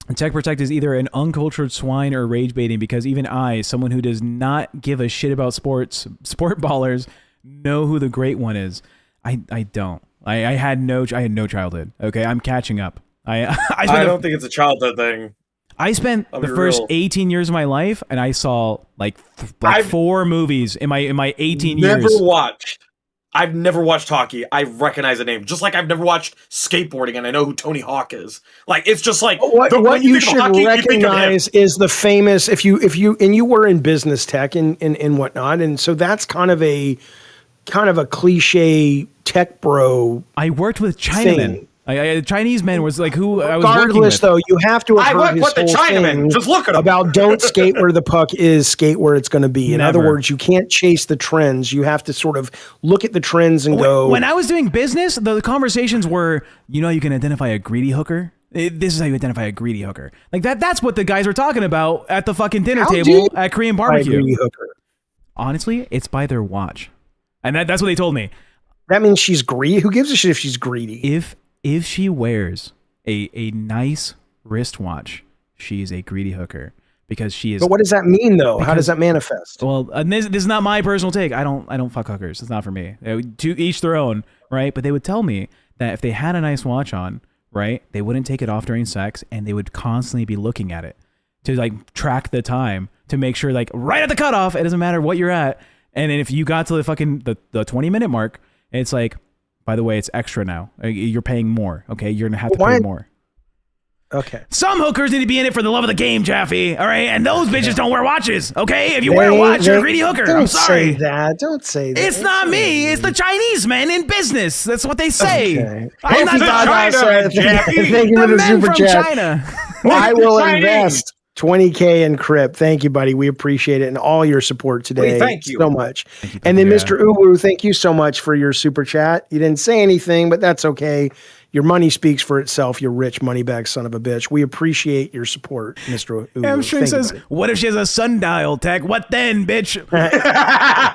TechProtect is either an uncultured swine or rage baiting because even I, someone who does not give a shit about sport ballers, know who the great one is. I don't. I had no childhood. Okay, I'm catching up. I don't think it's a childhood thing. I spent I'll the be first real. 18 years of my life, and I saw like 4 movies in my 18 years. I've never watched hockey. I recognize the name, just like I've never watched skateboarding, and I know who Tony Hawk is. Like it's just like What you should hockey, you think of him. recognize is the famous. If you and you were in business tech and whatnot, and so that's kind of a cliche tech bro. I worked with Chinamen. thing. Chinese men was like who I was working Regardless, with. though, you have to have I heard work his with the whole Chinamen. thing Just look at 'em. about don't skate where the puck is, skate where it's going to be. In other Never. words, you can't chase the trends. You have to sort of look at the trends and go. When I was doing business, the conversations were, you can identify a greedy hooker. This is how you identify a greedy hooker. Like that's what the guys were talking about at the fucking dinner How do table you at Korean identify a barbecue. greedy hooker? Honestly, it's by their watch. And that's what they told me. That means she's greedy. Who gives a shit if she's greedy? If she wears a nice wristwatch, she's a greedy hooker because she is. But what does that mean though? How does that manifest? Well, this is not my personal take. I don't fuck hookers. It's not for me. To each their own, right? But they would tell me that if they had a nice watch on, right, they wouldn't take it off during sex, and they would constantly be looking at it to like track the time to make sure like right at the cutoff. It doesn't matter what you're at, and then if you got to the fucking the 20-minute mark, it's like, by the way, it's extra now. You're paying more. Okay, you're gonna have to pay more. Okay. Some hookers need to be in it for the love of the game, Jaffe. All right, and those bitches don't wear watches. Okay, if you wear a watch, you're a greedy hooker. I'm sorry. Don't say that. Don't say that. It's not me. It's the Chinese men in business. That's what they say. Okay. I'm not China, Jaffe. Thank you for the men super from chat. China. I will Chinese. invest 20K in Crip. Thank you, buddy. We appreciate it and all your support today. thank you so much. And then Mr. Uwu, thank you so much for your super chat. You didn't say anything, but that's okay. Your money speaks for itself, you rich moneybag son of a bitch. We appreciate your support, Mr. Uwu. Hamstring says, buddy. what if she has a sundial tech? What then, bitch?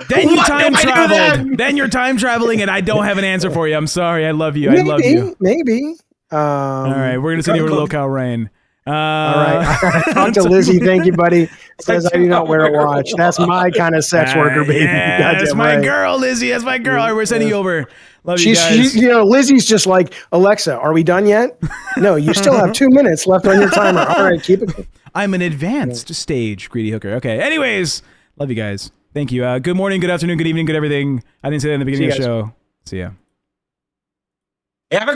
Then you time traveled. Then you're time traveling, and I don't have an answer for you. I'm sorry. I love you. I love you. Maybe. All right, we're going to send you over to LolCow Rain. All right. Talk to Lizzie. Thank you, buddy. Says I do not wear a watch. That's my kind of sex worker, baby. Yeah, that's my girl, Lizzie. That's my girl. All right, we're sending you over. Love you guys. Lizzie's just like, Alexa, are we done yet? No, you still have 2 minutes left on your timer. All right, keep it. I'm an advanced stage greedy hooker. Okay. Anyways, love you guys. Thank you. Good morning, good afternoon, good evening, good everything. I didn't say that in the beginning of the show. See ya.